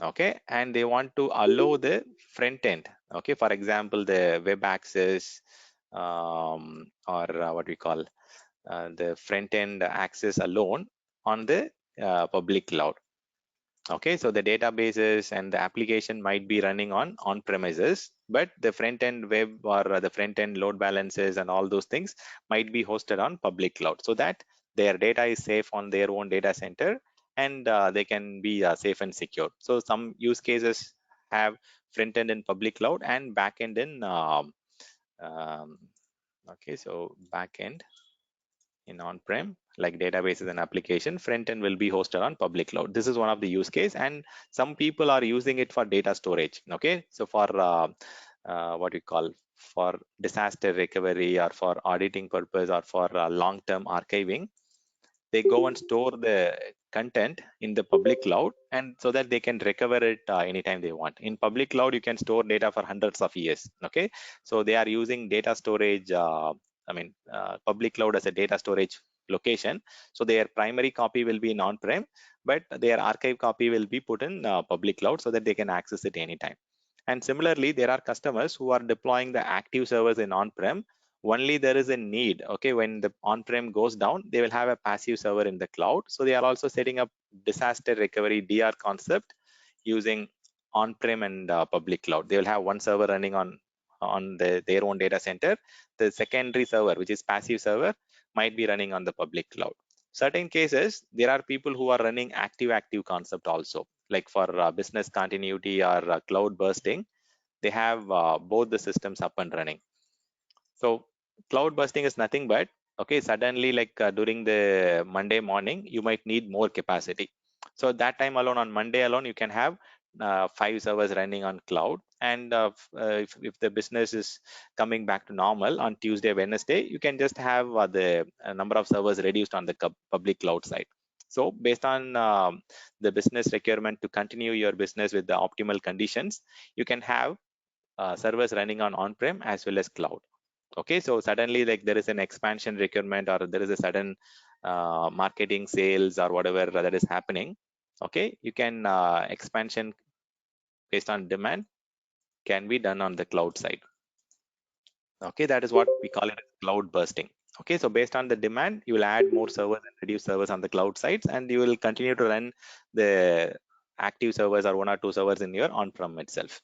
Okay, and they want to allow the front end. Okay, for example, the web access or what we call the front end access alone on the public cloud. Okay, so the databases and the application might be running on premises, but the front end web or the front end load balances and all those things might be hosted on public cloud, so that their data is safe on their own data center, and they can be safe and secure. So some use cases have front end in public cloud and back end in okay, so back end in on-prem, like databases and application. Front end will be hosted on public cloud. This is one of the use case, and some people are using it for data storage. Okay, so for what we call for disaster recovery or for auditing purpose or for long-term archiving, they go and store the content in the public cloud, and so that they can recover it anytime they want. In public cloud, you can store data for hundreds of years. Okay, so they are using data storage, public cloud as a data storage location. So their primary copy will be in on-prem, but their archive copy will be put in public cloud so that they can access it anytime. And similarly, there are customers who are deploying the active servers in on-prem. Only there is a need. Okay, when the on-prem goes down, they will have a passive server in the cloud. So they are also setting up disaster recovery DR concept using on-prem and public cloud. They will have one server running on their own data center. The secondary server, which is passive server, might be running on the public cloud. Certain cases, there are people who are running active concept also, like for business continuity or cloud bursting. They have both the systems up and running. So cloud bursting is nothing but, okay, suddenly like during the Monday morning, you might need more capacity. So that time alone, on Monday alone, you can have 5 servers running on cloud. And if the business is coming back to normal on Tuesday, Wednesday, you can just have the number of servers reduced on the public cloud side. So based on the business requirement to continue your business with the optimal conditions, you can have servers running on on-prem as well as cloud. Okay, so suddenly like there is an expansion requirement or there is a sudden marketing sales or whatever that is happening. Okay, you can expansion based on demand can be done on the cloud side. Okay, that is what we call it cloud bursting. Okay, so based on the demand, you will add more servers and reduce servers on the cloud sites, and you will continue to run the active servers or one or two servers in your on-prem itself.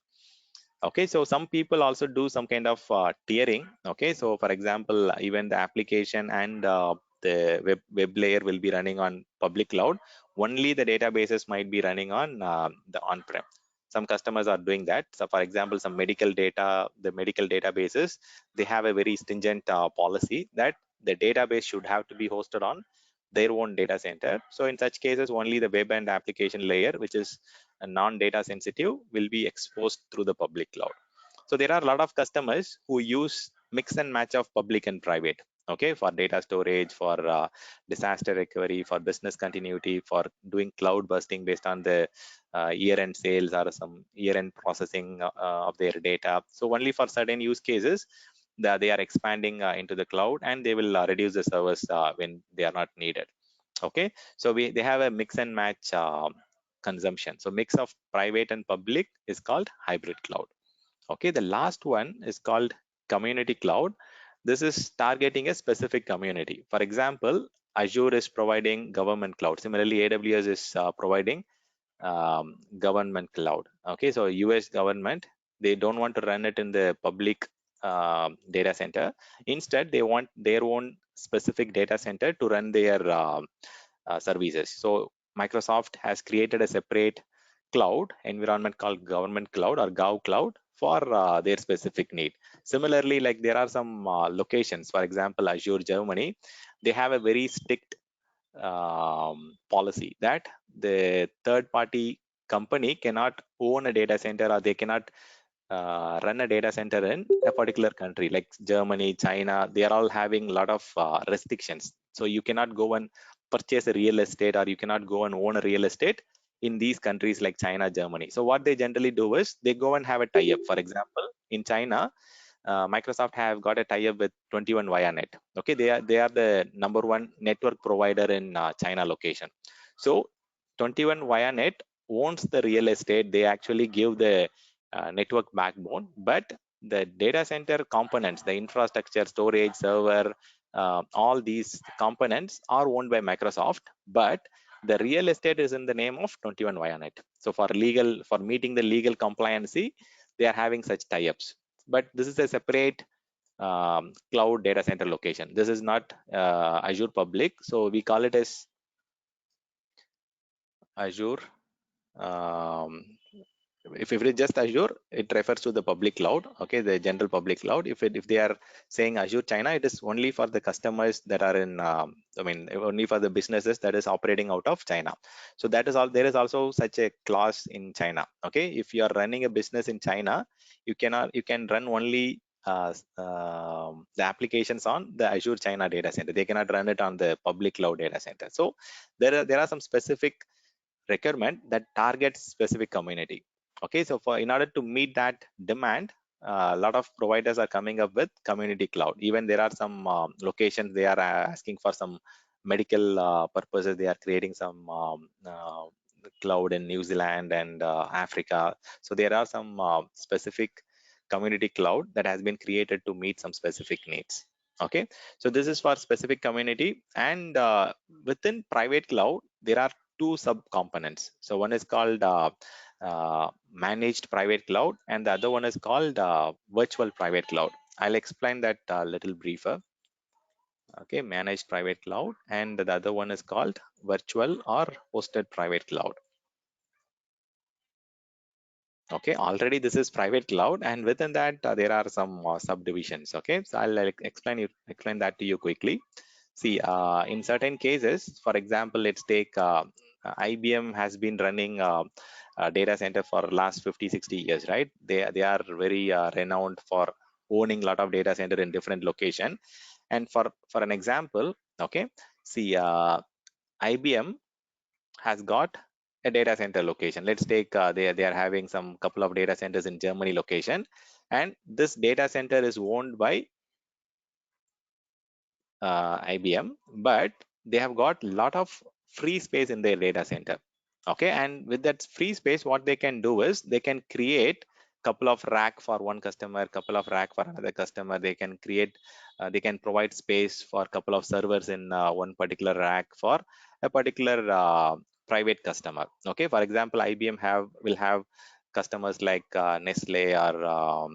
Okay, so some people also do some kind of tiering. Okay, so for example, even the application and the web layer will be running on public cloud. Only the databases might be running on the on-prem. Some customers are doing that. So for example, some medical data, the medical databases, they have a very stringent policy that the database should have to be hosted on their own data center. So in such cases, only the web and application layer, which is non-data sensitive, will be exposed through the public cloud. So there are a lot of customers who use mix and match of public and private. Okay, for data storage, for disaster recovery, for business continuity, for doing cloud bursting based on the year-end sales or some year-end processing of their data. So only for certain use cases that they are expanding into the cloud, and they will reduce the servers when they are not needed. Okay, so they have a mix and match consumption. So mix of private and public is called hybrid cloud. Okay, the last one is called community cloud. This is targeting a specific community. For example, Azure is providing government cloud. Similarly, AWS is providing government cloud. Okay, so US government, they don't want to run it in the public data center. Instead, they want their own specific data center to run their services. So Microsoft has created a separate cloud environment called government cloud or gov cloud for their specific need. Similarly, like there are some locations, for example, Azure Germany, they have a very strict policy that the third party company cannot own a data center, or they cannot run a data center in a particular country like Germany, China. They are all having a lot of restrictions. So you cannot go and purchase a real estate, or you cannot go and own a real estate in these countries like China, Germany. So what they generally do is they go and have a tie-up. For example, in China, Microsoft have got a tie-up with 21 Vianet. Okay, they are the number one network provider in China location. So 21 Vianet owns the real estate. They actually give the network backbone, but the data center components, the infrastructure, storage, server, all these components are owned by Microsoft, but the real estate is in the name of 21 Vianet. So for meeting the legal compliancy, they are having such tie-ups. But this is a separate cloud data center location. This is not Azure public, so we call it as Azure. If it is just Azure, it refers to the public cloud. Okay, the general public cloud. If they are saying Azure China, it is only for the customers that are in only for the businesses that is operating out of China. So that is all. There is also such a clause in China. Okay, if you are running a business in China, you can run only the applications on the Azure China data center. They cannot run it on the public cloud data center. So there are some specific requirement that targets specific community. Okay, so in order to meet that demand, a lot of providers are coming up with community cloud. Even there are some locations they are asking for some medical purposes. They are creating some cloud in New Zealand and Africa. So there are some specific community cloud that has been created to meet some specific needs. Okay, so this is for specific community. And within private cloud, there are two sub components. So one is called managed private cloud, and the other one is called virtual private cloud. I'll explain that a little briefer. Okay, managed private cloud, and the other one is called virtual or hosted private cloud. Okay, already this is private cloud, and within that there are some subdivisions. Okay, so I'll explain that to you quickly. See, in certain cases, for example, let's take IBM has been running a data center for last 50-60 years, right? They are very renowned for owning a lot of data center in different location. And for an example, okay, see, IBM has got a data center location. Let's take they are having some couple of data centers in Germany location, and this data center is owned by IBM, but they have got a lot of free space in their data center. Okay, and with that free space, what they can do is they can create couple of rack for one customer, couple of rack for another customer. They can create, they can provide space for a couple of servers in one particular rack for a particular private customer. Okay, for example, IBM will have customers like Nestle or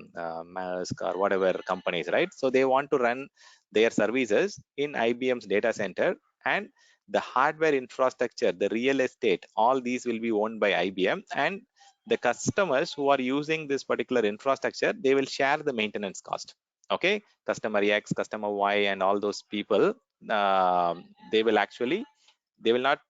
Maersk or whatever companies, right? So they want to run their services in IBM's data center, and the hardware infrastructure, the real estate, all these will be owned by IBM, and the customers who are using this particular infrastructure, they will share the maintenance cost. Okay, customer X, customer Y, and all those people, they will actually, they will not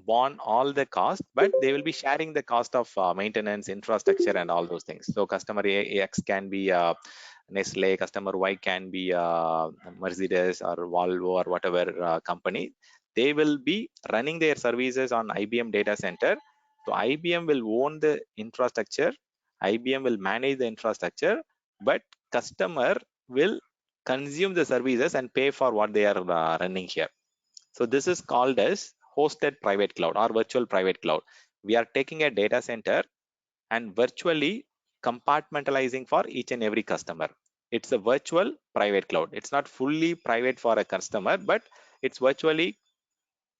borne all the cost, but they will be sharing the cost of maintenance, infrastructure, and all those things. So customer X can be Nestle, customer Y can be Mercedes or Volvo or whatever company. They will be running their services on IBM data center. So IBM will own the infrastructure, IBM will manage the infrastructure, but customer will consume the services and pay for what they are running here. So this is called as hosted private cloud or virtual private cloud. We are taking a data center and virtually compartmentalizing for each and every customer. It's a virtual private cloud. It's not fully private for a customer, but it's virtually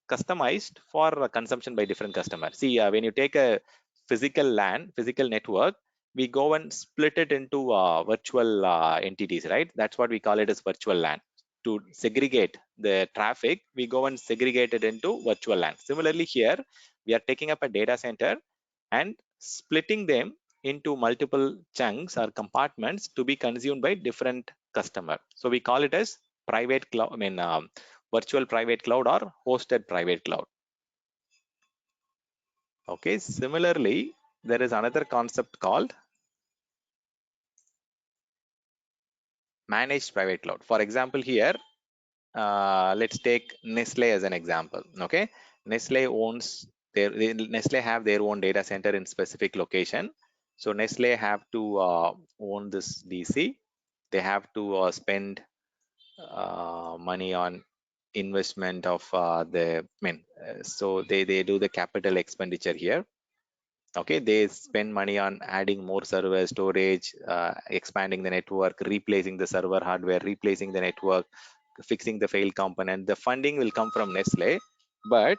customized for consumption by different customers. See, when you take a physical LAN, physical network, we go and split it into virtual entities, right? That's what we call it as virtual LAN. To segregate the traffic, we go and segregate it into virtual LAN. Similarly, here we are taking up a data center and splitting them into multiple chunks or compartments to be consumed by different customer. So we call it as private cloud, virtual private cloud or hosted private cloud. Okay, similarly, there is another concept called managed private cloud. For example, here, let's take Nestle as an example. Okay, Nestle have their own data center in specific location. So Nestle have to own this DC. They have to spend money on investment of so they do the capital expenditure here. Okay, they spend money on adding more server storage, expanding the network, replacing the server hardware, replacing the network, fixing the failed component. The funding will come from Nestle, but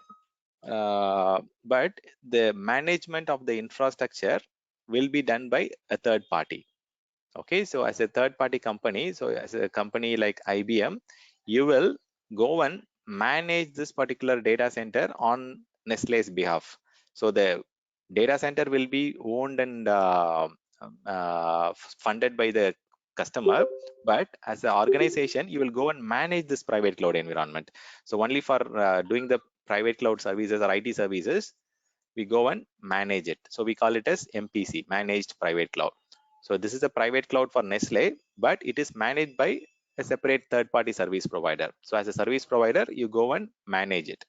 the management of the infrastructure will be done by a third party. Okay, so as a third party company, so as a company like IBM, you will go and manage this particular data center on Nestle's behalf. So the data center will be owned and funded by the customer, but as an organization, you will go and manage this private cloud environment. So only for doing the private cloud services or IT services, we go and manage it. So we call it as MPC, managed private cloud. So this is a private cloud for Nestle, but it is managed by a separate third-party service provider. So as a service provider, you go and manage it.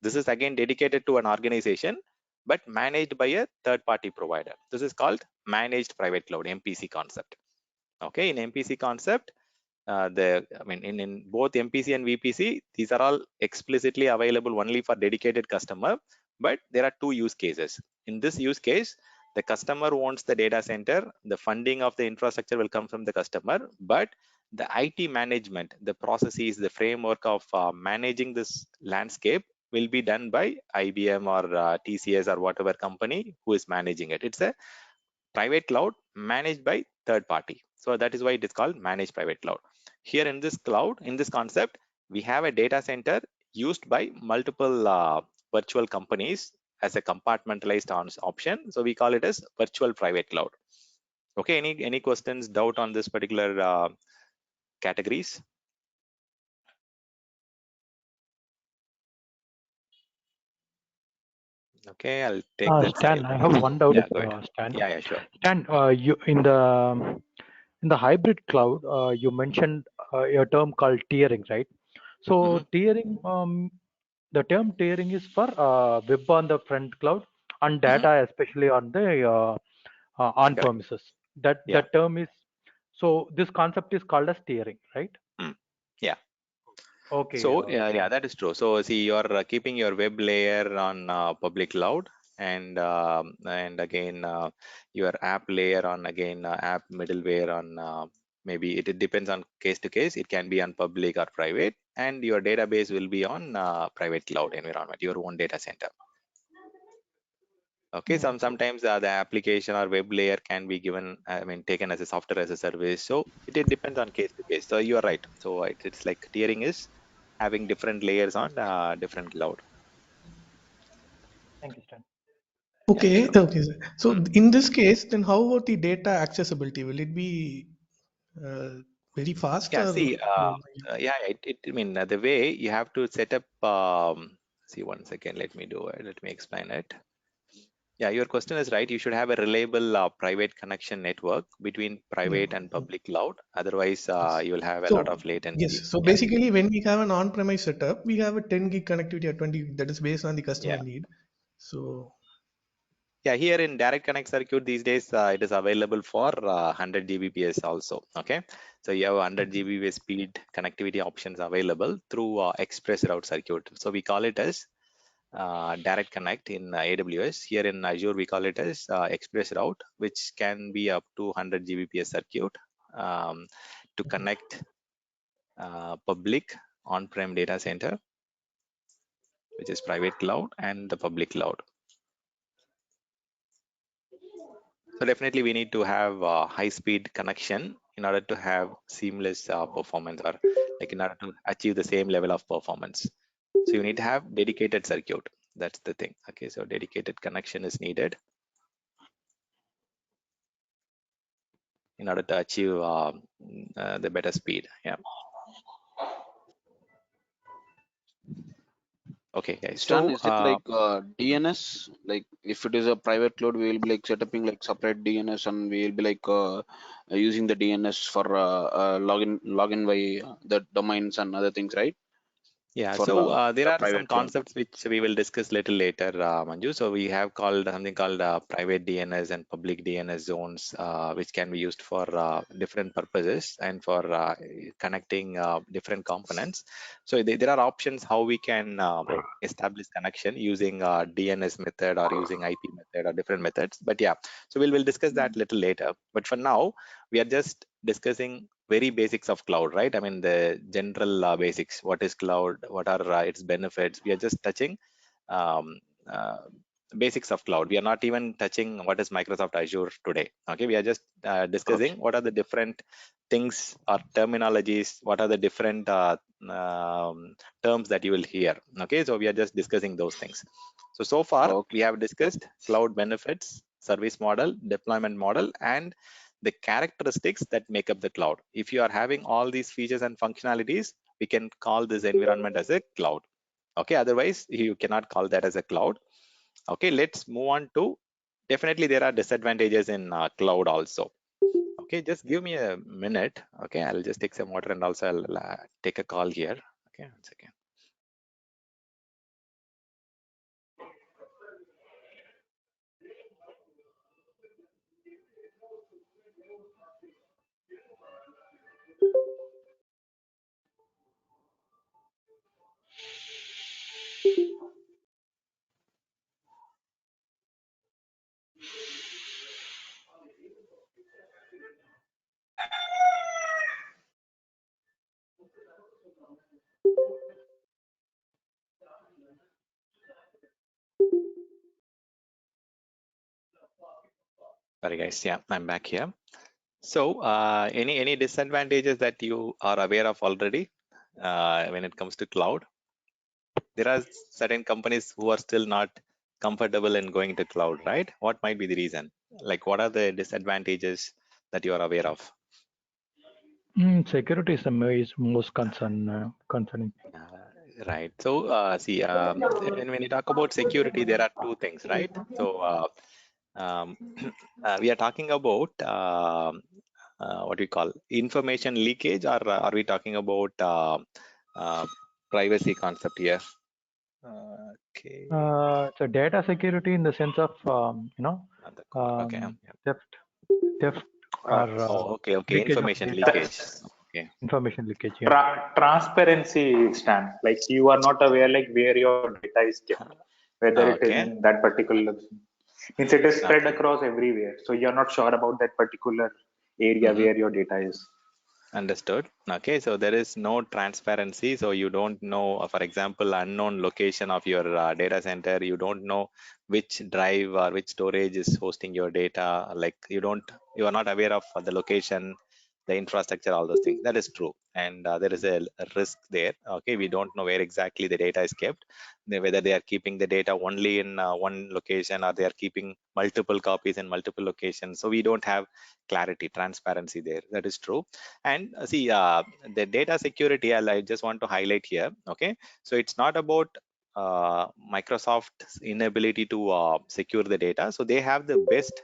This is again dedicated to an organization, but managed by a third-party provider. This is called managed private cloud, MPC concept. Okay, in MPC concept, in both MPC and VPC, these are all explicitly available only for dedicated customer, but there are two use cases. In this use case, the customer owns the data center, the funding of the infrastructure will come from the customer, but the IT management, the processes, the framework of managing this landscape will be done by IBM or TCS or whatever company who is managing it. It's a private cloud managed by third party. So that is why it is called managed private cloud. Here in this cloud, in this concept, we have a data center used by multiple virtual companies as a compartmentalized option. So we call it as virtual private cloud. Okay, any questions, doubt on this particular categories? Okay, I'll take that. Stan, I have one doubt. Yeah, go ahead. Stan. Yeah, sure. Stan, you in the hybrid cloud, you mentioned a term called tiering, right? So tiering, The term tiering is for web on the front cloud and data, especially on the on premises. That term is, so this concept is called as tiering, right? Yeah. Okay. So yeah, that is true. So see, you're keeping your web layer on public cloud, and again your app layer on app middleware on maybe it depends on case to case. It can be on public or private, and your database will be on private cloud environment, your own data center. Okay, sometimes the application or web layer can be given, taken as a software as a service. So it depends on case to case. So you are right. So it's like tiering is having different layers on different cloud. Thank you, Stan. Okay, Yeah, sure. okay, sir. So in this case, then how about the data accessibility? Will it be very fast Yeah, or? see, the way you have to set up, see, one second, let me do it. Let me explain it. Yeah, your question is right. You should have a reliable private connection network between private and public cloud. Otherwise, you will have a lot of So latency. yes, so Yeah. basically when we have an on-premise setup, we have a 10 gig connectivity or 20 that is based on the customer Yeah. need. So Yeah, here in direct connect circuit these days, it is available for 100 Gbps also. Okay, so you have 100 Gbps speed connectivity options available through express route circuit. So we call it as direct connect in AWS. Here in Azure, we call it as express route, which can be up to 100 Gbps circuit to connect public on-prem data center, which is private cloud, and the public cloud. So definitely we need to have high speed connection in order to have seamless performance, or like in order to achieve the same level of performance. So you need to have dedicated circuit. That's the thing. Okay, so dedicated connection is needed in order to achieve the better speed. Yeah. Okay, guys. Stan, So is it like DNS? Like if it is a private cloud, we will be like setting like separate DNS, and we will be like using the DNS for login by the domains and other things, right? yeah, For so there the are some private cloud. concepts which we will discuss little later, Manju. So we have called something called private DNS and public DNS zones, which can be used for different purposes and for connecting different components. So there are options how we can establish connection using DNS method or using IP method or different methods. But yeah, so we'll discuss that little later. But for now, we are just discussing very basics of cloud, right? I mean, the general basics. What is cloud? What are its benefits? We are just touching um, uh, basics of cloud. We are not even touching what is Microsoft Azure today. Okay, we are just discussing what are the different things or terminologies. What are the different terms that you will hear? Okay, so we are just discussing those things. So far we have discussed cloud benefits, service model, deployment model, and the characteristics that make up the cloud. If you are having all these features and functionalities, we can call this environment as a cloud. Okay, otherwise you cannot call that as a cloud. Okay, let's move on to, definitely there are disadvantages in cloud also. Okay, just give me a minute. Okay, I'll just take some water and also I'll take a call here. Okay, one second. Sorry guys, yeah, I'm back here. So any disadvantages that you are aware of already when it comes to cloud? There are certain companies who are still not comfortable in going to cloud, right? What might be the reason? Like what are the disadvantages that you are aware of? Security is most concerning. Right. So see, when you talk about security, there are two things, right? So um, we are talking about what we call information leakage, or are we talking about privacy concept here? Okay. So data security in the sense of Okay. theft or Okay. leakage of Information data, leakage. Okay. information leakage. Yeah. Transparency stand, like you are not aware like where your data is kept, whether it is Okay. in that particular means it is spread Okay. across everywhere, so you're not sure about that particular area where your data is. Understood. Okay, so there is no transparency. So you don't know, for example, unknown location of your data center. You don't know which drive or which storage is hosting your data. Like you are not aware of the location, the infrastructure, all those things. That is true. And there is a risk there. Okay, we don't know where exactly the data is kept, whether they are keeping the data only in one location or they are keeping multiple copies in multiple locations. So we don't have clarity, transparency there. That is true. And see, the data security, I just want to highlight here. Okay, so it's not about Microsoft's inability to secure the data. So they have the best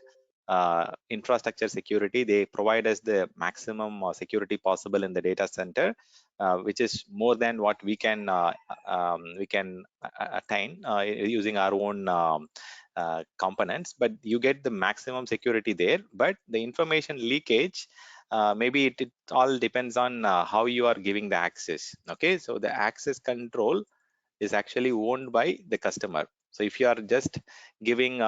infrastructure security. They provide us the maximum security possible in the data center, which is more than what we can attain using our own components. But you get the maximum security there. But the information leakage, maybe it all depends on how you are giving the access. Okay, so the access control is actually owned by the customer. So if you are just giving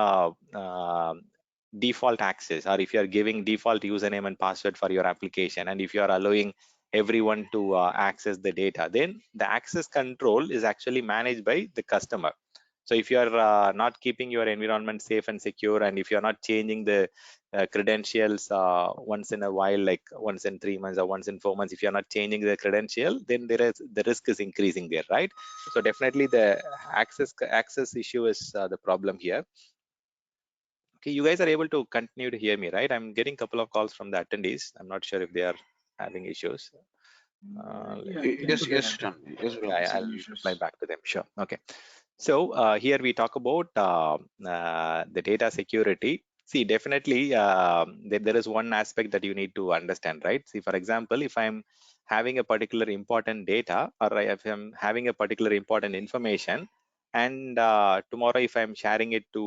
default access, or if you are giving default username and password for your application, and if you are allowing everyone to access the data, then the access control is actually managed by the customer. So if you are not keeping your environment safe and secure, and if you are not changing the credentials once in a while, like once in 3 months or once in 4 months, if you are not changing the credential, then the risk is increasing there, right? So definitely the access issue is the problem here. Okay, you guys are able to continue to hear me, right? I'm getting a couple of calls from the attendees. I'm not sure if they are having issues. Yes, John. Yes, bro. I'll reply back to them. Sure. Okay. So here we talk about the data security. See, definitely there is one aspect that you need to understand, right? See, for example, if I'm having a particular important data, or if I'm having a particular important information, and tomorrow if I'm sharing it to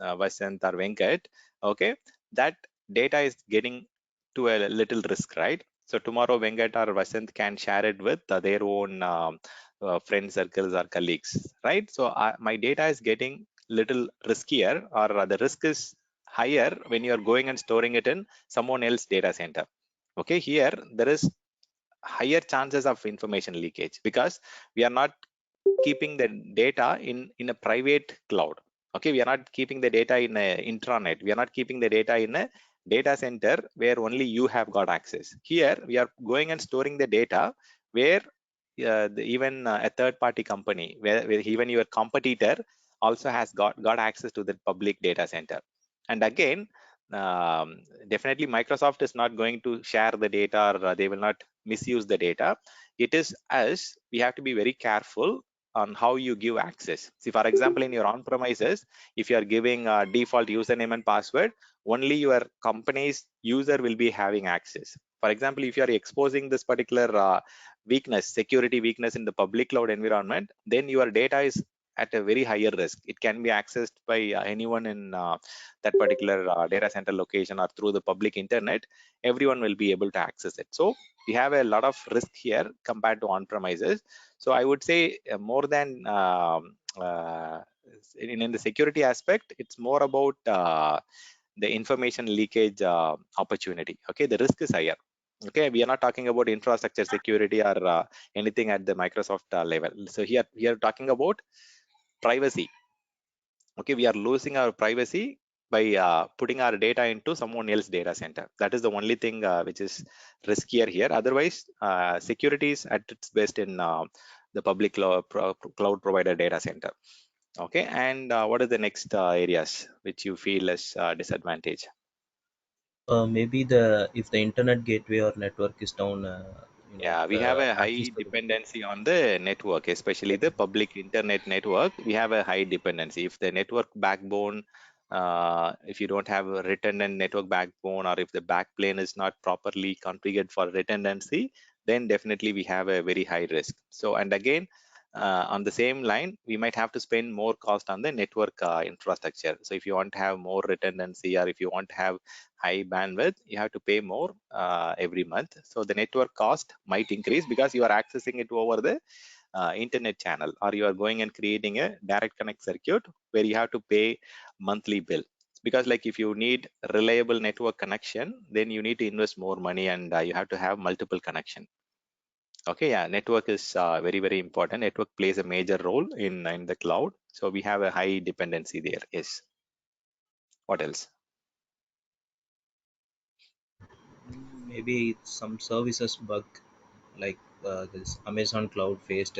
Vasant or Venkat, okay, that data is getting to a little risk, right? So tomorrow Venkat or Vasant can share it with their own friend circles or colleagues, right? So my data is getting little riskier, or the risk is higher when you're going and storing it in someone else's data center. Okay, here there is higher chances of information leakage because we are not keeping the data in a private cloud. Okay, we are not keeping the data in a intranet. We are not keeping the data in a data center where only you have got access. Here we are going and storing the data where even a third party company, where even your competitor also has got access to the public data center. And again, um, definitely Microsoft is not going to share the data, or they will not misuse the data. It is us, we have to be very careful on how you give access. See, for example, in your on-premises, if you are giving a default username and password, only your company's user will be having access. For example, if you are exposing this particular security weakness in the public cloud environment, then your data is at a very higher risk. It can be accessed by anyone in that particular data center location or through the public internet. Everyone will be able to access it. So we have a lot of risk here compared to on-premises. So I would say more than in the security aspect, it's more about the information leakage opportunity. Okay, the risk is higher. Okay, we are not talking about infrastructure security or anything at the Microsoft level. So here we are talking about privacy. Okay, we are losing our privacy by putting our data into someone else's data center. That is the only thing which is riskier here. Otherwise, security is at its best in the public cloud provider data center. Okay, and what are the next areas which you feel is disadvantage? Maybe if the internet gateway or network is down, Yeah, we have the a access high to the dependency on the network, especially the public internet network. We have a high dependency. If the network backbone, if you don't have a redundant network backbone, or if the backplane is not properly configured for redundancy, then definitely we have a very high risk. So, and again, on the same line, we might have to spend more cost on the network infrastructure. So if you want to have more redundancy, or if you want to have high bandwidth, you have to pay more every month. So the network cost might increase because you are accessing it over the internet channel, or you are going and creating a direct connect circuit where you have to pay monthly bill. Because like if you need reliable network connection, then you need to invest more money, and you have to have multiple connection. Okay, yeah, network is very important. Network plays a major role in the cloud, so we have a high dependency there. Yes. What else? Maybe some services bug, like this Amazon cloud faced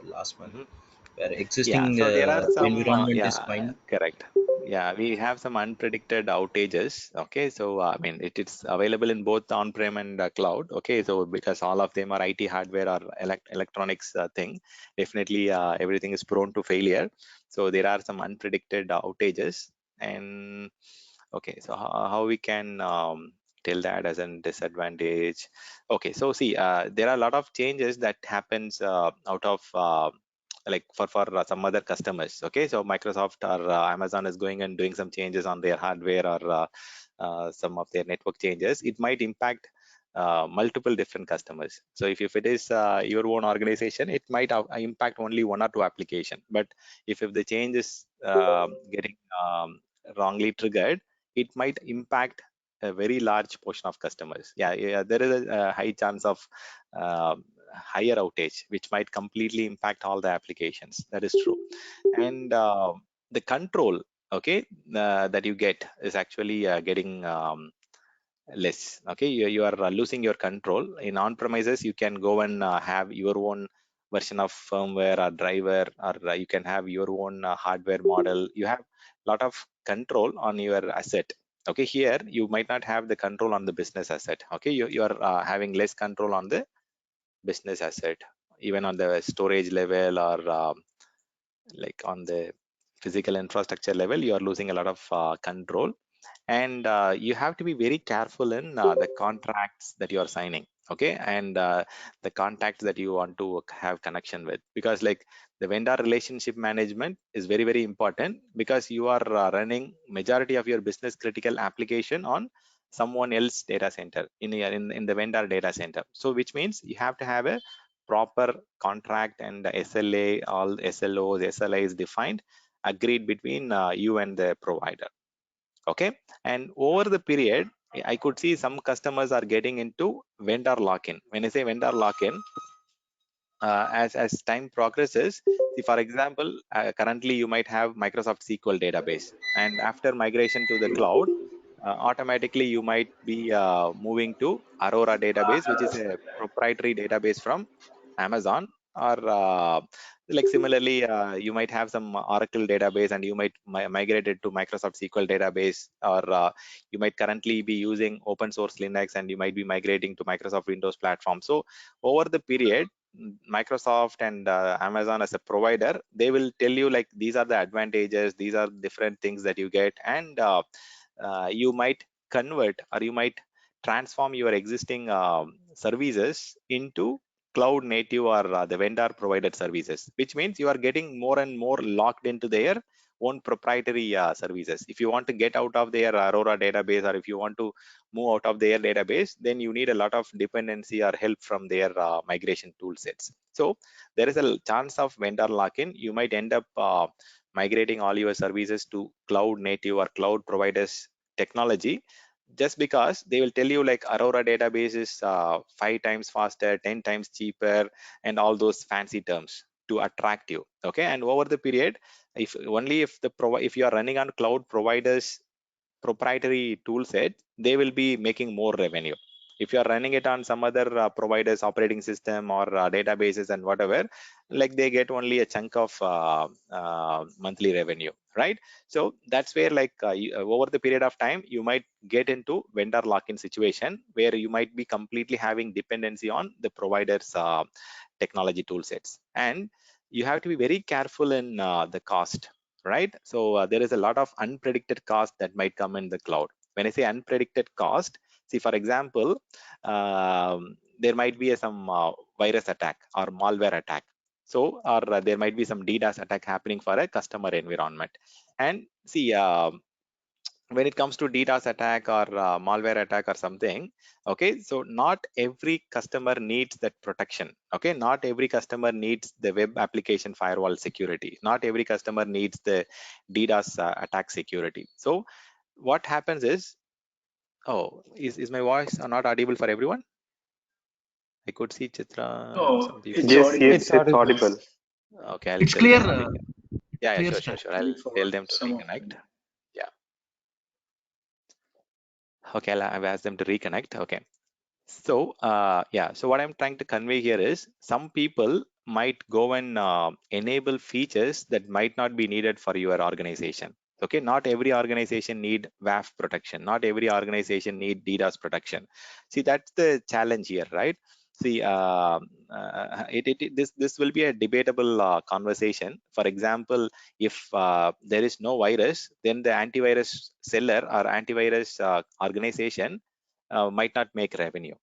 last month, where Yeah, existing so there are some environment is yeah, fine. correct. Yeah, we have some unpredicted outages. Okay, so I mean it's available in both on-prem and cloud. Okay, so because all of them are IT hardware or electronics thing, definitely everything is prone to failure. So there are some unpredicted outages. And okay, so how we can tell that as a disadvantage? Okay, so see, there are a lot of changes that happens out of like for some other customers. Okay, so Microsoft or Amazon is going and doing some changes on their hardware, or some of their network changes. It might impact multiple different customers. So if it is your own organization, it might impact only one or two application. But if the change is getting wrongly triggered, it might impact a very large portion of customers. Yeah, there is a high chance of uh, higher outage, which might completely impact all the applications. That is true. And the control, okay, that you get is actually getting less. Okay, you are losing your control. In on-premises, you can go and have your own version of firmware or driver, or you can have your own hardware model. You have a lot of control on your asset. Okay, here you might not have the control on the business asset. Okay, you are having less control on the business asset, even on the storage level, or like on the physical infrastructure level, you are losing a lot of control. And you have to be very careful in the contracts that you are signing. Okay, and the contacts that you want to have connection with, because like the vendor relationship management is very important, because you are running majority of your business critical application on someone else data center, in the vendor data center. So which means you have to have a proper contract and SLA, all SLOs, SLIs defined, agreed between you and the provider. Okay, and over the period, I could see some customers are getting into vendor lock-in. When I say vendor lock-in, as time progresses, see, for example, currently you might have Microsoft SQL database, and after migration to the cloud, automatically you might be moving to Aurora database, which is a proprietary database from Amazon. Or like similarly, you might have some Oracle database, and you might migrate it to Microsoft SQL database. Or you might currently be using open source Linux, and you might be migrating to Microsoft Windows platform. So over the period, Microsoft and Amazon as a provider, they will tell you like these are the advantages, these are different things that you get. And you might convert, or you might transform your existing services into cloud native, or the vendor provided services, which means you are getting more and more locked into their own proprietary services. If you want to get out of their Aurora database, or if you want to move out of their database, then you need a lot of dependency or help from their migration tool sets. So there is a chance of vendor lock-in. You might end up migrating all your services to cloud native or cloud providers technology, just because they will tell you like Aurora database is 5 times faster, 10 times cheaper, and all those fancy terms to attract you. Okay, and over the period, if only if you are running on cloud providers proprietary tool set, they will be making more revenue. If you are running it on some other providers operating system, or databases and whatever, like they get only a chunk of monthly revenue, right? So that's where like over the period of time, you might get into vendor lock-in situation, where you might be completely having dependency on the providers technology tool sets. And you have to be very careful in the cost, right? So there is a lot of unpredicted cost that might come in the cloud. When I say unpredicted cost, see, for example, there might be some virus attack or malware attack. So, or there might be some DDoS attack happening for a customer environment. And see, when it comes to DDoS attack or malware attack or something, okay, so not every customer needs that protection. Okay, not every customer needs the web application firewall security. Not every customer needs the DDoS attack security. So what happens is, oh, is my voice not audible for everyone? I could see Chitra and Oh, some people. it's Yes, audible. yes, it's audible. Okay, I'll It's tell clear. them to reconnect. Yeah, Clear sure, start. I'll For tell them to some of reconnect. them. Yeah. Okay, I've asked them to reconnect. Okay. So, yeah, so what I'm trying to convey here is some people might go and enable features that might not be needed for your organization. Okay, not every organization need WAF protection. Not every organization need DDoS protection. See, that's the challenge here, right? See, this will be a debatable conversation. For example, if there is no virus, then the antivirus seller or antivirus organization might not make revenue.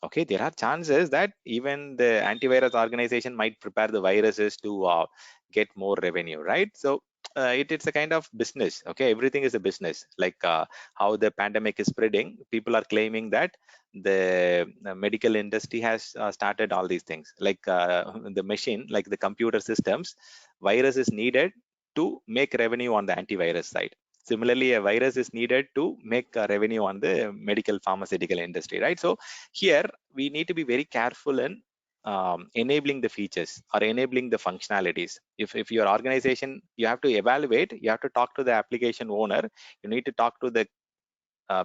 Okay, there are chances that even the antivirus organization might prepare the viruses to get more revenue, right? So it's a kind of business. Okay, everything is a business. Like how the pandemic is spreading, people are claiming that the medical industry has started all these things. Like the machine, like the computer systems, virus is needed to make revenue on the antivirus side. Similarly, a virus is needed to make revenue on the medical pharmaceutical industry, right? So here we need to be very careful in enabling the features or enabling the functionalities. If your organization, you have to evaluate, you have to talk to the application owner, you need to talk to the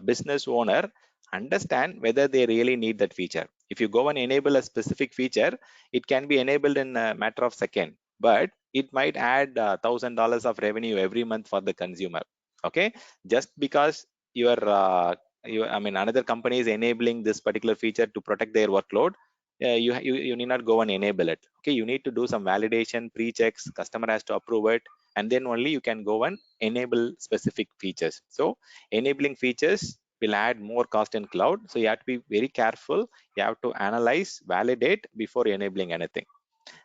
business owner, understand whether they really need that feature. If you go and enable a specific feature, it can be enabled in a matter of second, but it might add $1,000 of revenue every month for the consumer. Okay, just because your I mean another company is enabling this particular feature to protect their workload, you need not go and enable it. Okay, you need to do some validation, pre-checks, customer has to approve it, and then only you can go and enable specific features. So enabling features will add more cost in cloud, so you have to be very careful. You have to analyze, validate before enabling anything.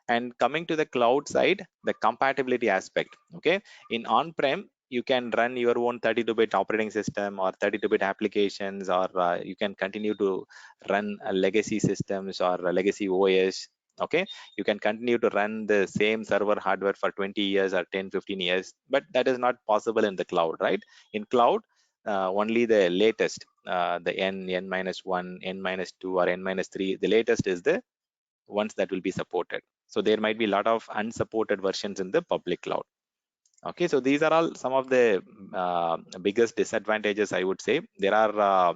And coming to the cloud side, the compatibility aspect. Okay, in on-prem you can run your own 32-bit operating system or 32-bit applications, or you can continue to run legacy systems or legacy OS. Okay, you can continue to run the same server hardware for 20 years or 10-15 years, but that is not possible in the cloud, right? In cloud, only the latest, the n-1, n-2 or n-3, the latest is the ones that will be supported. So there might be a lot of unsupported versions in the public cloud. Okay, so these are all some of the biggest disadvantages, I would say. There are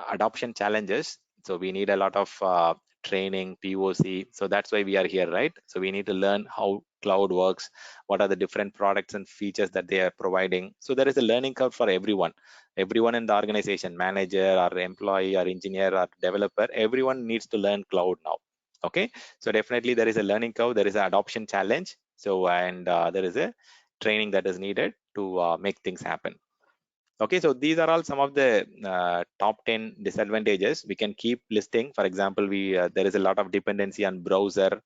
adoption challenges. So we need a lot of training, POC. So that's why we are here, right? So we need to learn how cloud works, what are the different products and features that they are providing. So there is a learning curve for everyone. Everyone in the organization, manager or employee or engineer or developer, everyone needs to learn cloud now. Okay, so definitely there is a learning curve, there is an adoption challenge. So, and there is a training that is needed to make things happen. Okay, so these are all some of the top 10 disadvantages. We can keep listing. For example, there is a lot of dependency on browser,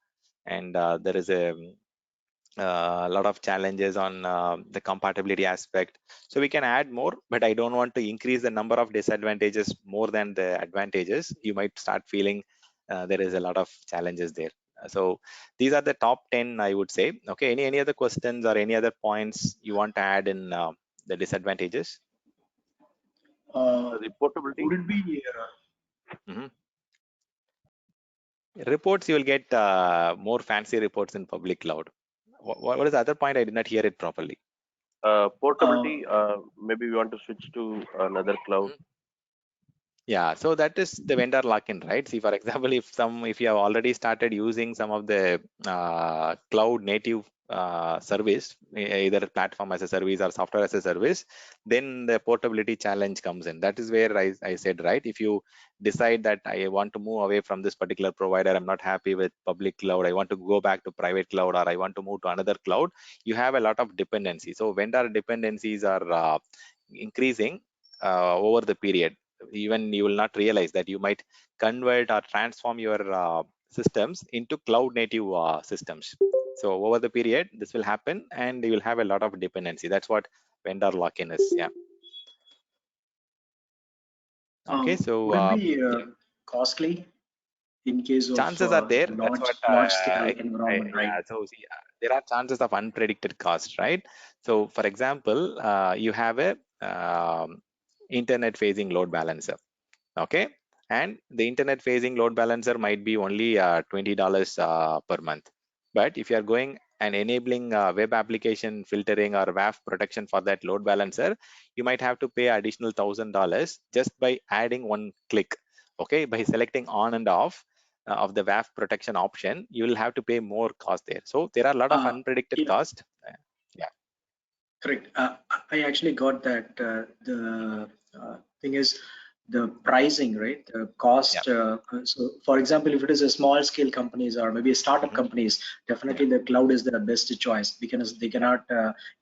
and there is a lot of challenges on the compatibility aspect. So we can add more, but I don't want to increase the number of disadvantages more than the advantages. You might start feeling there is a lot of challenges there. So these are the top 10, I would say. Okay, any other questions or any other points you want to add in the disadvantages? Reportability. Would it be Reports, you will get more fancy reports in public cloud. What is the other point? I did not hear it properly. Portability, maybe we want to switch to another cloud. Yeah, so that is the vendor lock-in, right? See, for example, if you have already started using some of the cloud native service, either platform as a service or software as a service, then the portability challenge comes in. That is where I said, right? If you decide that I want to move away from this particular provider, I'm not happy with public cloud, I want to go back to private cloud, or I want to move to another cloud, you have a lot of dependency. So vendor dependencies are increasing over the period. Even you will not realize that you might convert or transform your systems into cloud native systems. So over the period, this will happen, and you will have a lot of dependency. That's what vendor lock-in is. Yeah. Okay. So Would it be costly in case of chances are there. That's what large scale environment, right? yeah. So see, there are chances of unpredicted cost, right? So for example, you have a internet facing load balancer. Okay, and the internet facing load balancer might be only $20 per month. But if you are going and enabling web application filtering or WAF protection for that load balancer, you might have to pay additional $1,000 just by adding one click. Okay, by selecting on and off of the WAF protection option, you will have to pay more cost there. So there are a lot of unpredicted cost. Yeah. Correct. I actually got that. The thing is the pricing, right? The cost. So, for example, if it is a small scale companies or maybe a startup companies, definitely the cloud is the best choice because they cannot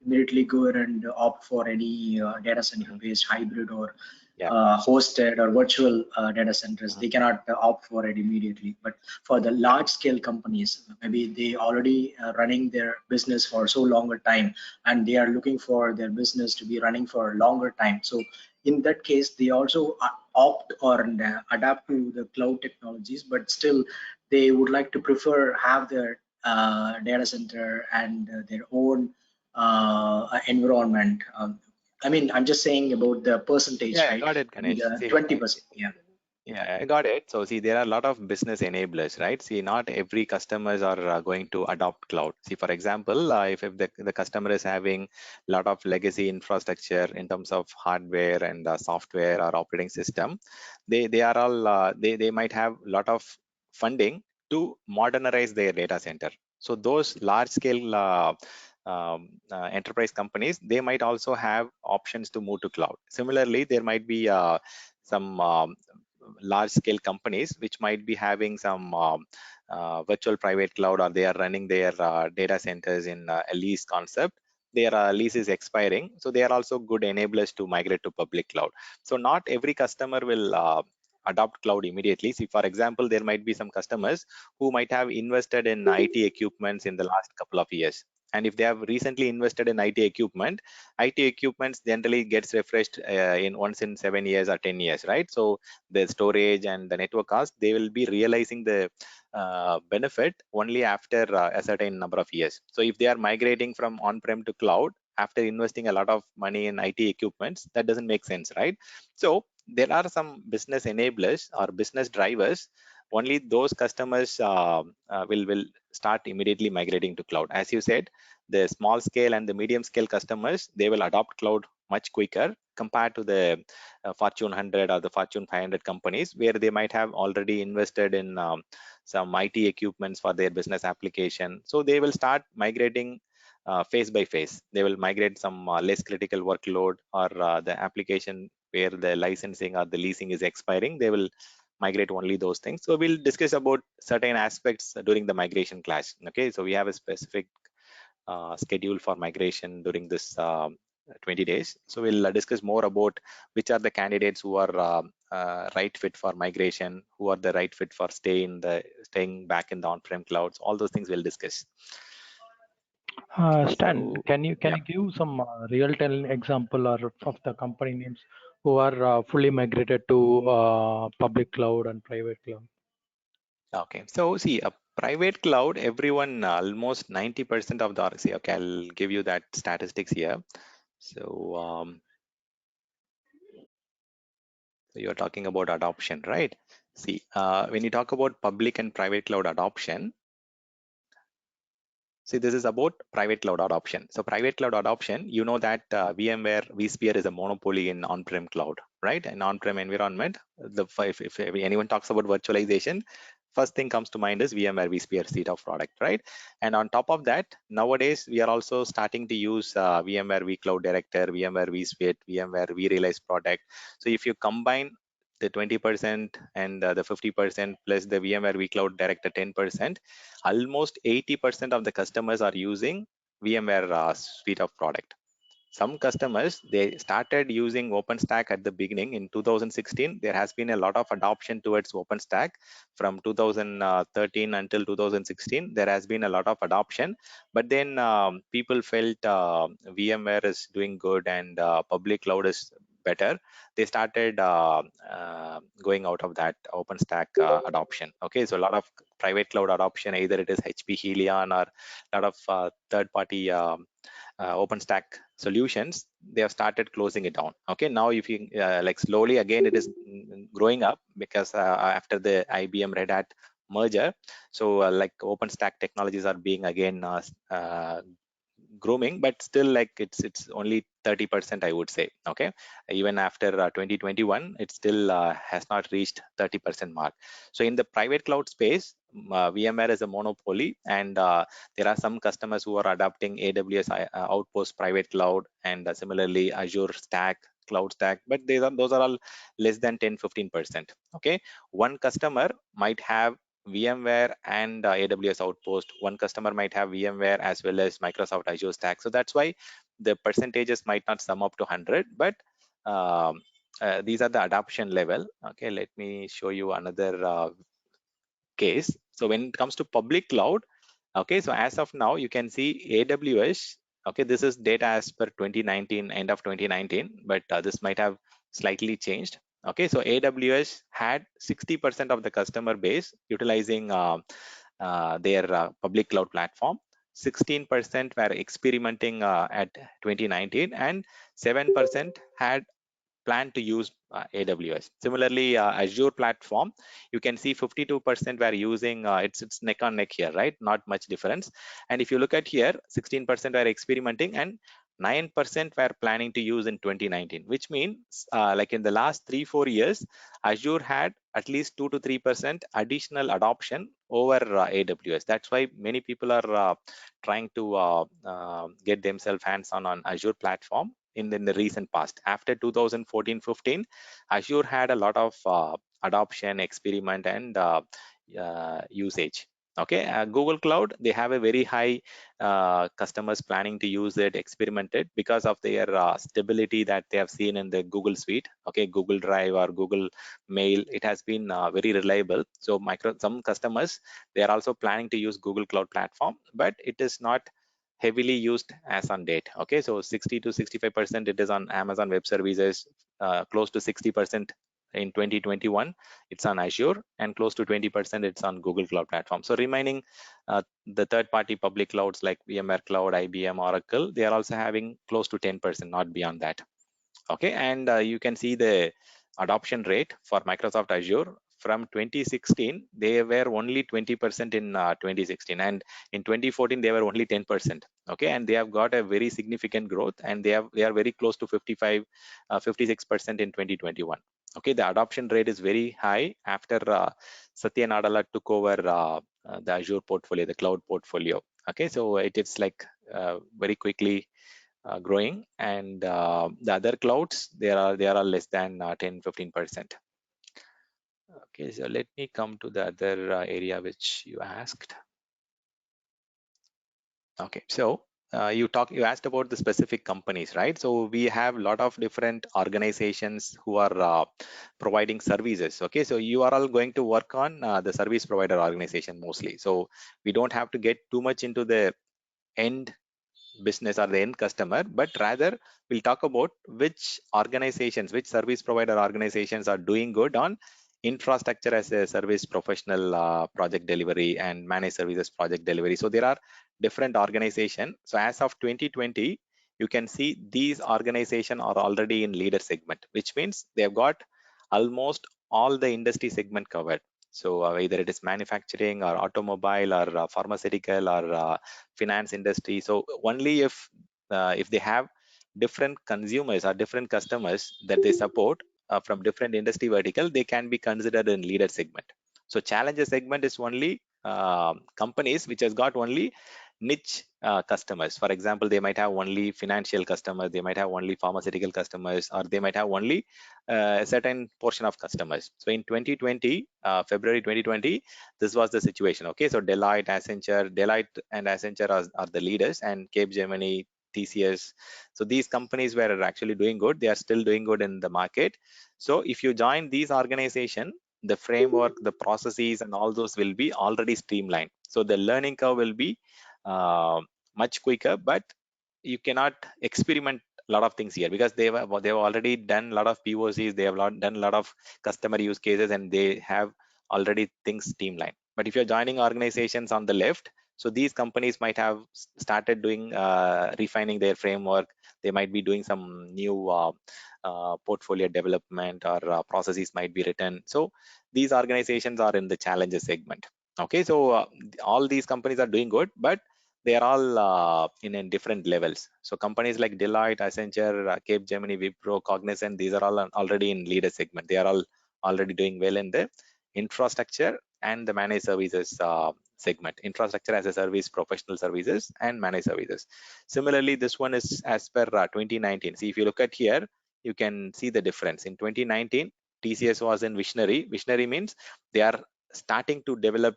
immediately go and opt for any data center based hybrid or hosted or virtual data centers. They cannot opt for it immediately. But for the large scale companies, maybe they already running their business for so longer time, and they are looking for their business to be running for a longer time. So in that case, they also opt or adapt to the cloud technologies, but still they would like to prefer have their data center and their own environment. I mean, I'm just saying about the percentage, Yeah, I right? got it, Maybe Ganesh. the See, 20%. Yeah. yeah, I got it. So see, there are a lot of business enablers, right? See, not every customers are going to adopt cloud. See, for example, if the customer is having a lot of legacy infrastructure in terms of hardware and software or operating system, they are all they might have a lot of funding to modernize their data center. So those large scale enterprise companies, they might also have options to move to cloud. Similarly, there might be some large scale companies which might be having some virtual private cloud, or they are running their data centers in a lease concept. Their lease is expiring, so they are also good enablers to migrate to public cloud. So not every customer will adopt cloud immediately. See, for example, there might be some customers who might have invested in IT equipments in the last couple of years, and if they have recently invested in IT equipment, IT equipments generally gets refreshed in once in 7 years or 10 years, right? So the storage and the network cost, they will be realizing the benefit only after a certain number of years. So if they are migrating from on-prem to cloud after investing a lot of money in IT equipments, that doesn't make sense, right? So there are some business enablers or business drivers. Only those customers will start immediately migrating to cloud. As you said, the small scale and the medium scale customers, they will adopt cloud much quicker compared to the Fortune 100 or the Fortune 500 companies, where they might have already invested in some IT equipments for their business application. So they will start migrating phase by phase. They will migrate some less critical workload or the application where the licensing or the leasing is expiring. They will migrate only those things. So we'll discuss about certain aspects during the migration class. Okay, so we have a specific schedule for migration during this 20 days. So we'll discuss more about which are the candidates who are right fit for migration, who are the right fit for staying back in the on-prem clouds. All those things we'll discuss. Stan, can you give some real-time example or of the company names who are fully migrated to public cloud and private cloud? Okay, so see, a private cloud, everyone, almost 90% of the, see, okay, I'll give you that statistics here. So, so you're talking about adoption, right? See, when you talk about public and private cloud adoption, see, this is about private cloud adoption. So private cloud adoption, you know that VMware vSphere is a monopoly in on-prem cloud, right? In on-prem environment, if anyone talks about virtualization, first thing comes to mind is VMware vSphere suite of product, right? And on top of that, nowadays we are also starting to use VMware vCloud Director, VMware vSuite, VMware vRealize product. So if you combine the 20% and the 50% plus the VMware vCloud Director 10%, almost 80% of the customers are using VMware suite of product. some customers, they started using OpenStack at the beginning in 2016. There has been a lot of adoption towards OpenStack from 2013 until 2016. There has been a lot of adoption, but then people felt VMware is doing good and public cloud is better. They started going out of that OpenStack adoption. Okay, so a lot of private cloud adoption, either it is HP Helion or a lot of third-party OpenStack solutions, they have started closing it down. Okay, now if you like slowly again, it is growing up because after the IBM Red Hat merger, so like OpenStack technologies are being again grooming, but still like it's only 30%, I would say. Okay, even after 2021, it still has not reached 30% mark. So in the private cloud space, VMware is a monopoly, and there are some customers who are adopting AWS Outpost private cloud, and similarly Azure Stack, Cloud Stack, but those are all less than 10-15%. Okay, one customer might have VMware and AWS Outpost. One customer might have VMware as well as Microsoft Azure Stack. So that's why the percentages might not sum up to 100, but these are the adoption level. Okay, let me show you another case. So when it comes to public cloud, okay, so as of now, you can see AWS. Okay, this is data as per 2019, end of 2019, but this might have slightly changed. Okay, so AWS had 60% of the customer base utilizing their public cloud platform. 16% were experimenting at 2019, and 7% had plan to use AWS. Similarly, Azure platform, you can see 52% were using, it's neck on neck here, right? Not much difference. And if you look at here, 16% were experimenting and 9% were planning to use in 2019, which means like in the last 3-4 years, Azure had at least 2 to 3% additional adoption over AWS. That's why many people are trying to get themselves hands-on Azure platform in the recent past. After 2014-15, Azure had a lot of adoption, experiment, and usage. Okay, Google Cloud, they have a very high customers planning to use it, experimented because of their stability that they have seen in the Google Suite. Okay, Google Drive or Google Mail, it has been very reliable. So some customers, they are also planning to use Google Cloud platform, but it is not heavily used as on date. Okay, so 60 to 65% it is on Amazon Web Services, close to 60% in 2021 it's on Azure, and close to 20% it's on Google Cloud Platform. So remaining the third-party public clouds like VMware Cloud, IBM, Oracle, they are also having close to 10%, not beyond that. Okay, and you can see the adoption rate for Microsoft Azure. From 2016, they were only 20% in 2016, and in 2014 they were only 10%. Okay, and they have got a very significant growth, and they are very close to 55, 56% in 2021. Okay, the adoption rate is very high after Satya Nadella took over the Azure portfolio, the cloud portfolio. Okay, so it is like very quickly growing, and the other clouds, they are less than 10-15%. Okay, so let me come to the other area which you asked. Okay, so you asked about the specific companies, right? So we have a lot of different organizations who are providing services. Okay, so you are all going to work on the service provider organization mostly, so we don't have to get too much into the end business or the end customer, but rather we'll talk about which organizations, which service provider organizations are doing good on infrastructure as a service professional project delivery and managed services project delivery. So there are different organizations. So as of 2020, you can see these organizations are already in leader segment, which means they've got almost all the industry segment covered. So either it is manufacturing or automobile or pharmaceutical or finance industry. So only if they have different consumers or different customers that they support from different industry vertical, they can be considered in leader segment. So challenger segment is only companies which has got only niche customers. For example, they might have only financial customers, they might have only pharmaceutical customers, or they might have only a certain portion of customers. So in 2020, February 2020, this was the situation. Okay, so Deloitte and Accenture are the leaders, and Capgemini, TCS. So these companies were actually doing good. They are still doing good in the market. So if you join these organization, the framework, the processes, and all those will be already streamlined. So the learning curve will be much quicker, but you cannot experiment a lot of things here because they've already done a lot of POCs. They have done a lot of customer use cases, and they have already things streamlined. But if you're joining organizations on the left, so these companies might have started doing refining their framework. They might be doing some new portfolio development, or processes might be written. So these organizations are in the challenges segment. Okay, so all these companies are doing good, but they are all in different levels. So companies like Deloitte, Accenture, Capgemini, Wipro, Cognizant, these are all already in leader segment. They are all already doing well in the infrastructure and the managed services segment. Infrastructure as a service, professional services, and managed services. Similarly, this one is as per 2019. See, if you look at here, you can see the difference. In 2019, TCS was in visionary. Visionary means they are starting to develop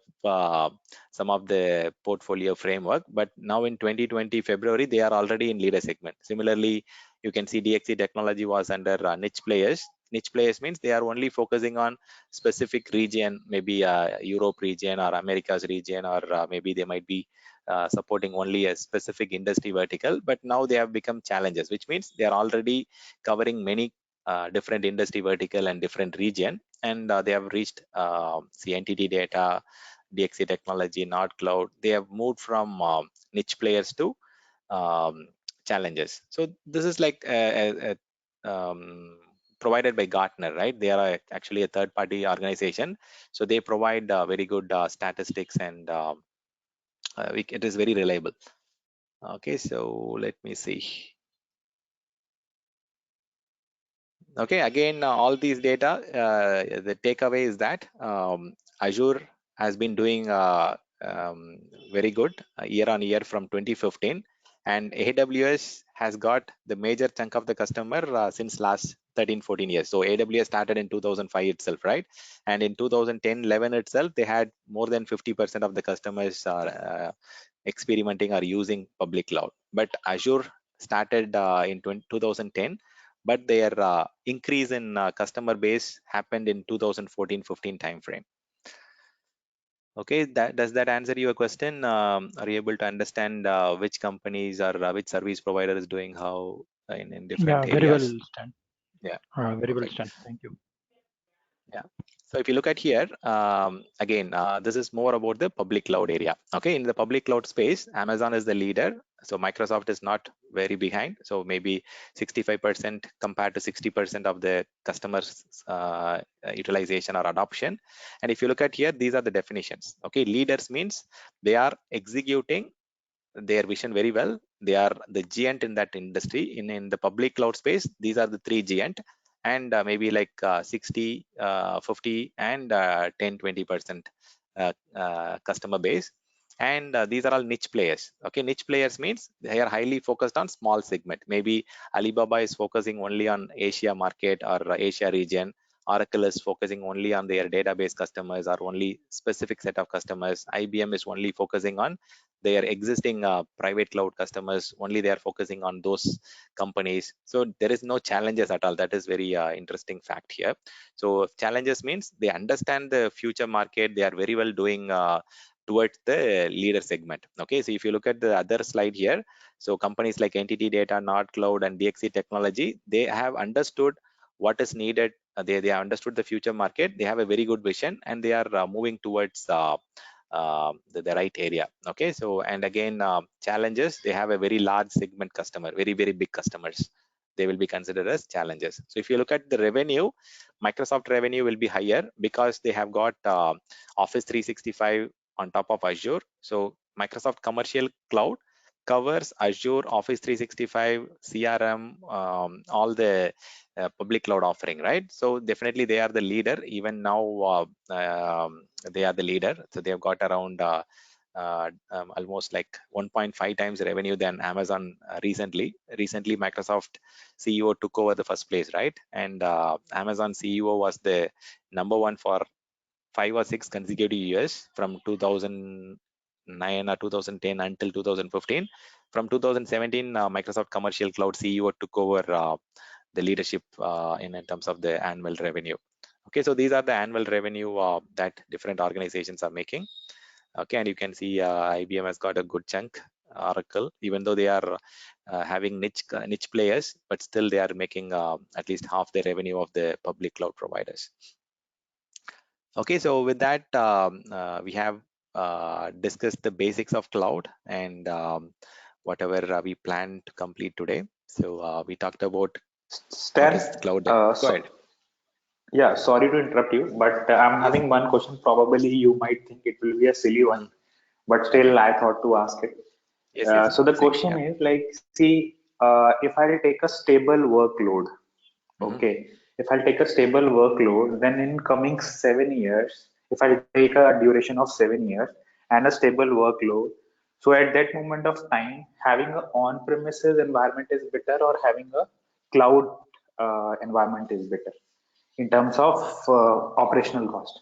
some of the portfolio framework, but now in 2020 February, they are already in leader segment. Similarly, you can see DXC Technology was under niche players. Niche players means they are only focusing on specific region, maybe Europe region or Americas region, or maybe they might be supporting only a specific industry vertical. But now they have become challenges, which means they are already covering many different industry vertical and different region, and they have reached CNTT Data, DXC Technology, Nord Cloud. They have moved from niche players to um, challenges. So this is like provided by Gartner, right? They are actually a third-party organization, so they provide very good statistics, and it is very reliable. Okay, so let me see. Okay, again, all these data, the takeaway is that Azure has been doing very good year on year from 2015, and AWS has got the major chunk of the customer since last 13-14 years. So AWS started in 2005 itself, right? And in 2010-11 itself, they had more than 50% of the customers are experimenting or using public cloud. But Azure started in 2010, but their increase in customer base happened in 2014-15 timeframe. Okay, does that answer your question? Are you able to understand which companies or which service provider is doing how in different areas? Very well, Stan. Yeah, very well, Stan. Thank you. Yeah. So if you look at here, again, this is more about the public cloud area. Okay, in the public cloud space, Amazon is the leader. So Microsoft is not very behind. So maybe 65% compared to 60% of the customers' utilization or adoption. And if you look at here, these are the definitions. Okay, leaders means they are executing their vision very well. They are the giant in that industry. In the public cloud space, these are the three giant, and maybe like 60, 50, and 10-20% customer base. And these are all niche players. Okay, niche players means they are highly focused on small segment. Maybe Alibaba is focusing only on Asia market or Asia region. Oracle is focusing only on their database customers or only specific set of customers. IBM is only focusing on their existing private cloud customers. Only they are focusing on those companies. So there is no challenges at all. That is very interesting fact here. So challenges means they understand the future market. They are very well doing towards the leader segment. Okay, so if you look at the other slide here, so companies like NTT Data, Nord Cloud, and DXC Technology, they have understood what is needed. They have understood the future market. They have a very good vision, and they are moving towards the right area. Okay, so and again, challenges, they have a very large segment customer, very big customers. They will be considered as challenges. So if you look at the revenue, Microsoft revenue will be higher because they have got Office 365 on top of Azure. So Microsoft Commercial Cloud covers Azure, Office 365, CRM, all the public cloud offering, right? So definitely they are the leader. Even now, they are the leader. So they have got around almost like 1.5 times revenue than Amazon recently. Recently, Microsoft CEO took over the first place, right? And Amazon CEO was the number one for 5 or 6 consecutive years from 2009 2009 or 2010 until 2015. From 2017, Microsoft Commercial Cloud CEO took over the leadership in terms of the annual revenue. Okay, so these are the annual revenue that different organizations are making. Okay, and you can see IBM has got a good chunk. Oracle, even though they are having niche players, but still they are making at least half the revenue of the public cloud providers. Okay, so with that, we have discussed the basics of cloud and whatever we plan to complete today. So we talked about Stan, what is cloud. Go ahead. Yeah, sorry to interrupt you, but I'm having one question. Probably you might think it will be a silly one, but still I thought to ask it. Yes, So the question is like, see, if I'll take a stable workload, okay, if I'll take a stable workload, then in coming 7 years, if I take a duration of 7 years and a stable workload, so at that moment of time, having an on-premises environment is better or having a cloud environment is better in terms of operational cost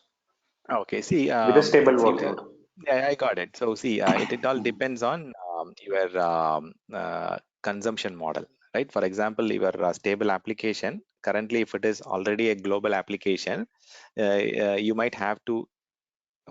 Okay, see, with a stable workload. yeah, I got it. So see, it all depends on your consumption model, right? For example, your stable application, currently, if it is already a global application, you might have to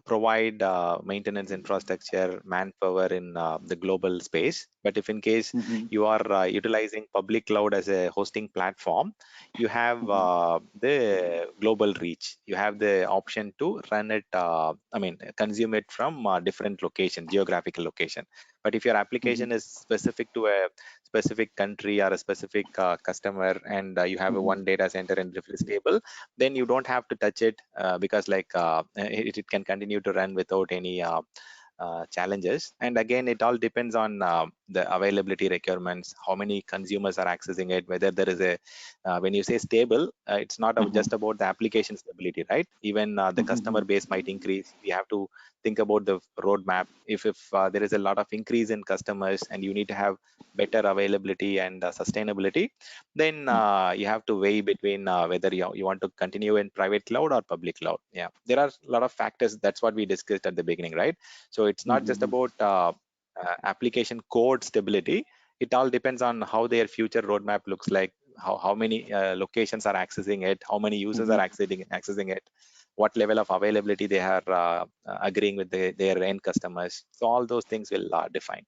provide maintenance infrastructure, manpower in the global space. But if in case you are utilizing public cloud as a hosting platform, you have the global reach. You have the option to run it, consume it from different location, geographical location. But if your application is specific to a specific country or a specific customer, and you have a one data center and it's stable, then you don't have to touch it because it can continue to run without any challenges. And again, it all depends on the availability requirements, how many consumers are accessing it, whether there is a when you say stable, it's not just about the application stability, right? Even the customer base might increase. We have to think about the roadmap. If there is a lot of increase in customers and you need to have better availability and sustainability, then you have to weigh between whether you want to continue in private cloud or public cloud. Yeah, there are a lot of factors. That's what we discussed at the beginning, right? So it's not just about application code stability. It all depends on how their future roadmap looks like, how many locations are accessing it, how many users are accessing it, what level of availability they are agreeing with their end customers. So all those things will define.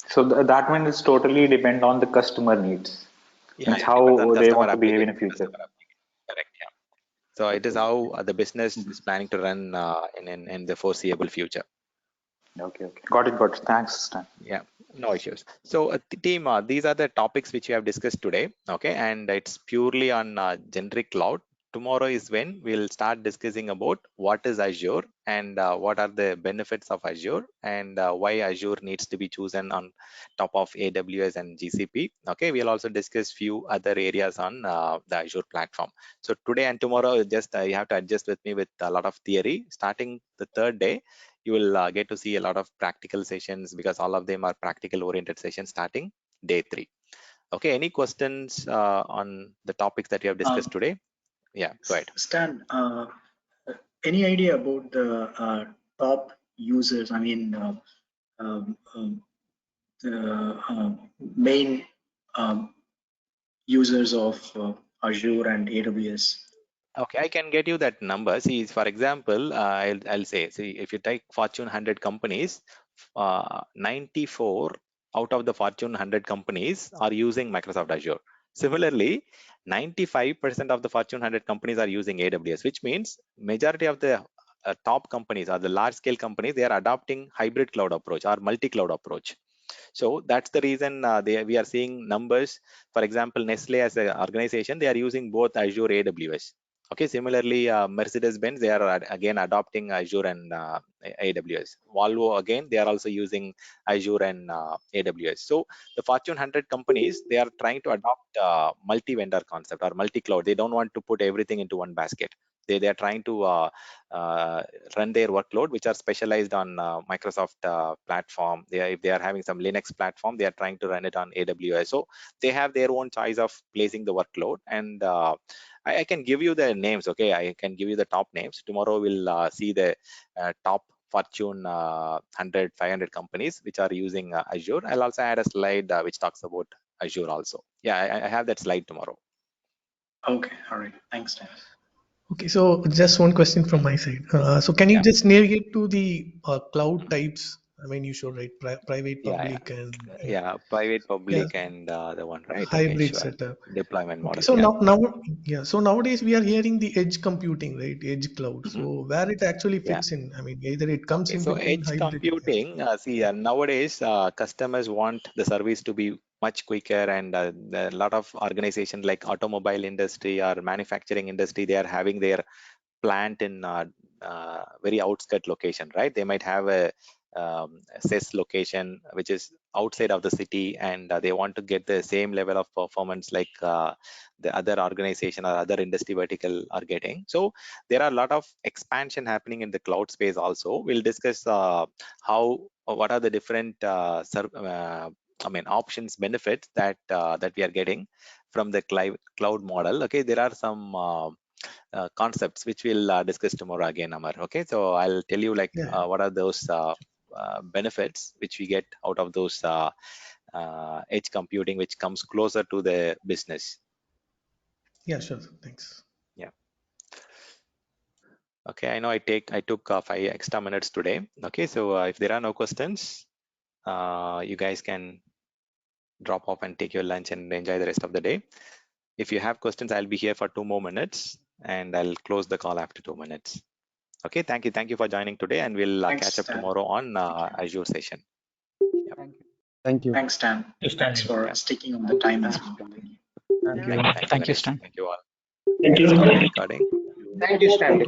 So that means it's totally depend on the customer needs. Yeah, It's it depends on how they customer want to behave in application. the future. Correct. Yeah. So it is how the business is planning to run in the foreseeable future. Okay. Got it. Thanks, Stan. Yeah, no issues. So team, these are the topics which we have discussed today. Okay, and it's purely on generic cloud. Tomorrow is when we'll start discussing about what is Azure and what are the benefits of Azure and why Azure needs to be chosen on top of AWS and GCP. Okay, we'll also discuss few other areas on the Azure platform. So today and tomorrow, just you have to adjust with me with a lot of theory. Starting the third day, you will get to see a lot of practical sessions because all of them are practical oriented sessions starting day 3. Okay, any questions on the topics that you have discussed today? Yeah, go ahead. Stan, any idea about the top users? I mean, the main users of Azure and AWS. Okay, I can get you that number. See, for example, I'll say, see, if you take Fortune 100 companies, 94 out of the Fortune 100 companies are using Microsoft Azure. Similarly, 95% of the Fortune 100 companies are using AWS, which means majority of the top companies or the large scale companies, they are adopting hybrid cloud approach or multi-cloud approach. So that's the reason we are seeing numbers. For example, Nestle as an organization, they are using both Azure AWS. Okay, similarly, Mercedes-Benz, they are again adopting Azure and AWS. Volvo, again, they are also using Azure and AWS. So the Fortune 100 companies, they are trying to adopt multi-vendor concept or multi-cloud. They don't want to put everything into one basket. They are trying to run their workload, which are specialized on Microsoft platform. If they are having some Linux platform, they are trying to run it on AWS. So they have their own choice of placing the workload. And I can give you the names. Okay, I can give you the top names. Tomorrow we'll see the top Fortune 100, 500 companies which are using Azure. I'll also add a slide which talks about Azure also. Yeah, I have that slide tomorrow. Okay, all right. Thanks, Dan. Okay, so just one question from my side. So can you just navigate to the cloud types? I mean, you showed right, private, public, and private, public, and the one, right? Okay, hybrid sure. setup. Deployment model. Okay, so so nowadays we are hearing the edge computing, right? Edge cloud. So where it actually fits in? I mean, either it comes in So between edge hybrid. computing, nowadays customers want the service to be much quicker, and a lot of organizations like automobile industry or manufacturing industry, they are having their plant in very outskirt location, right? They might have a CES location which is outside of the city, and they want to get the same level of performance like the other organization or other industry vertical are getting. So there are a lot of expansion happening in the cloud space also. We'll discuss what are the different options, benefits that that we are getting from the cloud model. Okay, there are some concepts which we'll discuss tomorrow again, Amar. Okay, so I'll tell you like what are those benefits which we get out of those edge computing, which comes closer to the business. Yeah, sure. Thanks. Yeah. Okay, I know I took 5 extra minutes today. Okay, so if there are no questions, you guys can drop off and take your lunch and enjoy the rest of the day. If you have questions, I'll be here for 2 more minutes, and I'll close the call after 2 minutes. Okay, thank you for joining today, and we'll catch up tomorrow on Azure session. Yep. Thank you. Thanks, Dan. Thanks for sticking on the time as well. Thank you. Thank you, Stan. Thank you all. Thank you. Recording. Thank you, Stanley.